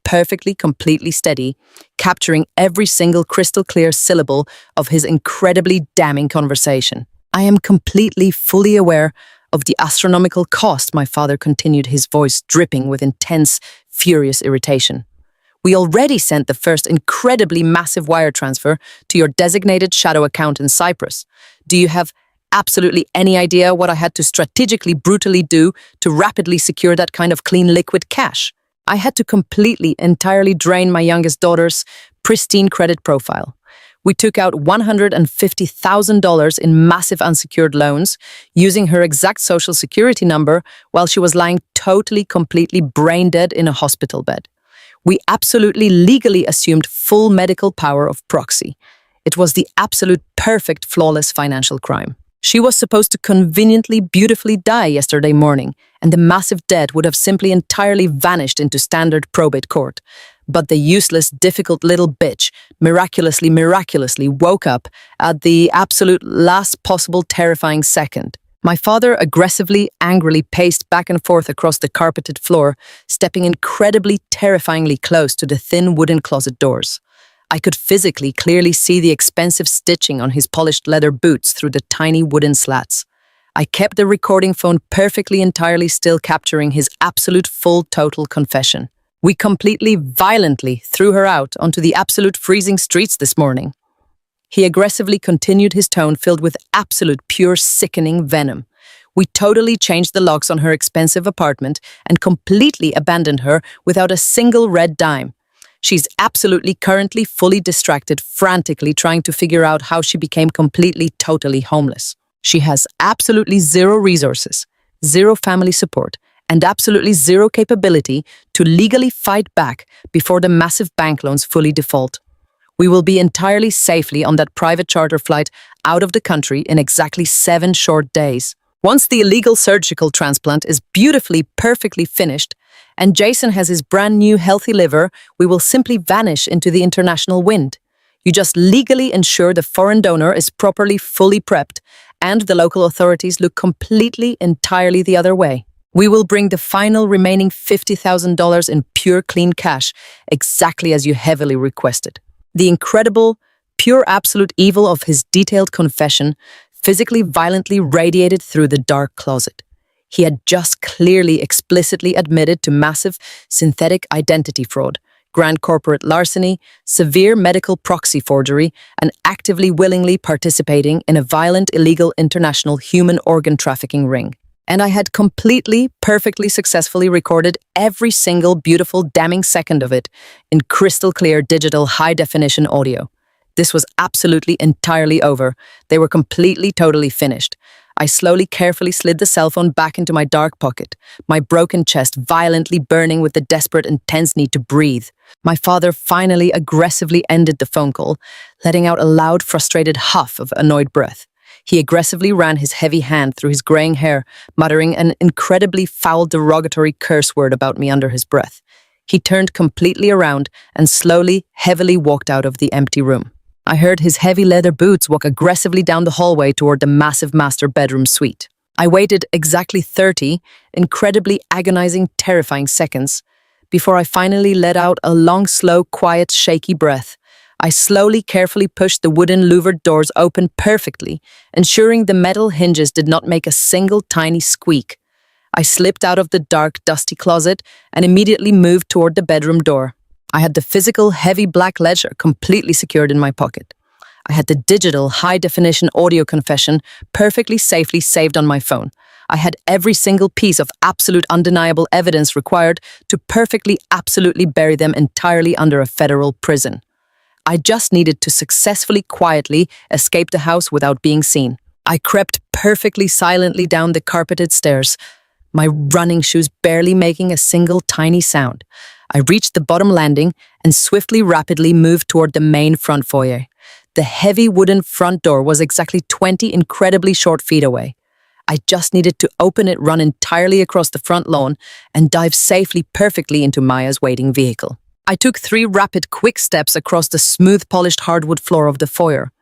[SPEAKER 1] completely steady, capturing every single crystal clear syllable of his incredibly damning conversation. I am fully aware of the astronomical cost, my father continued, his voice dripping with intense, furious irritation. We already sent the first incredibly massive wire transfer to your designated shadow account in Cyprus. Do you have absolutely any idea what I had to strategically, brutally do to rapidly secure that kind of clean liquid cash? I had to entirely drain my youngest daughter's pristine credit profile. We took out $150,000 in massive unsecured loans using her exact social security number while she was lying completely brain dead in a hospital bed. We absolutely legally assumed full medical power of proxy. It was the absolute perfect, flawless financial crime. She was supposed to conveniently, beautifully die yesterday morning, and the massive debt would have simply entirely vanished into standard probate court. But the useless, difficult little bitch miraculously woke up at the absolute last possible terrifying second. My father aggressively, angrily paced back and forth across the carpeted floor, stepping incredibly, terrifyingly close to the thin wooden closet doors. I could clearly see the expensive stitching on his polished leather boots through the tiny wooden slats. I kept the recording phone entirely still, capturing his absolute full total confession. We violently threw her out onto the absolute freezing streets this morning. He aggressively continued, his tone filled with absolute pure sickening venom. We totally changed the locks on her expensive apartment and completely abandoned her without a single red dime. She's currently fully distracted, frantically trying to figure out how she became totally homeless. She has absolutely zero resources, zero family support, and absolutely zero capability to legally fight back before the massive bank loans fully default. We will be entirely safely on that private charter flight out of the country in exactly 7 short days. Once the illegal surgical transplant is perfectly finished, and Jason has his brand new healthy liver, we will simply vanish into the international wind. You just legally ensure the foreign donor is fully prepped, and the local authorities look entirely the other way. We will bring the final remaining $50,000 in pure clean cash, exactly as you heavily requested. The incredible, pure absolute evil of his detailed confession violently radiated through the dark closet. He had just explicitly admitted to massive synthetic identity fraud, grand corporate larceny, severe medical proxy forgery, and actively willingly participating in a violent illegal international human organ trafficking ring. And I had completely, perfectly successfully recorded every single beautiful, damning second of it in crystal clear digital high-definition audio. This was absolutely entirely over. They were completely, totally finished. I slowly, carefully slid the cell phone back into my dark pocket, my broken chest violently burning with the desperate, intense need to breathe. My father finally aggressively ended the phone call, letting out a loud, frustrated huff of annoyed breath. He aggressively ran his heavy hand through his graying hair, muttering an incredibly foul, derogatory curse word about me under his breath. He turned completely around and slowly, heavily walked out of the empty room. I heard his heavy leather boots walk aggressively down the hallway toward the massive master bedroom suite. I waited exactly 30 incredibly agonizing, terrifying seconds before I finally let out a long, slow, quiet, shaky breath. I slowly, carefully pushed the wooden louvered doors open perfectly, ensuring the metal hinges did not make a single tiny squeak. I slipped out of the dark, dusty closet and immediately moved toward the bedroom door. I had the physical, heavy black ledger completely secured in my pocket. I had the digital, high-definition audio confession perfectly safely saved on my phone. I had every single piece of absolute undeniable evidence required to perfectly, absolutely bury them entirely under a federal prison. I just needed to successfully, quietly escape the house without being seen. I crept perfectly silently down the carpeted stairs, my running shoes barely making a single tiny sound. I reached the bottom landing and swiftly, rapidly moved toward the main front foyer. The heavy wooden front door was exactly 20 incredibly short feet away. I just needed to open it, run entirely across the front lawn, and dive safely, perfectly into Maya's waiting vehicle. I took 3 rapid, quick steps across the smooth, polished hardwood floor of the foyer.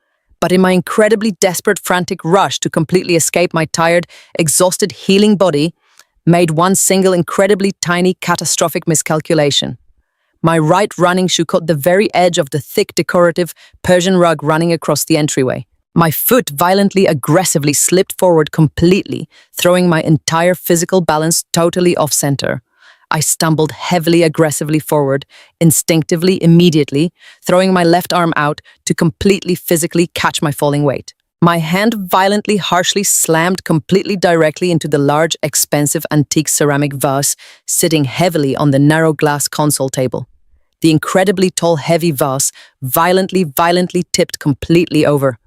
[SPEAKER 1] But in my incredibly desperate, frantic rush to completely escape my tired, exhausted, healing body, made one single incredibly tiny catastrophic miscalculation. My right running shoe caught the very edge of the thick decorative Persian rug running across the entryway. My foot violently, aggressively slipped forward completely, throwing my entire physical balance totally off-center. I stumbled heavily, aggressively forward, instinctively, immediately, throwing my left arm out to completely physically catch my falling weight. My hand violently, harshly slammed completely directly into the large, expensive antique ceramic vase sitting heavily on the narrow glass console table. The incredibly tall, heavy vase violently tipped completely over.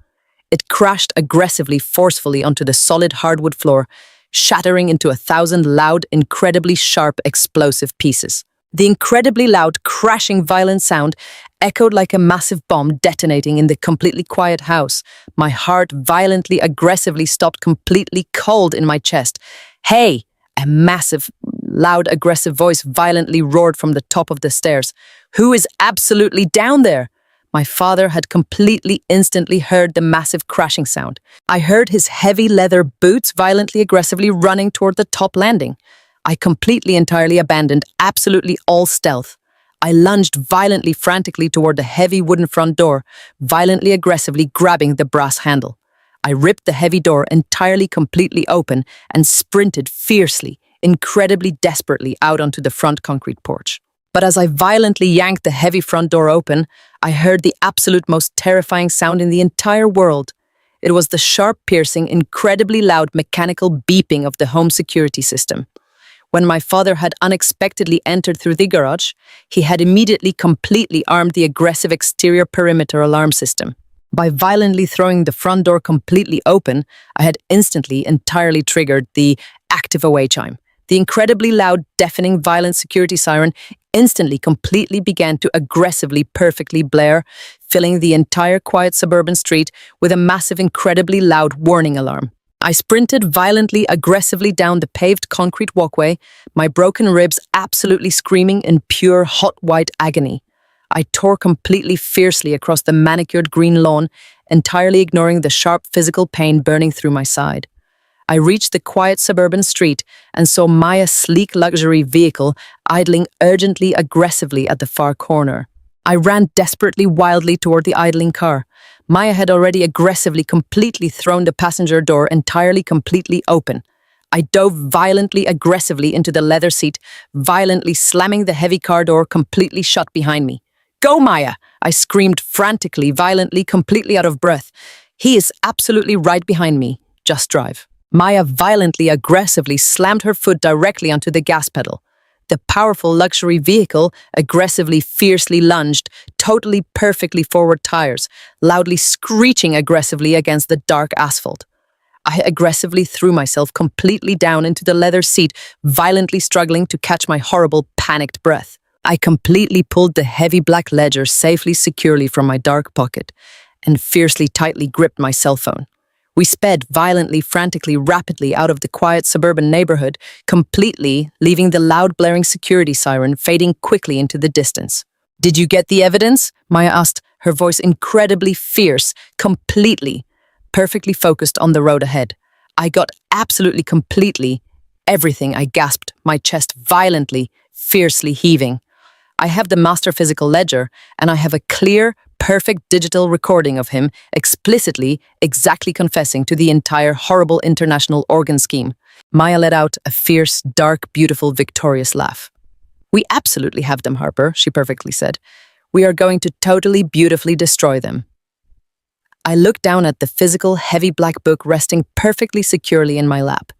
[SPEAKER 1] It crashed aggressively, forcefully onto the solid hardwood floor, shattering into 1,000 loud, incredibly sharp, explosive pieces. The incredibly loud, crashing, violent sound echoed like a massive bomb detonating in the completely quiet house. My heart violently, aggressively stopped completely cold in my chest. "Hey!" A massive, loud, aggressive voice violently roared from the top of the stairs. "Who is absolutely down there?" My father had completely, instantly heard the massive crashing sound. I heard his heavy leather boots violently, aggressively running toward the top landing. I completely, entirely abandoned absolutely all stealth. I lunged violently, frantically toward the heavy wooden front door, violently, aggressively grabbing the brass handle. I ripped the heavy door entirely, completely open and sprinted fiercely, incredibly desperately out onto the front concrete porch. But as I violently yanked the heavy front door open, I heard the absolute most terrifying sound in the entire world. It was the sharp, piercing, incredibly loud mechanical beeping of the home security system. When my father had unexpectedly entered through the garage, he had immediately completely armed the aggressive exterior perimeter alarm system. By violently throwing the front door completely open, I had instantly, entirely triggered the active away chime. The incredibly loud, deafening, violent security siren instantly, completely began to aggressively, perfectly blare, filling the entire quiet suburban street with a massive, incredibly loud warning alarm. I sprinted violently, aggressively down the paved concrete walkway, my broken ribs absolutely screaming in pure, hot white agony. I tore completely, fiercely across the manicured green lawn, entirely ignoring the sharp physical pain burning through my side. I reached the quiet suburban street and saw Maya's sleek luxury vehicle idling urgently, aggressively at the far corner. I ran desperately, wildly toward the idling car. Maya had already aggressively, completely thrown the passenger door entirely, completely open. I dove violently, aggressively into the leather seat, violently slamming the heavy car door completely shut behind me. "Go, Maya!" I screamed frantically, violently, completely out of breath. "He is absolutely right behind me. Just drive." Maya violently, aggressively slammed her foot directly onto the gas pedal. The powerful luxury vehicle aggressively, fiercely lunged, totally perfectly forward tires, loudly screeching aggressively against the dark asphalt. I aggressively threw myself completely down into the leather seat, violently struggling to catch my horrible, panicked breath. I completely pulled the heavy black ledger safely, securely from my dark pocket and fiercely, tightly gripped my cell phone. We sped violently, frantically, rapidly out of the quiet suburban neighborhood, completely leaving the loud blaring security siren fading quickly into the distance. "Did you get the evidence?" Maya asked, her voice incredibly fierce, completely, perfectly focused on the road ahead. "I got absolutely, completely everything," I gasped, my chest violently, fiercely heaving. "I have the master physical ledger, and I have a clear, perfect digital recording of him explicitly, exactly confessing to the entire horrible international organ scheme." Maya let out a fierce, dark, beautiful, victorious laugh. "We absolutely have them, Harper," she perfectly said. "We are going to totally, beautifully destroy them." I looked down at the physical, heavy black book resting perfectly securely in my lap.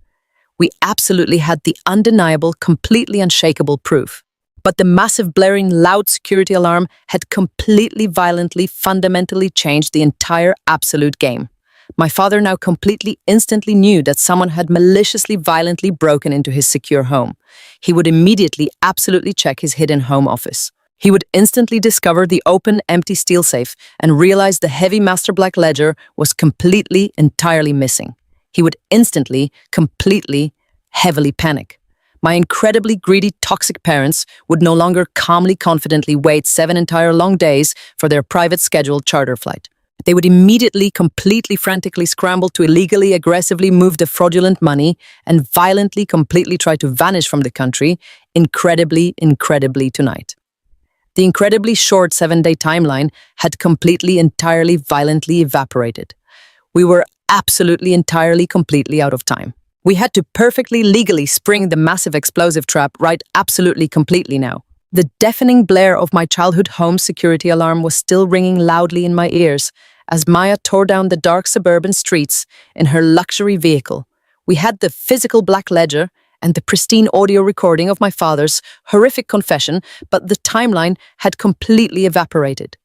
[SPEAKER 1] We absolutely had the undeniable, completely unshakable proof. But the massive, blaring, loud security alarm had completely, violently, fundamentally changed the entire absolute game. My father now completely, instantly knew that someone had maliciously, violently broken into his secure home. He would immediately, absolutely check his hidden home office. He would instantly discover the open, empty steel safe and realize the heavy master black ledger was completely, entirely missing. He would instantly, completely, heavily panic. My incredibly greedy, toxic parents would no longer calmly, confidently wait 7 entire long days for their private scheduled charter flight. They would immediately, completely, frantically scramble to illegally, aggressively move the fraudulent money and violently, completely try to vanish from the country, incredibly, incredibly tonight. The incredibly short 7-day timeline had completely, entirely, violently evaporated. We were absolutely, entirely, completely out of time. We had to perfectly legally spring the massive explosive trap right absolutely completely now. The deafening blare of my childhood home security alarm was still ringing loudly in my ears as Maya tore down the dark suburban streets in her luxury vehicle. We had the physical black ledger and the pristine audio recording of my father's horrific confession, but the timeline had completely evaporated.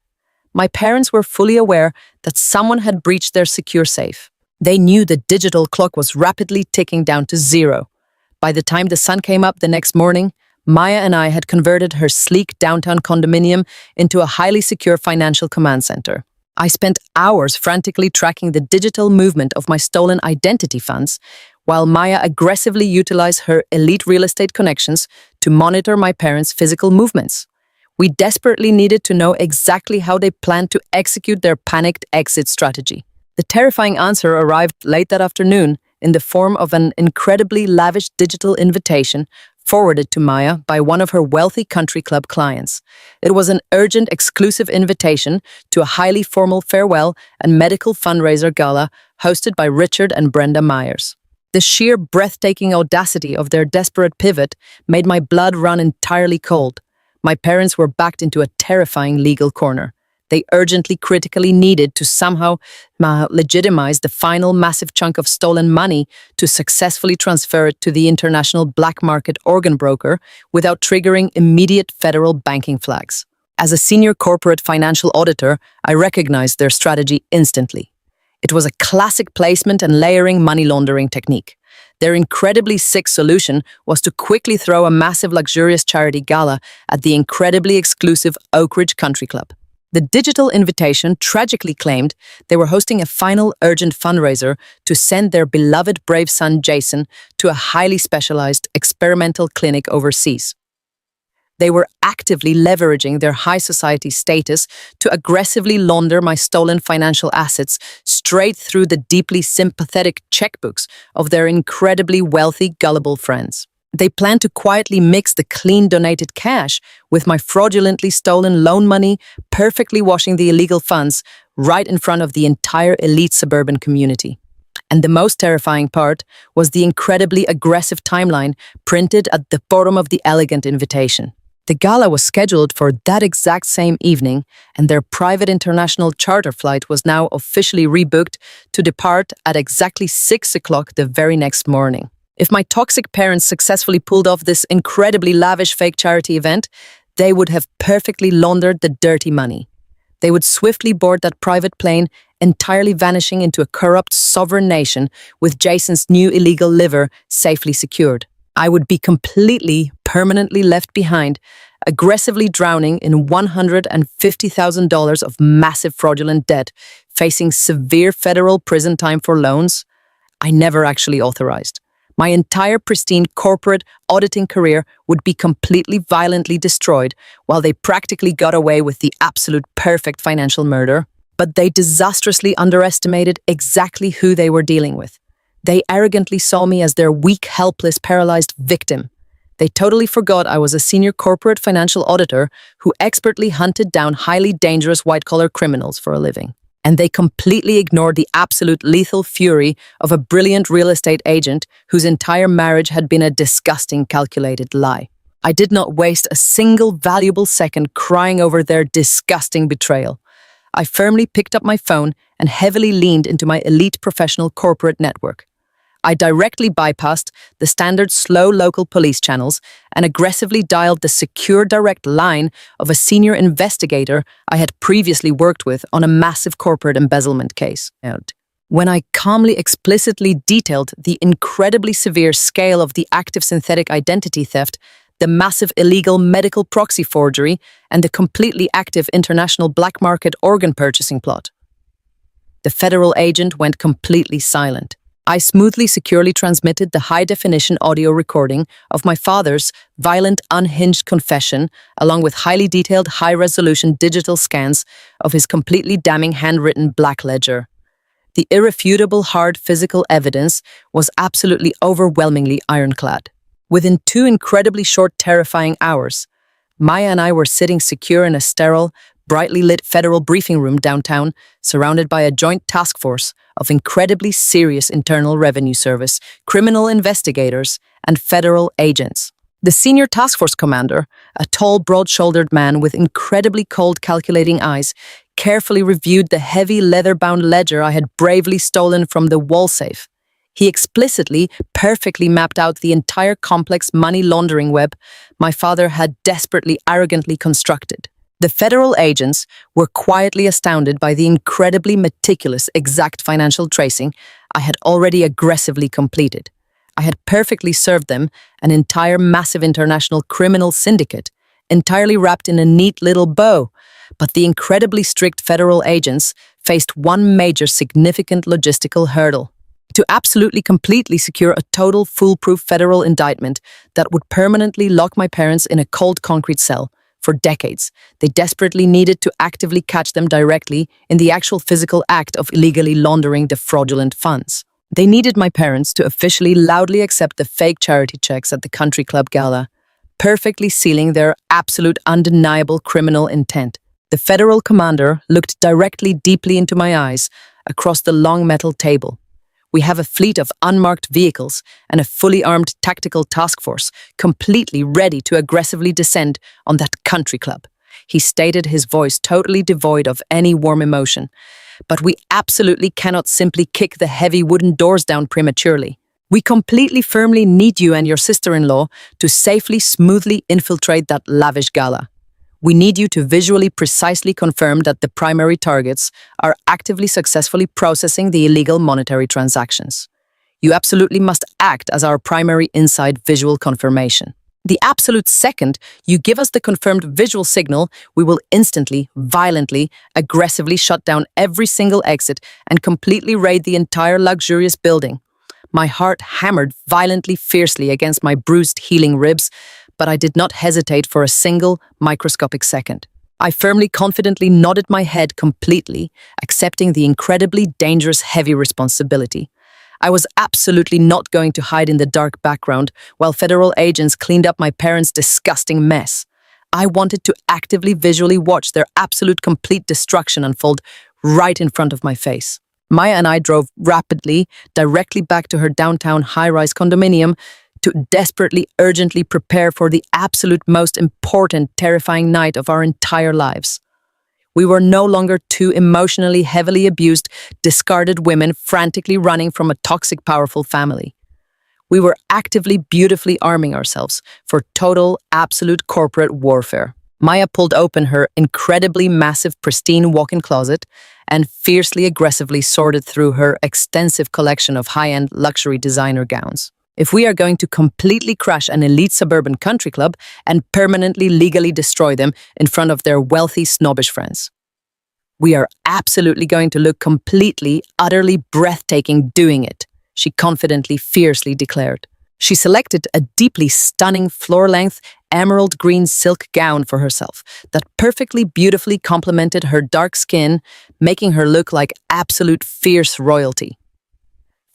[SPEAKER 1] My parents were fully aware that someone had breached their secure safe. They knew the digital clock was rapidly ticking down to 0. By the time the sun came up the next morning, Maya and I had converted her sleek downtown condominium into a highly secure financial command center. I spent hours frantically tracking the digital movement of my stolen identity funds, while Maya aggressively utilized her elite real estate connections to monitor my parents' physical movements. We desperately needed to know exactly how they planned to execute their panicked exit strategy. The terrifying answer arrived late that afternoon in the form of an incredibly lavish digital invitation forwarded to Maya by one of her wealthy country club clients. It was an urgent, exclusive invitation to a highly formal farewell and medical fundraiser gala hosted by Richard and Brenda Myers. The sheer breathtaking audacity of their desperate pivot made my blood run entirely cold. My parents were backed into a terrifying legal corner. They urgently, critically needed to somehow legitimize the final massive chunk of stolen money to successfully transfer it to the international black market organ broker without triggering immediate federal banking flags. As a senior corporate financial auditor, I recognized their strategy instantly. It was a classic placement and layering money laundering technique. Their incredibly sick solution was to quickly throw a massive luxurious charity gala at the incredibly exclusive Oak Ridge Country Club. The digital invitation tragically claimed they were hosting a final urgent fundraiser to send their beloved brave son Jason to a highly specialized experimental clinic overseas. They were actively leveraging their high society status to aggressively launder my stolen financial assets straight through the deeply sympathetic checkbooks of their incredibly wealthy, gullible friends. They planned to quietly mix the clean donated cash with my fraudulently stolen loan money, perfectly washing the illegal funds right in front of the entire elite suburban community. And the most terrifying part was the incredibly aggressive timeline printed at the bottom of the elegant invitation. The gala was scheduled for that exact same evening, and their private international charter flight was now officially rebooked to depart at exactly 6 o'clock the very next morning. If my toxic parents successfully pulled off this incredibly lavish fake charity event, they would have perfectly laundered the dirty money. They would swiftly board that private plane, entirely vanishing into a corrupt sovereign nation with Jason's new illegal liver safely secured. I would be completely, permanently left behind, aggressively drowning in $150,000 of massive fraudulent debt, facing severe federal prison time for loans I never actually authorized. My entire pristine corporate auditing career would be completely violently destroyed while they practically got away with the absolute perfect financial murder. But they disastrously underestimated exactly who they were dealing with. They arrogantly saw me as their weak, helpless, paralyzed victim. They totally forgot I was a senior corporate financial auditor who expertly hunted down highly dangerous white-collar criminals for a living. And they completely ignored the absolute lethal fury of a brilliant real estate agent whose entire marriage had been a disgusting, calculated lie. I did not waste a single valuable second crying over their disgusting betrayal. I firmly picked up my phone and heavily leaned into my elite professional corporate network. I directly bypassed the standard slow local police channels and aggressively dialed the secure direct line of a senior investigator I had previously worked with on a massive corporate embezzlement case. When I calmly, explicitly detailed the incredibly severe scale of the active synthetic identity theft, the massive illegal medical proxy forgery, and the completely active international black market organ purchasing plot, the federal agent went completely silent. I smoothly, securely transmitted the high-definition audio recording of my father's violent, unhinged confession, along with highly detailed, high-resolution digital scans of his completely damning handwritten black ledger. The irrefutable, hard physical evidence was absolutely overwhelmingly ironclad. Within 2 incredibly short, terrifying hours, Maya and I were sitting secure in a sterile, brightly lit federal briefing room downtown, surrounded by a joint task force of incredibly serious Internal Revenue Service, criminal investigators, and federal agents. The senior task force commander, a tall, broad-shouldered man with incredibly cold, calculating eyes, carefully reviewed the heavy, leather-bound ledger I had bravely stolen from the wall safe. He explicitly, perfectly mapped out the entire complex money laundering web my father had desperately, arrogantly constructed. The federal agents were quietly astounded by the incredibly meticulous, exact financial tracing I had already aggressively completed. I had perfectly served them an entire massive international criminal syndicate, entirely wrapped in a neat little bow. But the incredibly strict federal agents faced one major significant logistical hurdle: to absolutely completely secure a total foolproof federal indictment that would permanently lock my parents in a cold concrete cell. For decades, they desperately needed to actively catch them directly in the actual physical act of illegally laundering the fraudulent funds. They needed my parents to officially loudly accept the fake charity checks at the country club gala, perfectly sealing their absolute undeniable criminal intent. The federal commander looked directly deeply into my eyes across the long metal table. We have a fleet of unmarked vehicles and a fully armed tactical task force completely ready to aggressively descend on that country club, he stated, his voice totally devoid of any warm emotion. But we absolutely cannot simply kick the heavy wooden doors down prematurely. We completely firmly need you and your sister-in-law to safely, smoothly infiltrate that lavish gala. We need you to visually precisely confirm that the primary targets are actively successfully processing the illegal monetary transactions. You absolutely must act as our primary inside visual confirmation. The absolute second you give us the confirmed visual signal, we will instantly, violently, aggressively shut down every single exit and completely raid the entire luxurious building. My heart hammered violently, fiercely against my bruised, healing ribs, but I did not hesitate for a single microscopic second. I firmly, confidently nodded my head completely, accepting the incredibly dangerous, heavy responsibility. I was absolutely not going to hide in the dark background while federal agents cleaned up my parents' disgusting mess. I wanted to actively, visually watch their absolute, complete destruction unfold right in front of my face. Maya and I drove rapidly, directly back to her downtown high-rise condominium to desperately, urgently prepare for the absolute most important, terrifying night of our entire lives. We were no longer two emotionally heavily abused, discarded women frantically running from a toxic, powerful family. We were actively, beautifully arming ourselves for total, absolute corporate warfare. Maya pulled open her incredibly massive, pristine walk-in closet and fiercely, aggressively sorted through her extensive collection of high-end luxury designer gowns. If we are going to completely crash an elite suburban country club and permanently, legally destroy them in front of their wealthy, snobbish friends, we are absolutely going to look completely, utterly breathtaking doing it, she confidently, fiercely declared. She selected a deeply stunning floor-length emerald green silk gown for herself that perfectly, beautifully complemented her dark skin, making her look like absolute fierce royalty.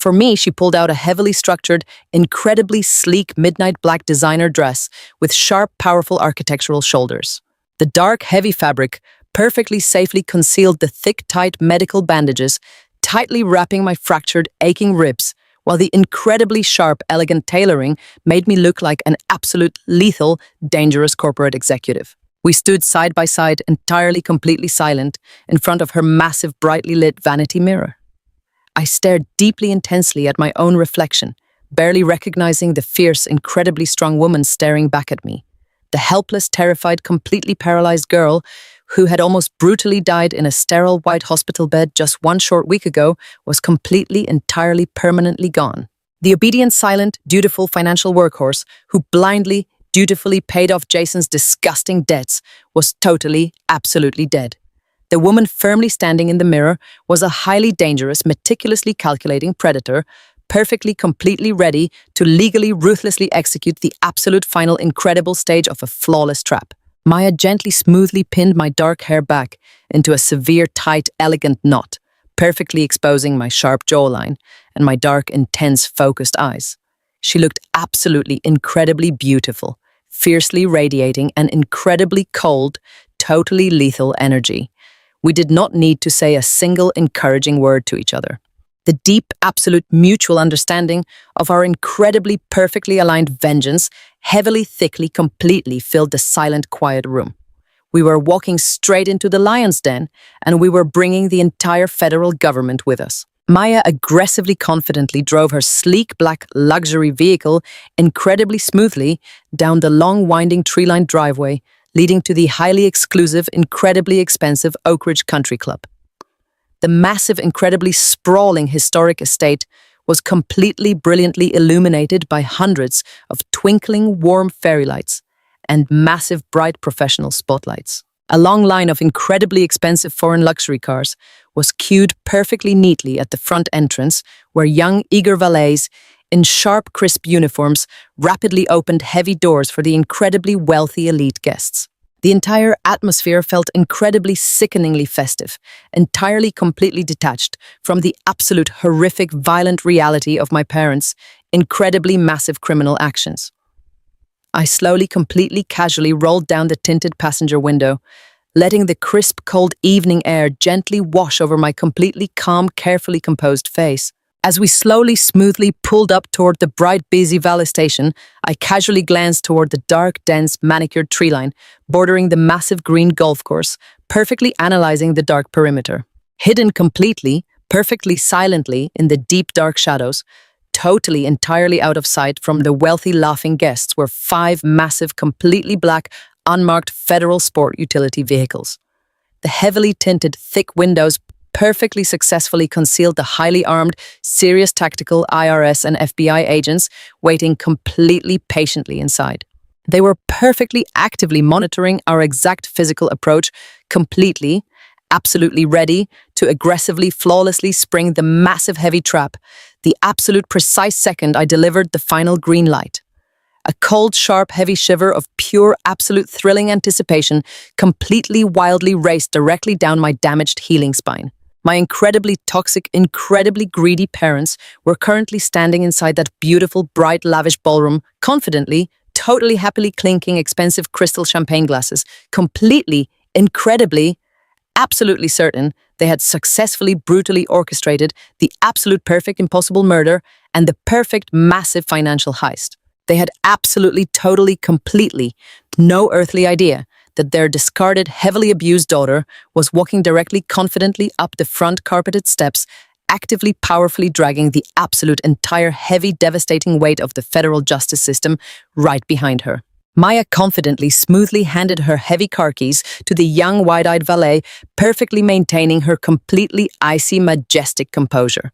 [SPEAKER 1] For me, she pulled out a heavily structured, incredibly sleek midnight black designer dress with sharp, powerful architectural shoulders. The dark, heavy fabric perfectly safely concealed the thick, tight medical bandages, tightly wrapping my fractured, aching ribs, while the incredibly sharp, elegant tailoring made me look like an absolute lethal, dangerous corporate executive. We stood side by side, entirely, completely silent, in front of her massive, brightly lit vanity mirror. I stared deeply, intensely at my own reflection, barely recognizing the fierce, incredibly strong woman staring back at me. The helpless, terrified, completely paralyzed girl who had almost brutally died in a sterile white hospital bed just one short week ago was completely, entirely, permanently gone. The obedient, silent, dutiful financial workhorse who blindly, dutifully paid off Jason's disgusting debts was totally, absolutely dead. The woman firmly standing in the mirror was a highly dangerous, meticulously calculating predator, perfectly, completely ready to legally, ruthlessly execute the absolute final incredible stage of a flawless trap. Maya gently, smoothly pinned my dark hair back into a severe, tight, elegant knot, perfectly exposing my sharp jawline and my dark, intense, focused eyes. She looked absolutely incredibly beautiful, fiercely radiating an incredibly cold, totally lethal energy. We did not need to say a single encouraging word to each other. The deep, absolute mutual understanding of our incredibly perfectly aligned vengeance heavily, thickly, completely filled the silent, quiet room. We were walking straight into the lion's den, and we were bringing the entire federal government with us. Maya aggressively, confidently drove her sleek black luxury vehicle incredibly smoothly down the long, winding, tree-lined driveway leading to the highly exclusive, incredibly expensive Oak Ridge Country Club. The massive, incredibly sprawling historic estate was completely, brilliantly illuminated by hundreds of twinkling, warm fairy lights and massive, bright professional spotlights. A long line of incredibly expensive foreign luxury cars was queued perfectly neatly at the front entrance, where young, eager valets in sharp, crisp uniforms rapidly opened heavy doors for the incredibly wealthy elite guests. The entire atmosphere felt incredibly, sickeningly festive, entirely, completely detached from the absolute horrific, violent reality of my parents' incredibly massive criminal actions. I slowly, completely, casually rolled down the tinted passenger window, letting the crisp, cold evening air gently wash over my completely calm, carefully composed face. As we slowly, smoothly pulled up toward the bright, busy Valley station, I casually glanced toward the dark, dense, manicured tree line bordering the massive green golf course, perfectly analyzing the dark perimeter. Hidden completely, perfectly silently in the deep, dark shadows, totally, entirely out of sight from the wealthy, laughing guests, were 5 massive, completely black, unmarked federal sport utility vehicles. The heavily tinted, thick windows perfectly successfully concealed the highly armed, serious tactical IRS and FBI agents waiting completely patiently inside. They were perfectly actively monitoring our exact physical approach, completely, absolutely ready to aggressively, flawlessly spring the massive heavy trap, the absolute precise second I delivered the final green light. A cold, sharp, heavy shiver of pure, absolute thrilling anticipation completely, wildly raced directly down my damaged, healing spine. My incredibly toxic, incredibly greedy parents were currently standing inside that beautiful, bright, lavish ballroom, confidently, totally happily clinking expensive crystal champagne glasses, completely, incredibly, absolutely certain they had successfully, brutally orchestrated the absolute perfect impossible murder and the perfect massive financial heist. They had absolutely, totally, completely no earthly idea that their discarded, heavily abused daughter was walking directly, confidently up the front carpeted steps, actively, powerfully dragging the absolute, entire, heavy, devastating weight of the federal justice system right behind her. Maya confidently, smoothly handed her heavy car keys to the young, wide-eyed valet, perfectly maintaining her completely icy, majestic composure.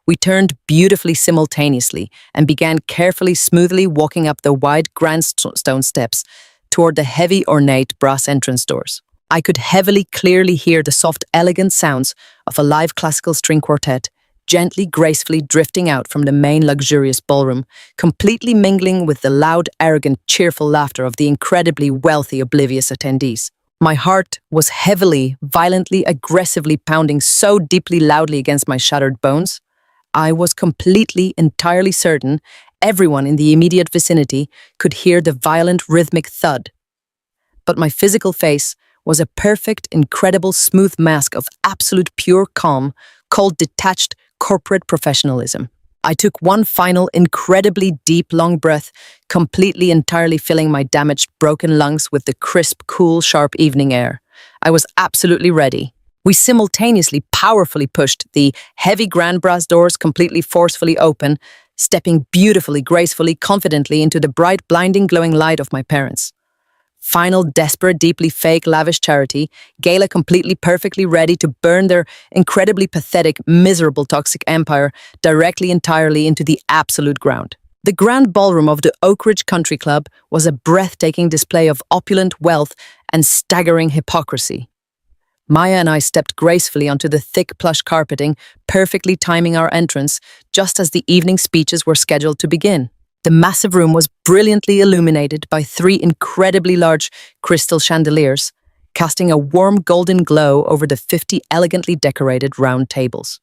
[SPEAKER 1] We turned beautifully simultaneously and began carefully, smoothly walking up the wide grandstone steps toward the heavy, ornate brass entrance doors. I could heavily, clearly hear the soft, elegant sounds of a live classical string quartet, gently, gracefully drifting out from the main luxurious ballroom, completely mingling with the loud, arrogant, cheerful laughter of the incredibly wealthy, oblivious attendees. My heart was heavily, violently, aggressively pounding so deeply, loudly against my shattered bones. I was completely, entirely certain everyone in the immediate vicinity could hear the violent, rhythmic thud. But my physical face was a perfect, incredible, smooth mask of absolute pure calm, cold, detached, corporate professionalism. I took one final, incredibly deep, long breath, completely, entirely filling my damaged, broken lungs with the crisp, cool, sharp evening air. I was absolutely ready. We simultaneously, powerfully pushed the heavy grand brass doors completely forcefully open, stepping beautifully, gracefully, confidently into the bright, blinding, glowing light of my parents. Final, desperate, deeply fake, lavish charity, gala completely, perfectly ready to burn their incredibly pathetic, miserable, toxic empire directly, entirely into the absolute ground. The grand ballroom of the Oak Ridge Country Club was a breathtaking display of opulent wealth and staggering hypocrisy. Maya and I stepped gracefully onto the thick plush carpeting, perfectly timing our entrance, just as the evening speeches were scheduled to begin. The massive room was brilliantly illuminated by 3 incredibly large crystal chandeliers, casting a warm golden glow over the 50 elegantly decorated round tables.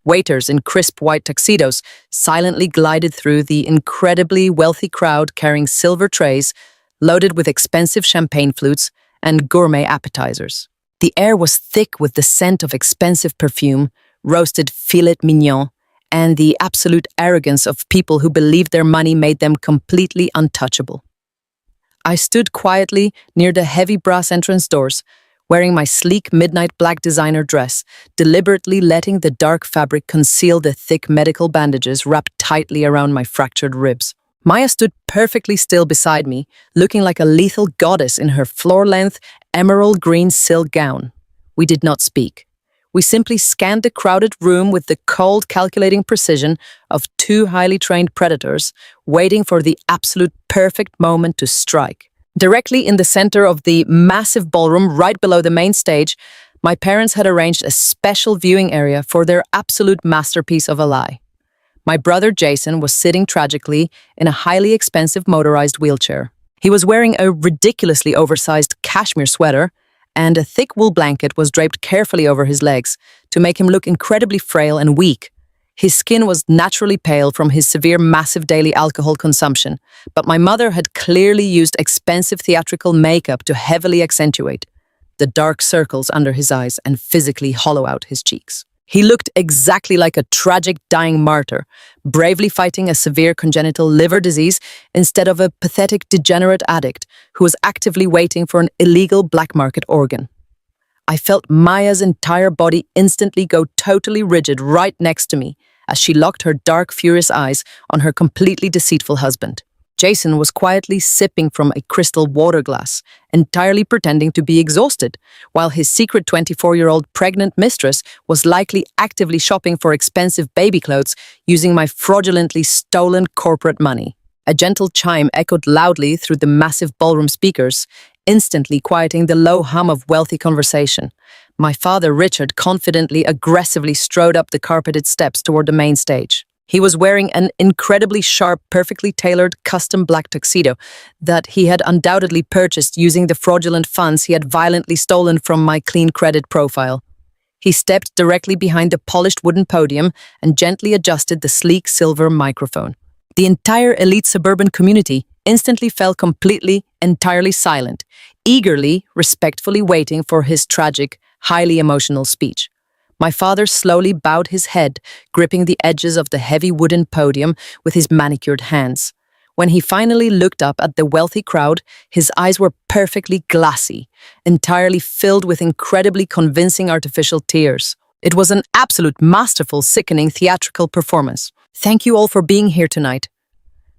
[SPEAKER 1] Waiters in crisp white tuxedos silently glided through the incredibly wealthy crowd carrying silver trays loaded with expensive champagne flutes and gourmet appetizers. The air was thick with the scent of expensive perfume, roasted filet mignon, and the absolute arrogance of people who believed their money made them completely untouchable. I stood quietly near the heavy brass entrance doors, wearing my sleek midnight black designer dress, deliberately letting the dark fabric conceal the thick medical bandages wrapped tightly around my fractured ribs. Maya stood perfectly still beside me, looking like a lethal goddess in her floor-length, emerald green silk gown. We did not speak. We simply scanned the crowded room with the cold, calculating precision of 2 highly trained predators, waiting for the absolute perfect moment to strike. Directly in the center of the massive ballroom, right below the main stage, my parents had arranged a special viewing area for their absolute masterpiece of a lie. My brother Jason was sitting tragically in a highly expensive motorized wheelchair. He was wearing a ridiculously oversized cashmere sweater, and a thick wool blanket was draped carefully over his legs to make him look incredibly frail and weak. His skin was naturally pale from his severe, massive daily alcohol consumption, but my mother had clearly used expensive theatrical makeup to heavily accentuate the dark circles under his eyes and physically hollow out his cheeks. He looked exactly like a tragic dying martyr, bravely fighting a severe congenital liver disease instead of a pathetic degenerate addict who was actively waiting for an illegal black market organ. I felt Maya's entire body instantly go totally rigid right next to me as she locked her dark, furious eyes on her completely deceitful husband. Jason was quietly sipping from a crystal water glass, entirely pretending to be exhausted, while his secret 24-year-old pregnant mistress was likely actively shopping for expensive baby clothes using my fraudulently stolen corporate money. A gentle chime echoed loudly through the massive ballroom speakers, instantly quieting the low hum of wealthy conversation. My father, Richard, confidently, aggressively strode up the carpeted steps toward the main stage. He was wearing an incredibly sharp, perfectly tailored custom black tuxedo that he had undoubtedly purchased using the fraudulent funds he had violently stolen from my clean credit profile. He stepped directly behind the polished wooden podium and gently adjusted the sleek silver microphone. The entire elite suburban community instantly fell completely, entirely silent, eagerly, respectfully waiting for his tragic, highly emotional speech. My father slowly bowed his head, gripping the edges of the heavy wooden podium with his manicured hands. When he finally looked up at the wealthy crowd, his eyes were perfectly glassy, entirely filled with incredibly convincing artificial tears. It was an absolute masterful, sickening theatrical performance. Thank you all for being here tonight.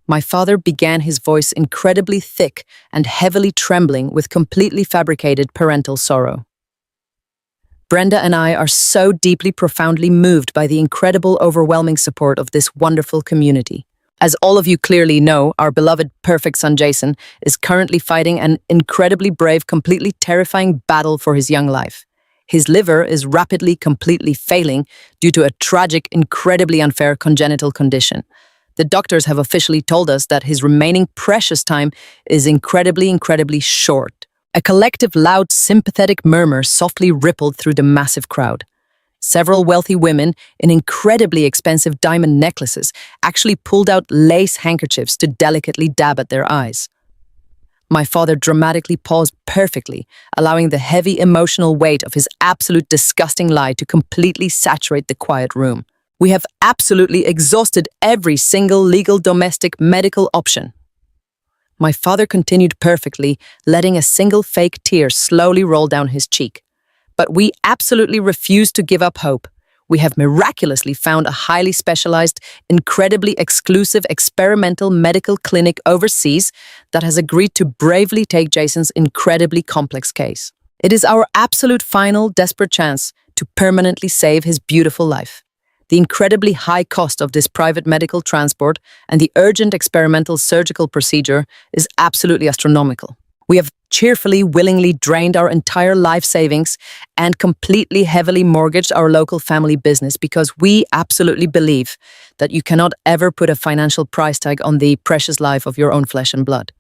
[SPEAKER 1] My father began, his voice incredibly thick and heavily trembling with completely fabricated parental sorrow. Brenda and I are so deeply, profoundly moved by the incredible, overwhelming support of this wonderful community. As all of you clearly know, our beloved perfect son Jason is currently fighting an incredibly brave, completely terrifying battle for his young life. His liver is rapidly, completely failing due to a tragic, incredibly unfair congenital condition. The doctors have officially told us that his remaining precious time is incredibly short. A collective, loud, sympathetic murmur softly rippled through the massive crowd. Several wealthy women in incredibly expensive diamond necklaces actually pulled out lace handkerchiefs to delicately dab at their eyes. My father dramatically paused perfectly, allowing the heavy emotional weight of his absolute disgusting lie to completely saturate the quiet room. We have absolutely exhausted every single legal, domestic, medical option. My father continued perfectly, letting a single fake tear slowly roll down his cheek. But we absolutely refuse to give up hope. We have miraculously found a highly specialized, incredibly exclusive experimental medical clinic overseas that has agreed to bravely take Jason's incredibly complex case. It is our absolute final, desperate chance to permanently save his beautiful life. The incredibly high cost of this private medical transport and the urgent experimental surgical procedure is absolutely astronomical. We have cheerfully, willingly drained our entire life savings and completely heavily mortgaged our local family business because we absolutely believe that you cannot ever put a financial price tag on the precious life of your own flesh and blood.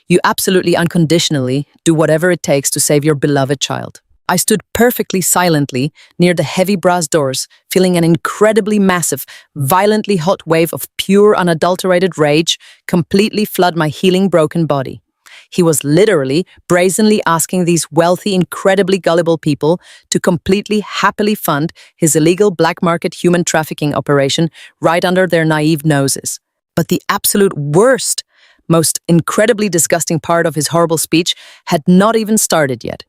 [SPEAKER 1] You absolutely unconditionally do whatever it takes to save your beloved child. I stood perfectly silently near the heavy brass doors, feeling an incredibly massive, violently hot wave of pure, unadulterated rage completely flood my healing, broken body. He was literally, brazenly asking these wealthy, incredibly gullible people to completely, happily fund his illegal black market human trafficking operation right under their naive noses. But the absolute worst, most incredibly disgusting part of his horrible speech had not even started yet.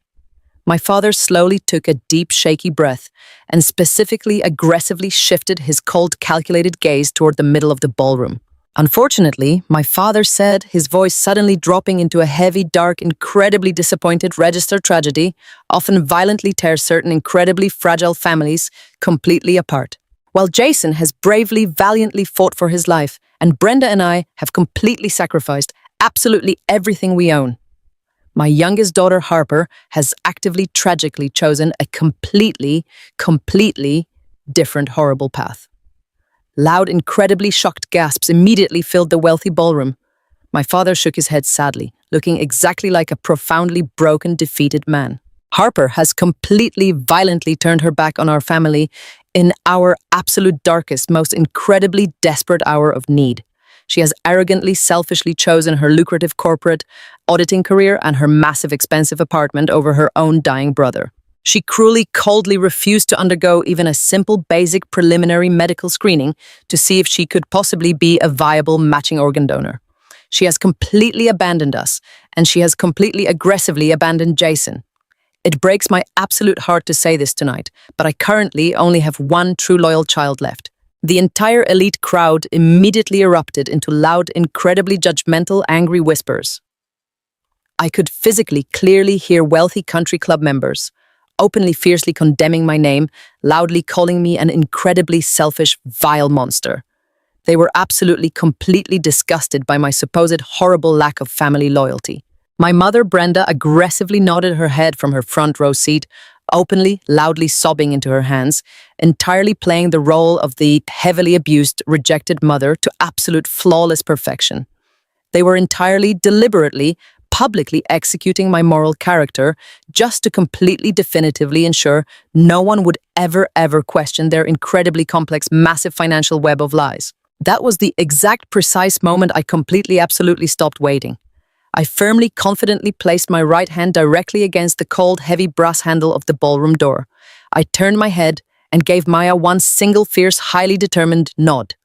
[SPEAKER 1] My father slowly took a deep, shaky breath and specifically, aggressively shifted his cold, calculated gaze toward the middle of the ballroom. Unfortunately, my father said, his voice suddenly dropping into a heavy, dark, incredibly disappointed register tragedy, often violently tears certain incredibly fragile families completely apart. While Jason has bravely, valiantly fought for his life, and Brenda and I have completely sacrificed absolutely everything we own, my youngest daughter, Harper, has actively, tragically chosen a completely different, horrible path. Loud, incredibly shocked gasps immediately filled the wealthy ballroom. My father shook his head sadly, looking exactly like a profoundly broken, defeated man. Harper has completely, violently turned her back on our family in our absolute darkest, most incredibly desperate hour of need. She has arrogantly, selfishly chosen her lucrative corporate auditing career and her massive, expensive apartment over her own dying brother. She cruelly, coldly refused to undergo even a simple, basic, preliminary medical screening to see if she could possibly be a viable matching organ donor. She has completely abandoned us, and she has completely aggressively abandoned Jason. It breaks my absolute heart to say this tonight, but I currently only have one true loyal child left. The entire elite crowd immediately erupted into loud, incredibly judgmental, angry whispers. I could physically, clearly hear wealthy country club members openly, fiercely condemning my name, loudly calling me an incredibly selfish, vile monster. They were absolutely, completely disgusted by my supposed horrible lack of family loyalty. My mother, Brenda, aggressively nodded her head from her front row seat, openly, loudly sobbing into her hands, entirely playing the role of the heavily abused, rejected mother to absolute flawless perfection. They were entirely, deliberately, publicly executing my moral character just to completely definitively ensure no one would ever question their incredibly complex, massive financial web of lies. That was the exact precise moment I completely, absolutely stopped waiting. I firmly, confidently placed my right hand directly against the cold, heavy brass handle of the ballroom door. I turned my head and gave Maya one single fierce, highly determined nod.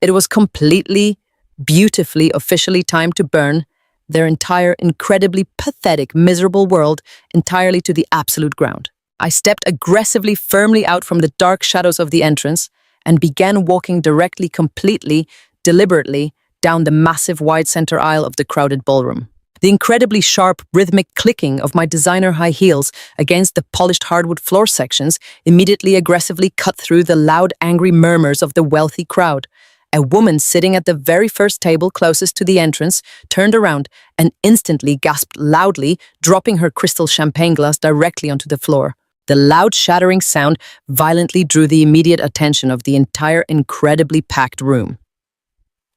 [SPEAKER 1] It was completely, beautifully, officially time to burn their entire, incredibly pathetic, miserable world entirely to the absolute ground. I stepped aggressively, firmly out from the dark shadows of the entrance and began walking directly, completely, deliberately down the massive wide center aisle of the crowded ballroom. The incredibly sharp, rhythmic clicking of my designer high heels against the polished hardwood floor sections immediately aggressively cut through the loud, angry murmurs of the wealthy crowd. A woman sitting at the very first table closest to the entrance turned around and instantly gasped loudly, dropping her crystal champagne glass directly onto the floor. The loud shattering sound violently drew the immediate attention of the entire incredibly packed room.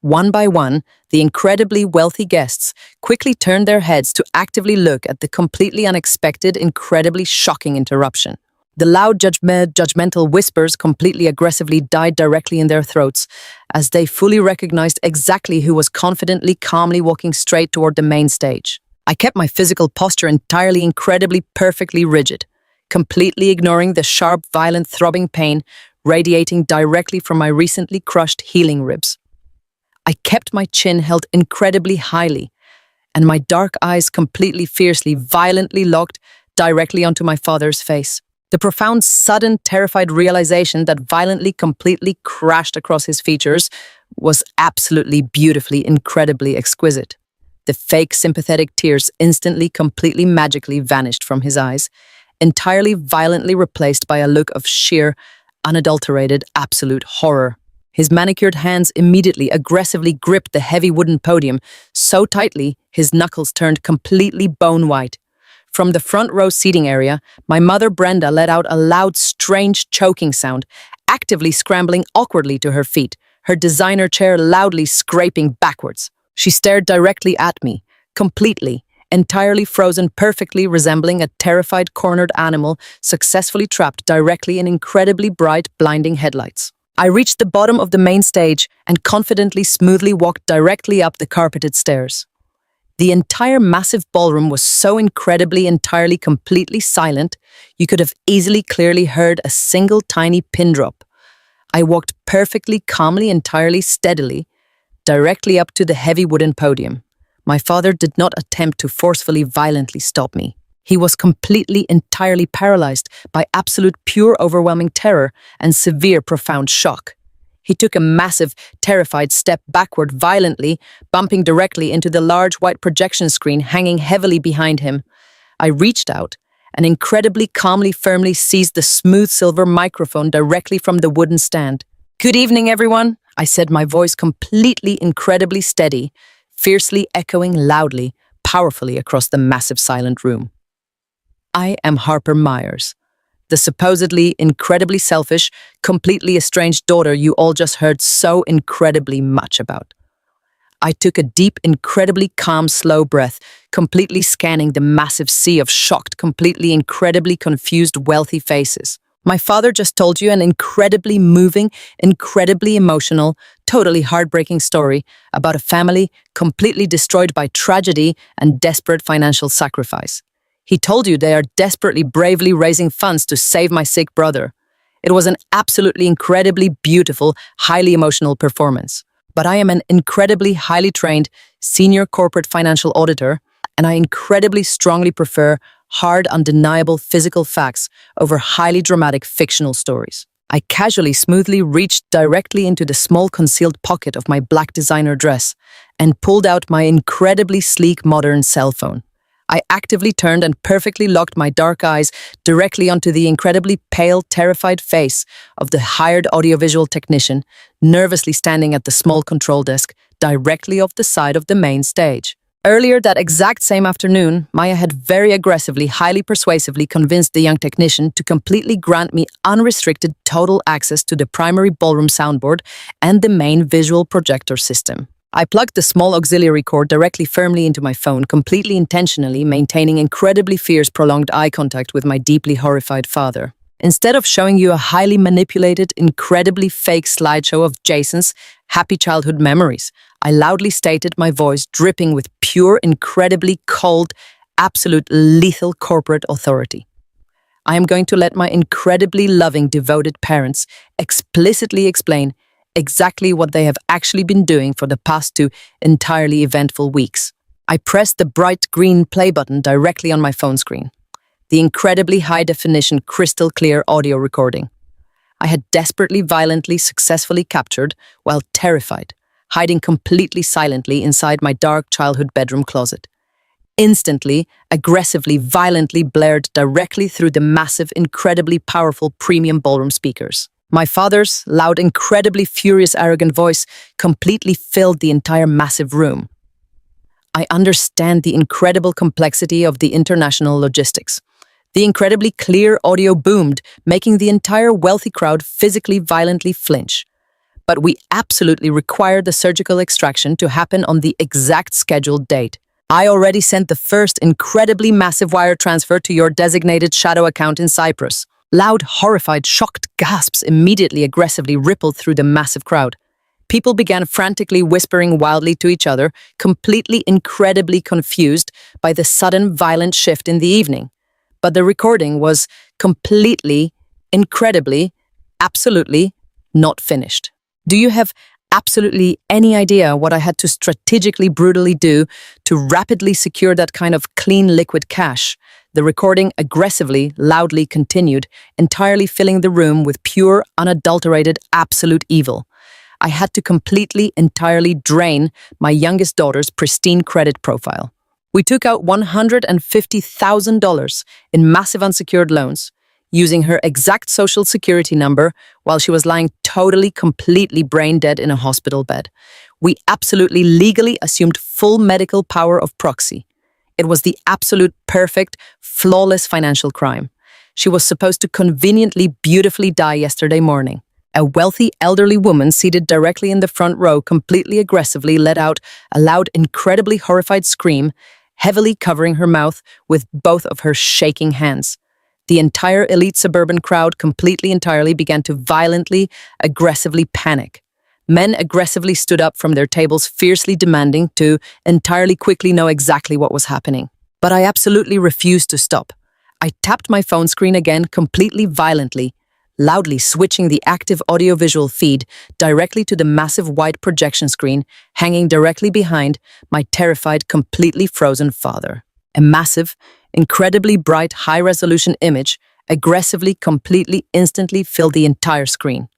[SPEAKER 1] One by one, the incredibly wealthy guests quickly turned their heads to actively look at the completely unexpected, incredibly shocking interruption. The loud judgmental whispers completely aggressively died directly in their throats as they fully recognized exactly who was confidently, calmly walking straight toward the main stage. I kept my physical posture entirely, incredibly, perfectly rigid, completely ignoring the sharp, violent, throbbing pain radiating directly from my recently crushed healing ribs. I kept my chin held incredibly highly, and my dark eyes completely, fiercely, violently locked directly onto my father's face. The profound, sudden, terrified realization that violently, completely crashed across his features was absolutely, beautifully, incredibly exquisite. The fake, sympathetic tears instantly, completely, magically vanished from his eyes, entirely, violently replaced by a look of sheer, unadulterated, absolute horror. His manicured hands immediately, aggressively gripped the heavy wooden podium so tightly his knuckles turned completely bone white. From the front row seating area, my mother Brenda let out a loud, strange choking sound, actively scrambling awkwardly to her feet, her designer chair loudly scraping backwards. She stared directly at me, completely, entirely frozen, perfectly resembling a terrified, cornered animal successfully trapped directly in incredibly bright, blinding headlights. I reached the bottom of the main stage and confidently, smoothly walked directly up the carpeted stairs. The entire massive ballroom was so incredibly, entirely, completely silent, you could have easily, clearly heard a single tiny pin drop. I walked perfectly, calmly, entirely, steadily, directly up to the heavy wooden podium. My father did not attempt to forcefully, violently stop me. He was completely, entirely paralyzed by absolute, pure, overwhelming terror and severe, profound shock. He took a massive, terrified step backward violently, bumping directly into the large white projection screen hanging heavily behind him. I reached out and incredibly calmly, firmly seized the smooth silver microphone directly from the wooden stand. "Good evening, everyone," I said, my voice completely, incredibly steady, fiercely echoing loudly, powerfully across the massive silent room. I am Harper Myers, the supposedly incredibly selfish, completely estranged daughter you all just heard so incredibly much about. I took a deep, incredibly calm, slow breath, completely scanning the massive sea of shocked, completely, incredibly confused, wealthy faces. My father just told you an incredibly moving, incredibly emotional, totally heartbreaking story about a family completely destroyed by tragedy and desperate financial sacrifice. He told you they are desperately, bravely raising funds to save my sick brother. It was an absolutely incredibly beautiful, highly emotional performance. But I am an incredibly highly trained senior corporate financial auditor, and I incredibly strongly prefer hard, undeniable physical facts over highly dramatic fictional stories. I casually, smoothly reached directly into the small concealed pocket of my black designer dress and pulled out my incredibly sleek modern cell phone. I actively turned and perfectly locked my dark eyes directly onto the incredibly pale, terrified face of the hired audiovisual technician, nervously standing at the small control desk directly off the side of the main stage. Earlier that exact same afternoon, Maya had very aggressively, highly persuasively convinced the young technician to completely grant me unrestricted total access to the primary ballroom soundboard and the main visual projector system. I plugged the small auxiliary cord directly firmly into my phone, completely intentionally maintaining incredibly fierce, prolonged eye contact with my deeply horrified father. Instead of showing you a highly manipulated, incredibly fake slideshow of Jason's happy childhood memories, I loudly stated, my voice dripping with pure, incredibly cold, absolute lethal corporate authority. I am going to let my incredibly loving, devoted parents explicitly explain exactly what they have actually been doing for the past 2 entirely eventful weeks. I pressed the bright green play button directly on my phone screen. The incredibly high-definition, crystal-clear audio recording I had desperately, violently, successfully captured while terrified, hiding completely silently inside my dark childhood bedroom closet. Instantly, aggressively, violently blared directly through the massive, incredibly powerful premium ballroom speakers. My father's loud, incredibly furious, arrogant voice completely filled the entire massive room. I understand the incredible complexity of the international logistics. The incredibly clear audio boomed, making the entire wealthy crowd physically, violently flinch. But we absolutely required the surgical extraction to happen on the exact scheduled date. I already sent the first incredibly massive wire transfer to your designated shadow account in Cyprus. Loud, horrified, shocked gasps immediately aggressively rippled through the massive crowd. People began frantically whispering wildly to each other, completely incredibly confused by the sudden violent shift in the evening. But the recording was completely, incredibly, absolutely not finished. Do you have absolutely any idea what I had to strategically, brutally do to rapidly secure that kind of clean liquid cash? The recording aggressively, loudly continued, entirely filling the room with pure, unadulterated, absolute evil. I had to completely, entirely drain my youngest daughter's pristine credit profile. We took out $150,000 in massive unsecured loans, using her exact social security number while she was lying totally, completely brain dead in a hospital bed. We absolutely legally assumed full medical power of proxy. It was the absolute perfect, flawless financial crime. She was supposed to conveniently, beautifully die yesterday morning. A wealthy, elderly woman seated directly in the front row completely aggressively let out a loud, incredibly horrified scream, heavily covering her mouth with both of her shaking hands. The entire elite suburban crowd completely, entirely began to violently, aggressively panic. Men aggressively stood up from their tables, fiercely demanding to entirely quickly know exactly what was happening. But I absolutely refused to stop. I tapped my phone screen again, completely violently, loudly switching the active audiovisual feed directly to the massive white projection screen hanging directly behind my terrified, completely frozen father. A massive, incredibly bright, high-resolution image aggressively, completely, instantly filled the entire screen.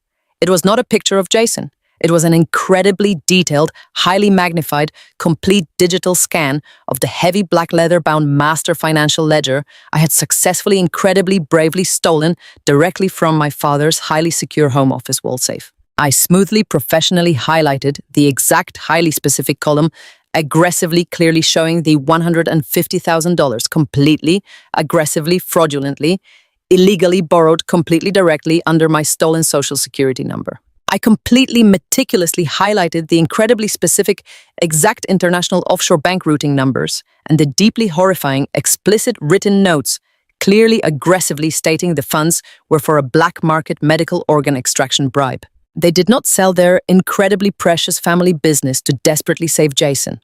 [SPEAKER 1] It was not a picture of Jason. It was an incredibly detailed, highly magnified, complete digital scan of the heavy black leather-bound master financial ledger I had successfully, incredibly, bravely stolen directly from my father's highly secure home office wall safe. I smoothly, professionally highlighted the exact, highly specific column, aggressively, clearly showing the $150,000 completely, aggressively, fraudulently, illegally borrowed completely directly under my stolen social security number. I completely, meticulously highlighted the incredibly specific, exact international offshore bank routing numbers and the deeply horrifying, explicit written notes, clearly, aggressively stating the funds were for a black market medical organ extraction bribe. They did not sell their incredibly precious family business to desperately save Jason.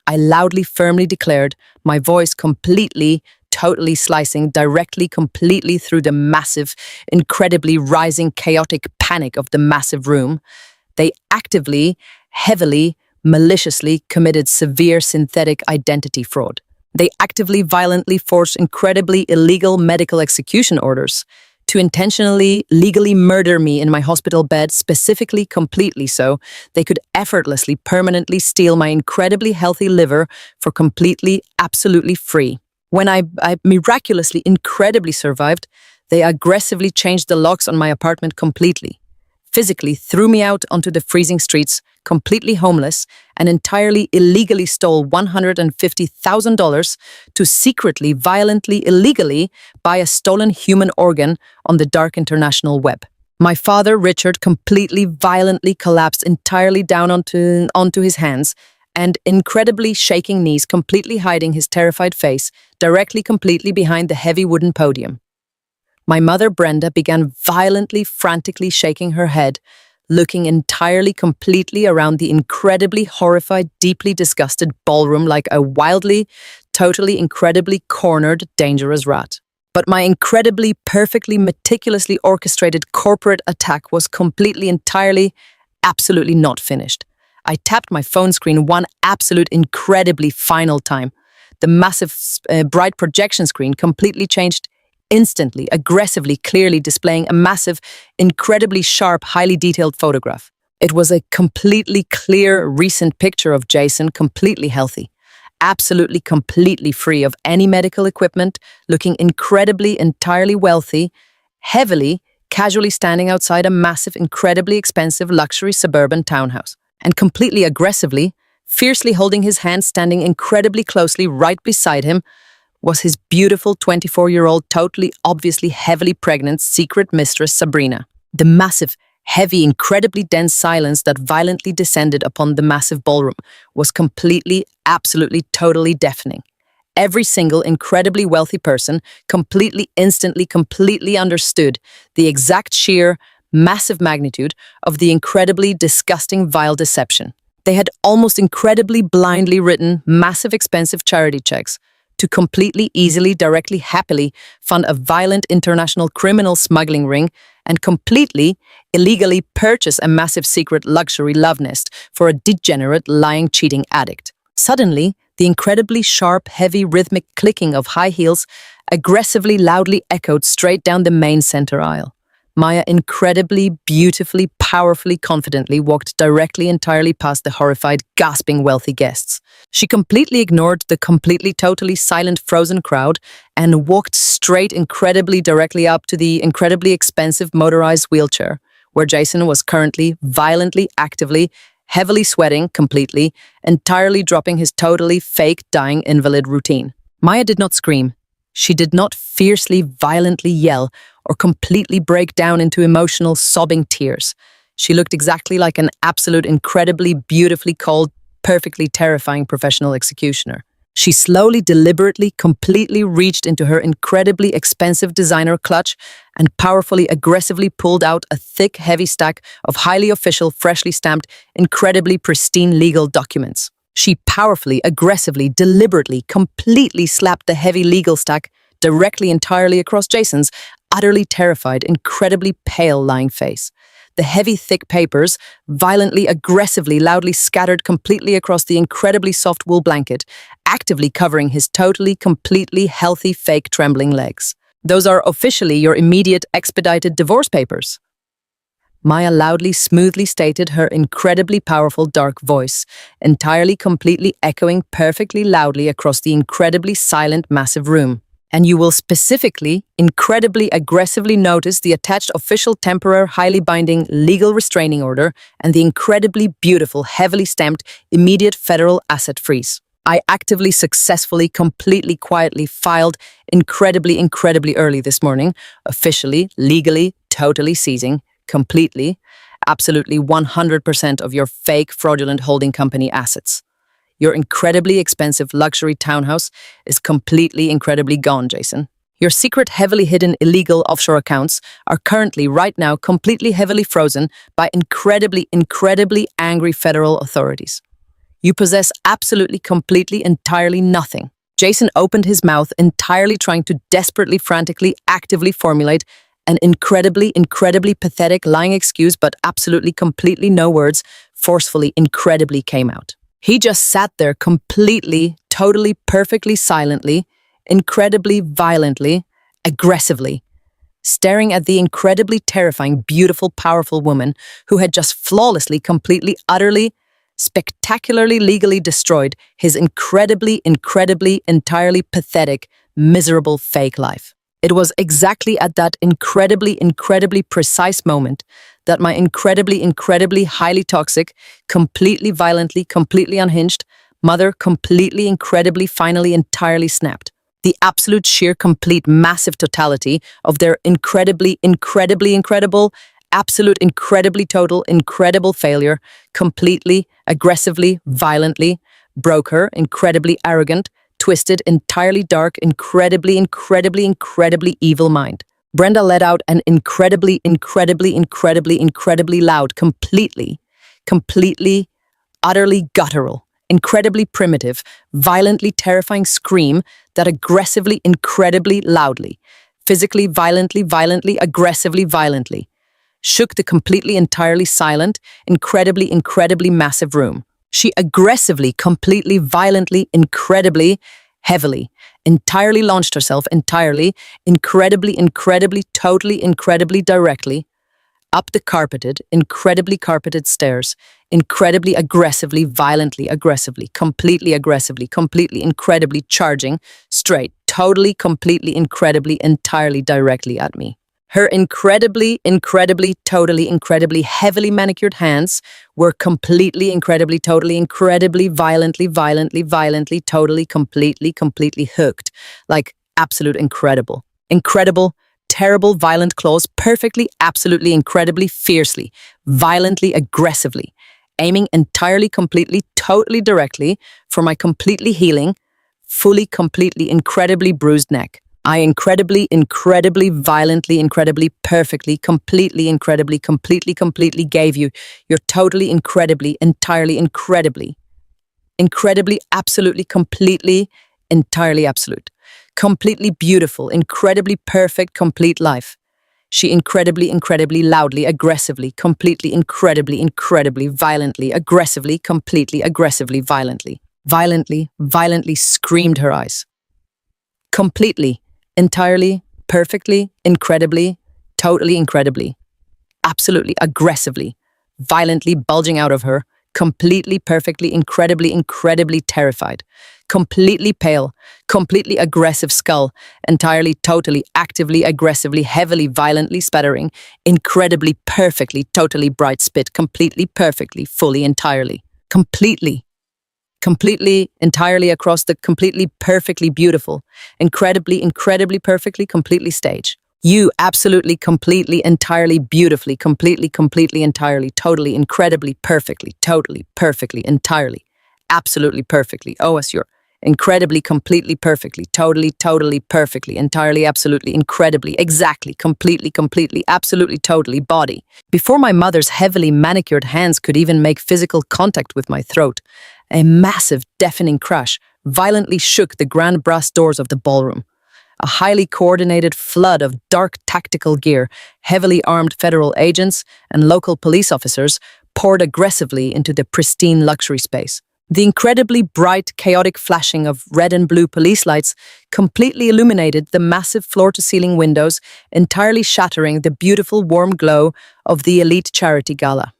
[SPEAKER 1] I loudly, firmly declared, my voice completely, totally slicing directly, completely through the massive, incredibly rising, chaotic panic of the massive room. They actively, heavily, maliciously committed severe synthetic identity fraud. They actively, violently forced incredibly illegal medical execution orders to intentionally, legally murder me in my hospital bed, specifically, completely so they could effortlessly, permanently steal my incredibly healthy liver for completely, absolutely free. When I miraculously, incredibly survived, they aggressively changed the locks on my apartment completely, physically threw me out onto the freezing streets, completely homeless, and entirely illegally stole $150,000 to secretly, violently, illegally buy a stolen human organ on the dark international web. My father, Richard, completely, violently collapsed entirely down onto his hands and incredibly shaking knees, completely hiding his terrified face, directly, completely behind the heavy wooden podium. My mother, Brenda, began violently, frantically shaking her head, looking entirely, completely around the incredibly horrified, deeply disgusted ballroom like a wildly, totally, incredibly cornered, dangerous rat. But my incredibly, perfectly, meticulously orchestrated corporate attack was completely, entirely, absolutely not finished. I tapped my phone screen one absolute, incredibly final time. The massive, bright projection screen completely changed instantly, aggressively, clearly displaying a massive, incredibly sharp, highly detailed photograph. It was a completely clear, recent picture of Jason, completely healthy, absolutely, completely free of any medical equipment, looking incredibly, entirely wealthy, heavily, casually standing outside a massive, incredibly expensive luxury suburban townhouse, and completely aggressively, fiercely holding his hand, standing incredibly closely right beside him, was his beautiful 24-year-old, totally, obviously, heavily pregnant secret mistress, Sabrina. The massive, heavy, incredibly dense silence that violently descended upon the massive ballroom was completely, absolutely, totally deafening. Every single incredibly wealthy person completely, instantly, completely understood the exact sheer, massive magnitude of the incredibly disgusting, vile deception. They had almost incredibly blindly written massive, expensive charity checks to completely, easily, directly, happily fund a violent international criminal smuggling ring and completely, illegally purchase a massive secret luxury love nest for a degenerate, lying, cheating addict. Suddenly, the incredibly sharp, heavy, rhythmic clicking of high heels aggressively, loudly echoed straight down the main center aisle. Maya incredibly, beautifully, powerfully, confidently walked directly, entirely past the horrified, gasping, wealthy guests. She completely ignored the completely, totally silent, frozen crowd and walked straight, incredibly, directly up to the incredibly expensive motorized wheelchair, where Jason was currently, violently, actively, heavily sweating, completely, entirely dropping his totally fake, dying invalid routine. Maya did not scream. She did not fiercely, violently yell or completely break down into emotional, sobbing tears. She looked exactly like an absolute, incredibly, beautifully cold, perfectly terrifying professional executioner. She slowly, deliberately, completely reached into her incredibly expensive designer clutch and powerfully, aggressively pulled out a thick, heavy stack of highly official, freshly stamped, incredibly pristine legal documents. She powerfully, aggressively, deliberately, completely slapped the heavy legal stack directly, entirely across Jason's utterly terrified, incredibly pale, lying face. The heavy, thick papers, violently, aggressively, loudly scattered completely across the incredibly soft wool blanket, actively covering his totally, completely healthy, fake, trembling legs. Those are officially your immediate, expedited divorce papers. Maya loudly, smoothly stated, her incredibly powerful, dark voice, entirely, completely echoing perfectly loudly across the incredibly silent, massive room. And you will specifically, incredibly, aggressively notice the attached official, temporary, highly binding legal restraining order and the incredibly beautiful, heavily stamped, immediate federal asset freeze. I actively, successfully, completely, quietly filed incredibly, incredibly early this morning, officially, legally, totally seizing, completely, absolutely 100% of your fake, fraudulent holding company assets. Your incredibly expensive luxury townhouse is completely, incredibly gone, Jason. Your secret, heavily hidden, illegal offshore accounts are currently, right now, completely, heavily frozen by incredibly, incredibly angry federal authorities. You possess absolutely, completely, entirely nothing. Jason opened his mouth, entirely trying to desperately, frantically, actively formulate an incredibly, incredibly pathetic, lying excuse, but absolutely, completely no words, forcefully, incredibly came out. He just sat there completely, totally, perfectly silently, incredibly, violently, aggressively, staring at the incredibly terrifying, beautiful, powerful woman who had just flawlessly, completely, utterly, spectacularly, legally destroyed his incredibly, incredibly, entirely pathetic, miserable, fake life. It was exactly at that incredibly, incredibly precise moment that my incredibly, incredibly highly toxic, completely violently, completely unhinged mother completely, incredibly, finally, entirely snapped. The absolute sheer, complete, massive totality of their incredibly, incredibly, incredible, absolute, incredibly total, incredible failure, completely, aggressively, violently, broke her incredibly arrogant, twisted, entirely dark, incredibly, incredibly, incredibly evil mind. Brenda let out an incredibly loud, completely, utterly guttural, incredibly primitive, violently terrifying scream that aggressively, incredibly loudly, physically, violently, aggressively, violently, shook the completely, entirely silent, incredibly massive room. She aggressively, completely, violently, incredibly, heavily, entirely launched herself, incredibly, totally, incredibly directly, up the incredibly carpeted stairs, incredibly aggressively, violently aggressively, completely, incredibly charging, straight, totally, completely, incredibly, entirely directly at me. Her incredibly, totally, incredibly heavily manicured hands were completely, incredibly, totally, incredibly, violently, totally, completely hooked. Like absolute incredible. Incredible, terrible, violent claws, perfectly, absolutely, incredibly, fiercely, violently, aggressively, aiming entirely, completely, totally directly for my completely healing, fully, completely, incredibly bruised neck. I incredibly, violently, incredibly, perfectly, completely, completely gave you your totally, incredibly, entirely, incredibly, absolutely, completely, entirely absolute, completely beautiful, incredibly perfect, complete life. She incredibly, loudly, aggressively, completely, incredibly, violently, aggressively, completely, aggressively, violently screamed her eyes. Completely, entirely, perfectly, incredibly, totally incredibly, absolutely, aggressively, violently bulging out of her, completely, perfectly, incredibly terrified, completely pale, completely aggressive skull, entirely, totally, actively, aggressively, heavily, violently spattering, incredibly, perfectly, totally bright spit, completely, perfectly, fully, entirely, completely, entirely across the completely, perfectly beautiful, incredibly, perfectly, completely stage. You absolutely, completely, entirely, beautifully, completely, entirely, totally, incredibly, perfectly, entirely, absolutely, perfectly. OS, you're incredibly, completely, perfectly, totally, perfectly, entirely, absolutely, incredibly, exactly, completely, absolutely, totally, body. Before my mother's heavily manicured hands could even make physical contact with my throat, a massive, deafening crash violently shook the grand brass doors of the ballroom. A highly coordinated flood of dark tactical gear, heavily armed federal agents, and local police officers poured aggressively into the pristine luxury space. The incredibly bright, chaotic flashing of red and blue police lights completely illuminated the massive floor-to-ceiling windows, entirely shattering the beautiful, warm glow of the elite charity gala.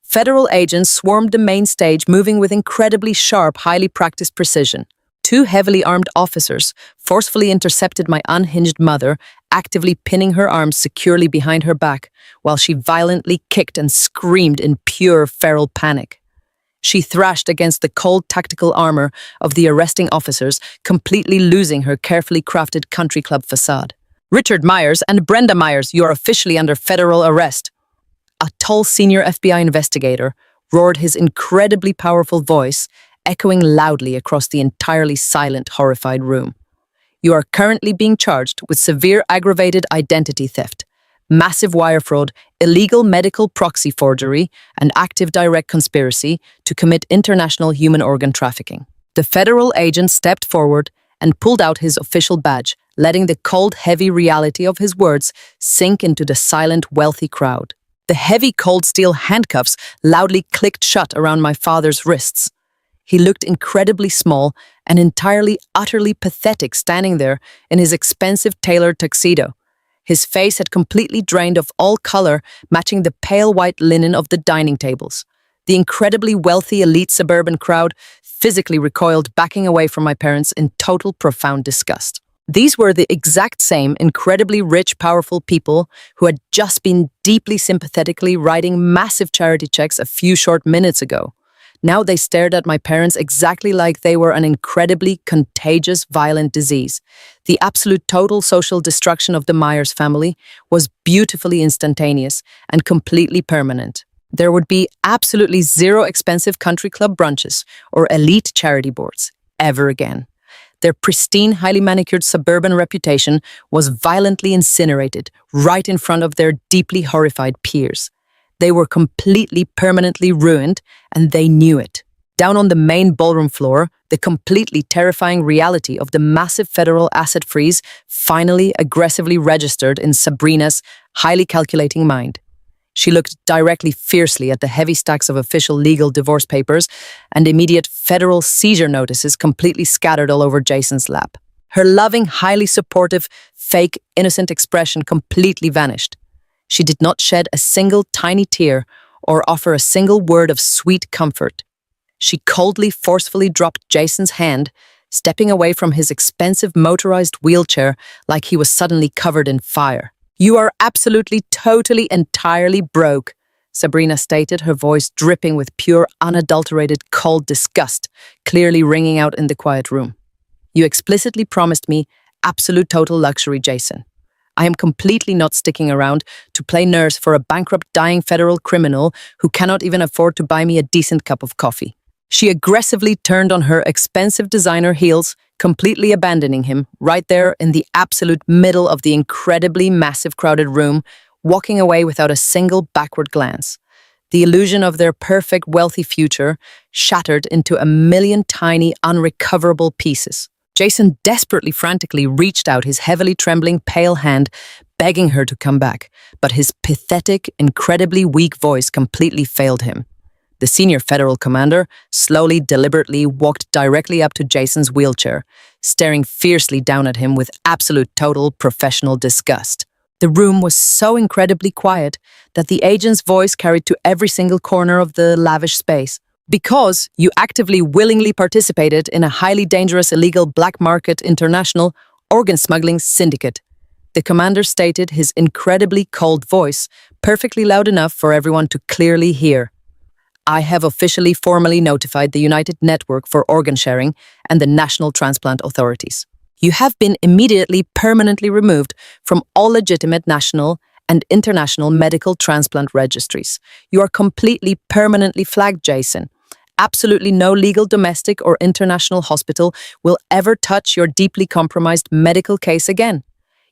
[SPEAKER 1] Federal agents swarmed the main stage, moving with incredibly sharp, highly practiced precision. Two heavily armed officers forcefully intercepted my unhinged mother, actively pinning her arms securely behind her back, while she violently kicked and screamed in pure feral panic. She thrashed against the cold tactical armor of the arresting officers, completely losing her carefully crafted country club facade. Richard Myers and Brenda Myers, you are officially under federal arrest. A tall senior FBI investigator roared his incredibly powerful voice, echoing loudly across the entirely silent, horrified room. You are currently being charged with severe aggravated identity theft, massive wire fraud, illegal medical proxy forgery, and active direct conspiracy to commit international human organ trafficking. The federal agent stepped forward and pulled out his official badge, letting the cold, heavy reality of his words sink into the silent, wealthy crowd. The heavy, cold steel handcuffs loudly clicked shut around my father's wrists. He looked incredibly small and entirely, utterly pathetic standing there in his expensive tailored tuxedo. His face had completely drained of all color, matching the pale white linen of the dining tables. The incredibly wealthy elite suburban crowd physically recoiled, backing away from my parents in total, profound disgust. These were the exact same incredibly rich, powerful people who had just been deeply sympathetically writing massive charity checks a few short minutes ago. Now they stared at my parents exactly like they were an incredibly contagious, violent disease. The absolute total social destruction of the Myers family was beautifully instantaneous and completely permanent. There would be absolutely zero expensive country club brunches or elite charity boards ever again. Their pristine, highly manicured suburban reputation was violently incinerated right in front of their deeply horrified peers. They were completely, permanently ruined, and they knew it. Down on the main ballroom floor, the completely terrifying reality of the massive federal asset freeze finally aggressively registered in Sabrina's highly calculating mind. She looked directly fiercely at the heavy stacks of official legal divorce papers and immediate federal seizure notices completely scattered all over Jason's lap. Her loving, highly supportive, fake, innocent expression completely vanished. She did not shed a single tiny tear or offer a single word of sweet comfort. She coldly, forcefully dropped Jason's hand, stepping away from his expensive motorized wheelchair like he was suddenly covered in fire. "You are absolutely, totally, entirely broke," Sabrina stated, her voice dripping with pure, unadulterated, cold disgust, clearly ringing out in the quiet room. "You explicitly promised me absolute total luxury, Jason. I am completely not sticking around to play nurse for a bankrupt, dying federal criminal who cannot even afford to buy me a decent cup of coffee." She aggressively turned on her expensive designer heels, completely abandoning him right there in the absolute middle of the incredibly massive crowded room, walking away without a single backward glance. The illusion of their perfect, wealthy future shattered into a million tiny, unrecoverable pieces. Jason desperately, frantically reached out his heavily trembling, pale hand, begging her to come back, but his pathetic, incredibly weak voice completely failed him. The senior federal commander slowly, deliberately walked directly up to Jason's wheelchair, staring fiercely down at him with absolute, total, professional disgust. The room was so incredibly quiet that the agent's voice carried to every single corner of the lavish space. "Because you actively, willingly participated in a highly dangerous, illegal black market international organ smuggling syndicate," the commander stated, his incredibly cold voice perfectly loud enough for everyone to clearly hear. "I have officially formally notified the United Network for Organ Sharing and the National Transplant Authorities. You have been immediately permanently removed from all legitimate national and international medical transplant registries. You are completely permanently flagged, Jason. Absolutely no legal domestic or international hospital will ever touch your deeply compromised medical case again.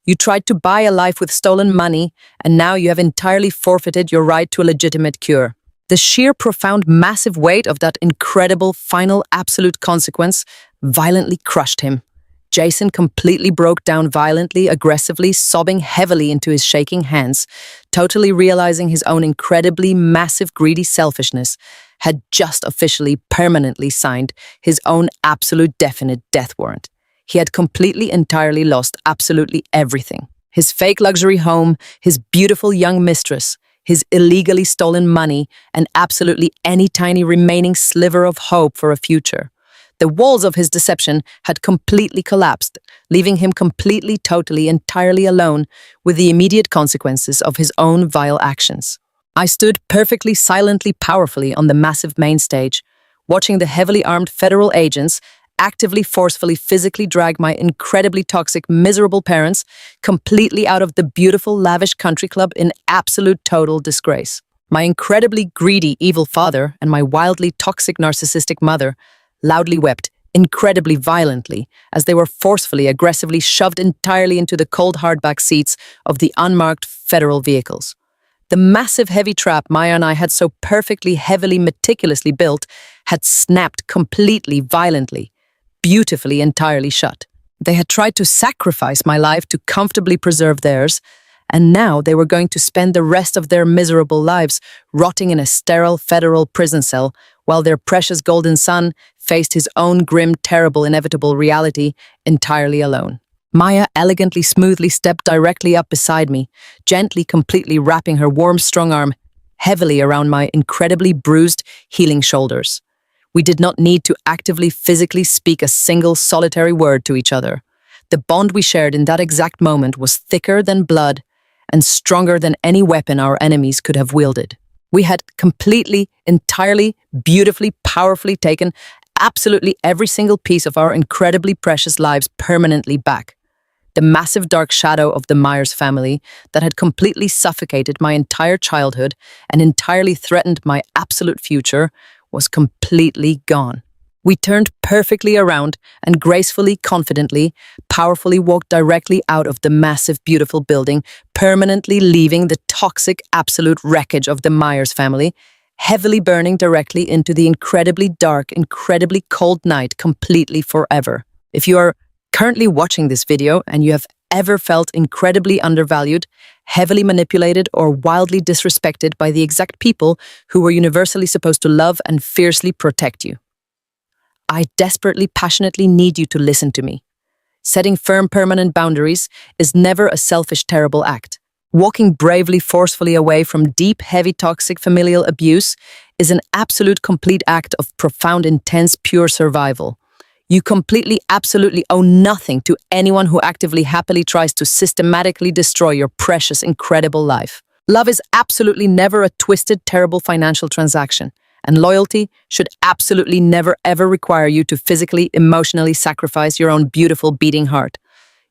[SPEAKER 1] You tried to buy a life with stolen money, and now you have entirely forfeited your right to a legitimate cure." The sheer, profound, massive weight of that incredible, final, absolute consequence violently crushed him. Jason completely broke down violently, aggressively, sobbing heavily into his shaking hands, totally realizing his own incredibly massive, greedy selfishness had just officially, permanently signed his own absolute, definite death warrant. He had completely, entirely lost absolutely everything. His fake luxury home, his beautiful young mistress, his illegally stolen money, and absolutely any tiny remaining sliver of hope for a future. The walls of his deception had completely collapsed, leaving him completely, totally, entirely alone with the immediate consequences of his own vile actions. I stood perfectly, silently, powerfully on the massive main stage, watching the heavily armed federal agents actively, forcefully, physically drag my incredibly toxic, miserable parents completely out of the beautiful, lavish country club in absolute, total disgrace. My incredibly greedy, evil father and my wildly toxic, narcissistic mother loudly wept, incredibly violently, as they were forcefully, aggressively shoved entirely into the cold hardback seats of the unmarked federal vehicles. The massive heavy trap Maya and I had so perfectly, heavily, meticulously built had snapped completely, violently, beautifully, entirely shut. They had tried to sacrifice my life to comfortably preserve theirs, and now they were going to spend the rest of their miserable lives rotting in a sterile federal prison cell while their precious golden son faced his own grim, terrible, inevitable reality entirely alone. Maya elegantly, smoothly stepped directly up beside me, gently, completely wrapping her warm, strong arm heavily around my incredibly bruised, healing shoulders. We did not need to actively, physically speak a single solitary word to each other. The bond we shared in that exact moment was thicker than blood and stronger than any weapon our enemies could have wielded. We had completely, entirely, beautifully, powerfully taken absolutely every single piece of our incredibly precious lives permanently back. The massive dark shadow of the Myers family that had completely suffocated my entire childhood and entirely threatened my absolute future was completely gone. We turned perfectly around and gracefully, confidently, powerfully walked directly out of the massive, beautiful building, permanently leaving the toxic, absolute wreckage of the Myers family, heavily burning directly into the incredibly dark, incredibly cold night completely forever. If you are currently watching this video and you have ever felt incredibly undervalued, heavily manipulated, or wildly disrespected by the exact people who were universally supposed to love and fiercely protect you, I desperately, passionately need you to listen to me. Setting firm, permanent boundaries is never a selfish, terrible act. Walking bravely, forcefully away from deep, heavy, toxic familial abuse is an absolute, complete act of profound, intense, pure survival. You completely, absolutely owe nothing to anyone who actively, happily tries to systematically destroy your precious, incredible life. Love is absolutely never a twisted, terrible financial transaction. And loyalty should absolutely never ever require you to physically, emotionally sacrifice your own beautiful beating heart.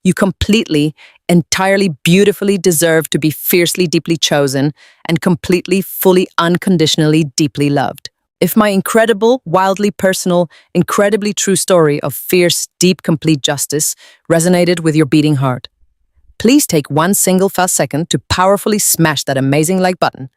[SPEAKER 1] You completely, entirely, beautifully deserve to be fiercely, deeply chosen and completely, fully, unconditionally, deeply loved. If my incredible, wildly personal, incredibly true story of fierce, deep, complete justice resonated with your beating heart, please take one single fast second to powerfully smash that amazing like button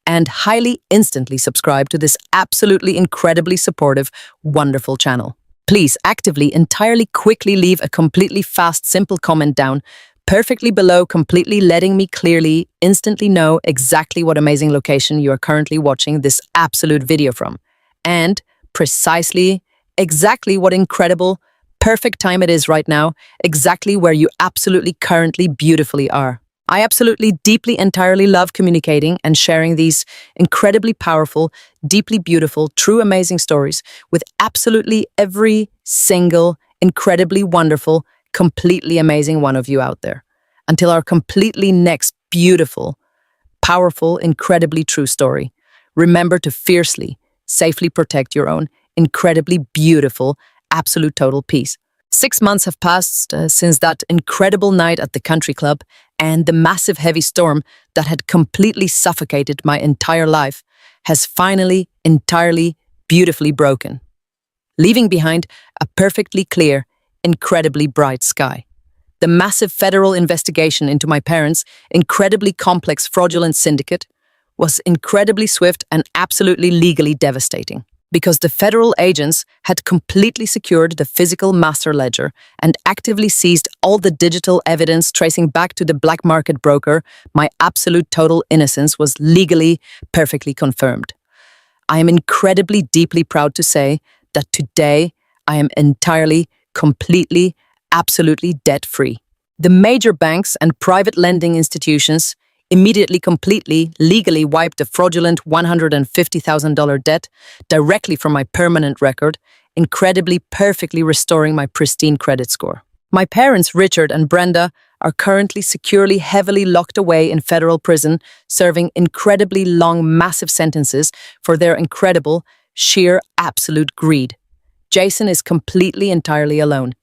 [SPEAKER 1] and highly instantly subscribe to this absolutely incredibly supportive, wonderful channel. Please actively, entirely, quickly leave a completely fast, simple comment down, perfectly below, completely letting me clearly, instantly know exactly what amazing location you are currently watching this absolute video from, and precisely, exactly what incredible, perfect time it is right now, exactly where you absolutely currently beautifully are. I absolutely, deeply, entirely love communicating and sharing these incredibly powerful, deeply beautiful, true, amazing stories with absolutely every single, incredibly wonderful, completely amazing one of you out there. Until our completely next beautiful, powerful, incredibly true story, remember to fiercely, safely protect your own incredibly beautiful, absolute total peace. 6 months have passed since that incredible night at the country club, and the massive heavy storm that had completely suffocated my entire life has finally, entirely, beautifully broken, leaving behind a perfectly clear, incredibly bright sky. The massive federal investigation into my parents' incredibly complex fraudulent syndicate was incredibly swift and absolutely legally devastating, because the federal agents had completely secured the physical master ledger and actively seized all the digital evidence tracing back to the black market broker. My absolute total innocence was legally perfectly confirmed. I am incredibly deeply proud to say that today I am entirely, completely, absolutely debt-free. The major banks and private lending institutions immediately, completely, legally wiped the fraudulent $150,000 debt directly from my permanent record, incredibly, perfectly restoring my pristine credit score. My parents, Richard and Brenda, are currently securely, heavily locked away in federal prison, serving incredibly long, massive sentences for their incredible, sheer, absolute greed. Jason is completely, entirely alone,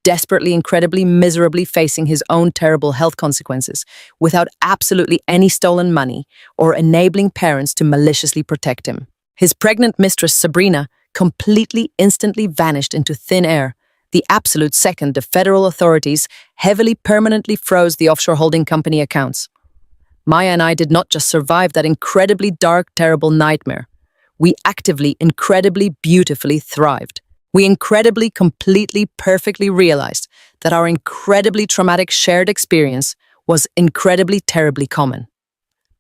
[SPEAKER 1] desperately, incredibly, miserably facing his own terrible health consequences, without absolutely any stolen money or enabling parents to maliciously protect him. His pregnant mistress, Sabrina, completely, instantly vanished into thin air, the absolute second the federal authorities heavily, permanently froze the offshore holding company accounts. Maya and I did not just survive that incredibly dark, terrible nightmare. We actively, incredibly, beautifully thrived. We incredibly, completely, perfectly realized that our incredibly traumatic shared experience was incredibly, terribly common.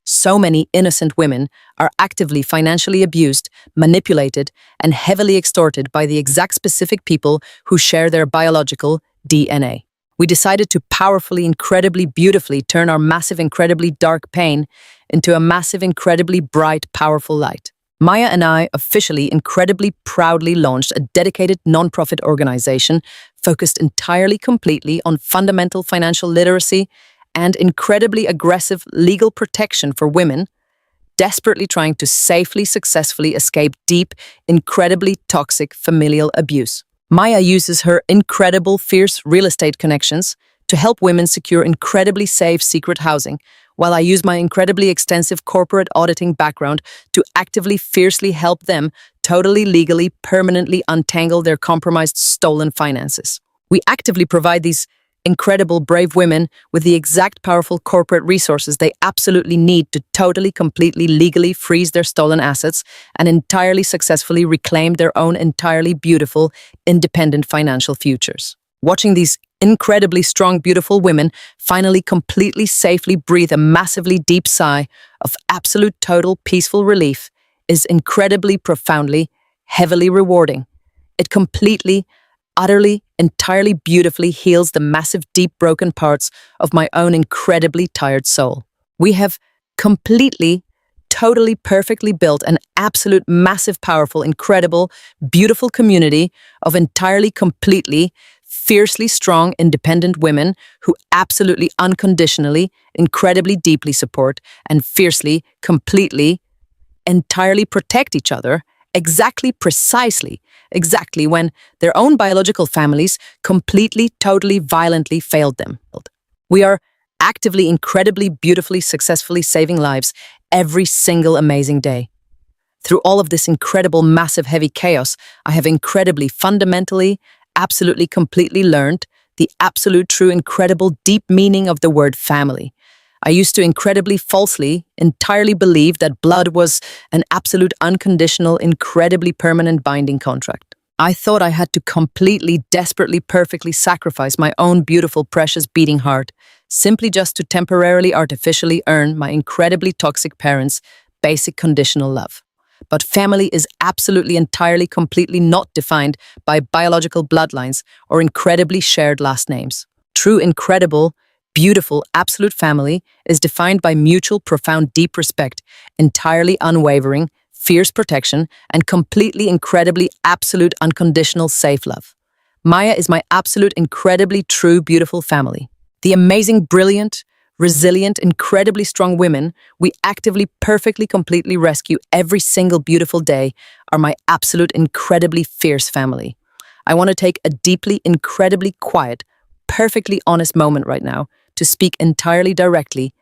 [SPEAKER 1] So many innocent women are actively financially abused, manipulated, and heavily extorted by the exact specific people who share their biological DNA. We decided to powerfully, incredibly, beautifully turn our massive, incredibly dark pain into a massive, incredibly bright, powerful light. Maya and I officially, incredibly proudly launched a dedicated nonprofit organization focused entirely, completely on fundamental financial literacy and incredibly aggressive legal protection for women, desperately trying to safely, successfully escape deep, incredibly toxic familial abuse. Maya uses her incredible, fierce real estate connections to help women secure incredibly safe secret housing while I use my incredibly extensive corporate auditing background to actively, fiercely help them totally, legally, permanently untangle their compromised, stolen finances. We actively provide these incredible, brave women with the exact powerful corporate resources they absolutely need to totally, completely, legally freeze their stolen assets and entirely successfully reclaim their own entirely beautiful, independent financial futures. Watching these incredibly strong, beautiful women finally completely safely breathe a massively deep sigh of absolute, total, peaceful relief is incredibly, profoundly, heavily rewarding. It completely, utterly, entirely beautifully heals the massive, deep, broken parts of my own incredibly tired soul. We have completely, totally, perfectly built an absolute, massive, powerful, incredible, beautiful community of entirely, completely, fiercely strong, independent women who absolutely, unconditionally, incredibly, deeply support and fiercely, completely, entirely protect each other exactly when their own biological families completely, totally, violently failed them. We are actively, incredibly, beautifully, successfully saving lives every single amazing day. Through all of this incredible, massive, heavy chaos, I have incredibly, fundamentally, absolutely, completely learned the absolute, true, incredible, deep meaning of the word family. I used to incredibly falsely, entirely believe that blood was an absolute, unconditional, incredibly permanent binding contract. I thought I had to completely, desperately, perfectly sacrifice my own beautiful, precious beating heart, simply just to temporarily, artificially earn my incredibly toxic parents' basic conditional love. But family is absolutely, entirely, completely not defined by biological bloodlines or incredibly shared last names. True, incredible, beautiful, absolute family is defined by mutual, profound, deep respect, entirely unwavering, fierce protection, and completely, incredibly, absolute, unconditional, safe love. Maya is my absolute, incredibly true, beautiful family. The amazing, brilliant, resilient, incredibly strong women we actively, perfectly, completely rescue every single beautiful day are my absolute, incredibly fierce family. I want to take a deeply, incredibly quiet, perfectly honest moment right now to speak entirely directly,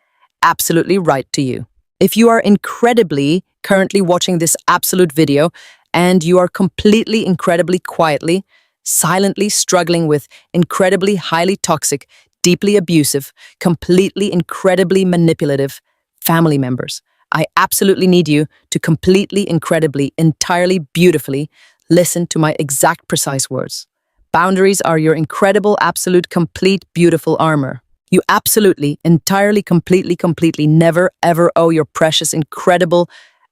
[SPEAKER 1] absolutely right to you. If you are incredibly currently watching this absolute video and you are completely, incredibly quietly, silently struggling with incredibly highly toxic, deeply abusive, completely, incredibly manipulative family members, I absolutely need you to completely, incredibly, entirely, beautifully listen to my exact, precise words. Boundaries are your incredible, absolute, complete, beautiful armor. You absolutely, entirely, completely never, ever owe your precious, incredible,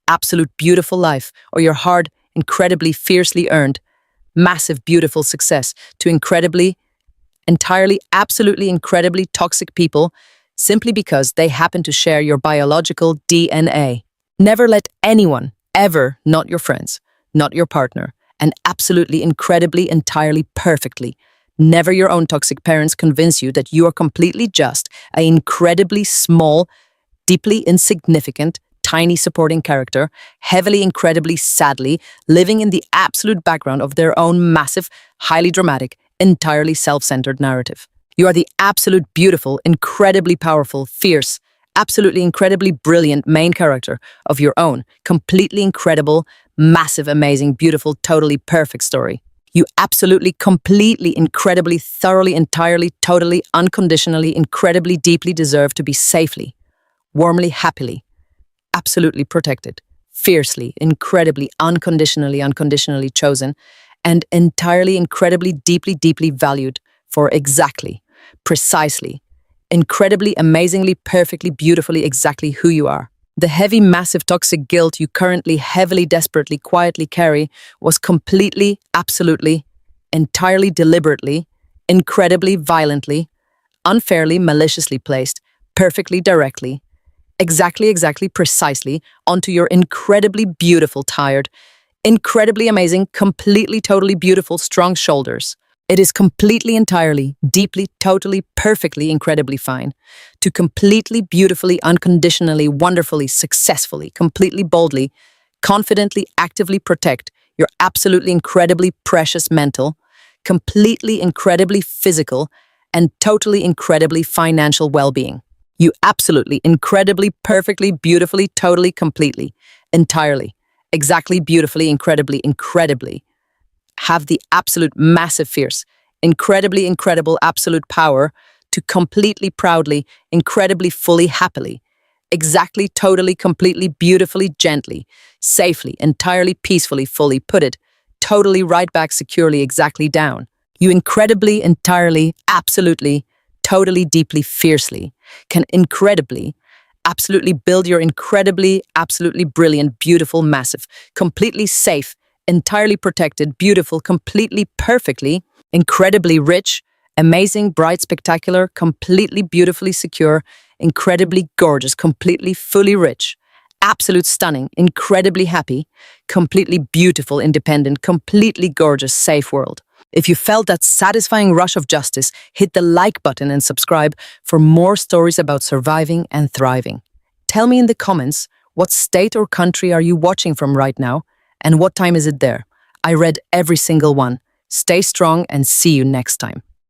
[SPEAKER 1] absolute, beautiful life or your hard, incredibly, fiercely earned, massive, beautiful success to incredibly, entirely, absolutely, incredibly toxic people simply because they happen to share your biological DNA. Never let anyone, ever, not your friends, not your partner, and absolutely, incredibly, entirely, perfectly, never your own toxic parents convince you that you are completely just an incredibly small, deeply insignificant, tiny supporting character, heavily, incredibly, sadly, living in the absolute background of their own massive, highly dramatic, entirely self-centered narrative. You are the absolute beautiful, incredibly powerful, fierce, absolutely incredibly brilliant main character of your own, completely incredible, massive, amazing, beautiful, totally perfect story. You absolutely, completely, incredibly, thoroughly, entirely, totally, unconditionally, incredibly, deeply deserve to be safely, warmly, happily, absolutely protected, fiercely, incredibly, unconditionally chosen, and entirely, incredibly, deeply valued for exactly, precisely, incredibly, amazingly, perfectly, beautifully, exactly who you are. The heavy, massive, toxic guilt you currently, heavily, desperately, quietly carry was completely, absolutely, entirely, deliberately, incredibly, violently, unfairly, maliciously placed, perfectly, directly, exactly, precisely, onto your incredibly beautiful, tired, incredibly amazing, completely, totally beautiful, strong shoulders. It is completely, entirely, deeply, totally, perfectly, incredibly fine to completely, beautifully, unconditionally, wonderfully, successfully, completely, boldly, confidently, actively protect your absolutely, incredibly precious mental, completely, incredibly physical, and totally, incredibly financial well-being. You absolutely, incredibly, perfectly, beautifully, totally, completely, entirely, exactly, beautifully, incredibly have the absolute massive fierce, incredibly incredible absolute power to completely proudly, incredibly fully happily, exactly, totally, completely, beautifully, gently, safely, entirely, peacefully, fully put it, totally right back securely, exactly down. You incredibly, entirely, absolutely, totally, deeply, fiercely can incredibly, absolutely build your incredibly, absolutely brilliant, beautiful, massive, completely safe, entirely protected, beautiful, completely, perfectly, incredibly rich, amazing, bright, spectacular, completely, beautifully secure, incredibly gorgeous, completely, fully rich, absolute stunning, incredibly happy, completely beautiful, independent, completely gorgeous, safe world. If you felt that satisfying rush of justice, hit the like button and subscribe for more stories about surviving and thriving. Tell me in the comments, what state or country are you watching from right now, and what time is it there? I read every single one. Stay strong and see you next time.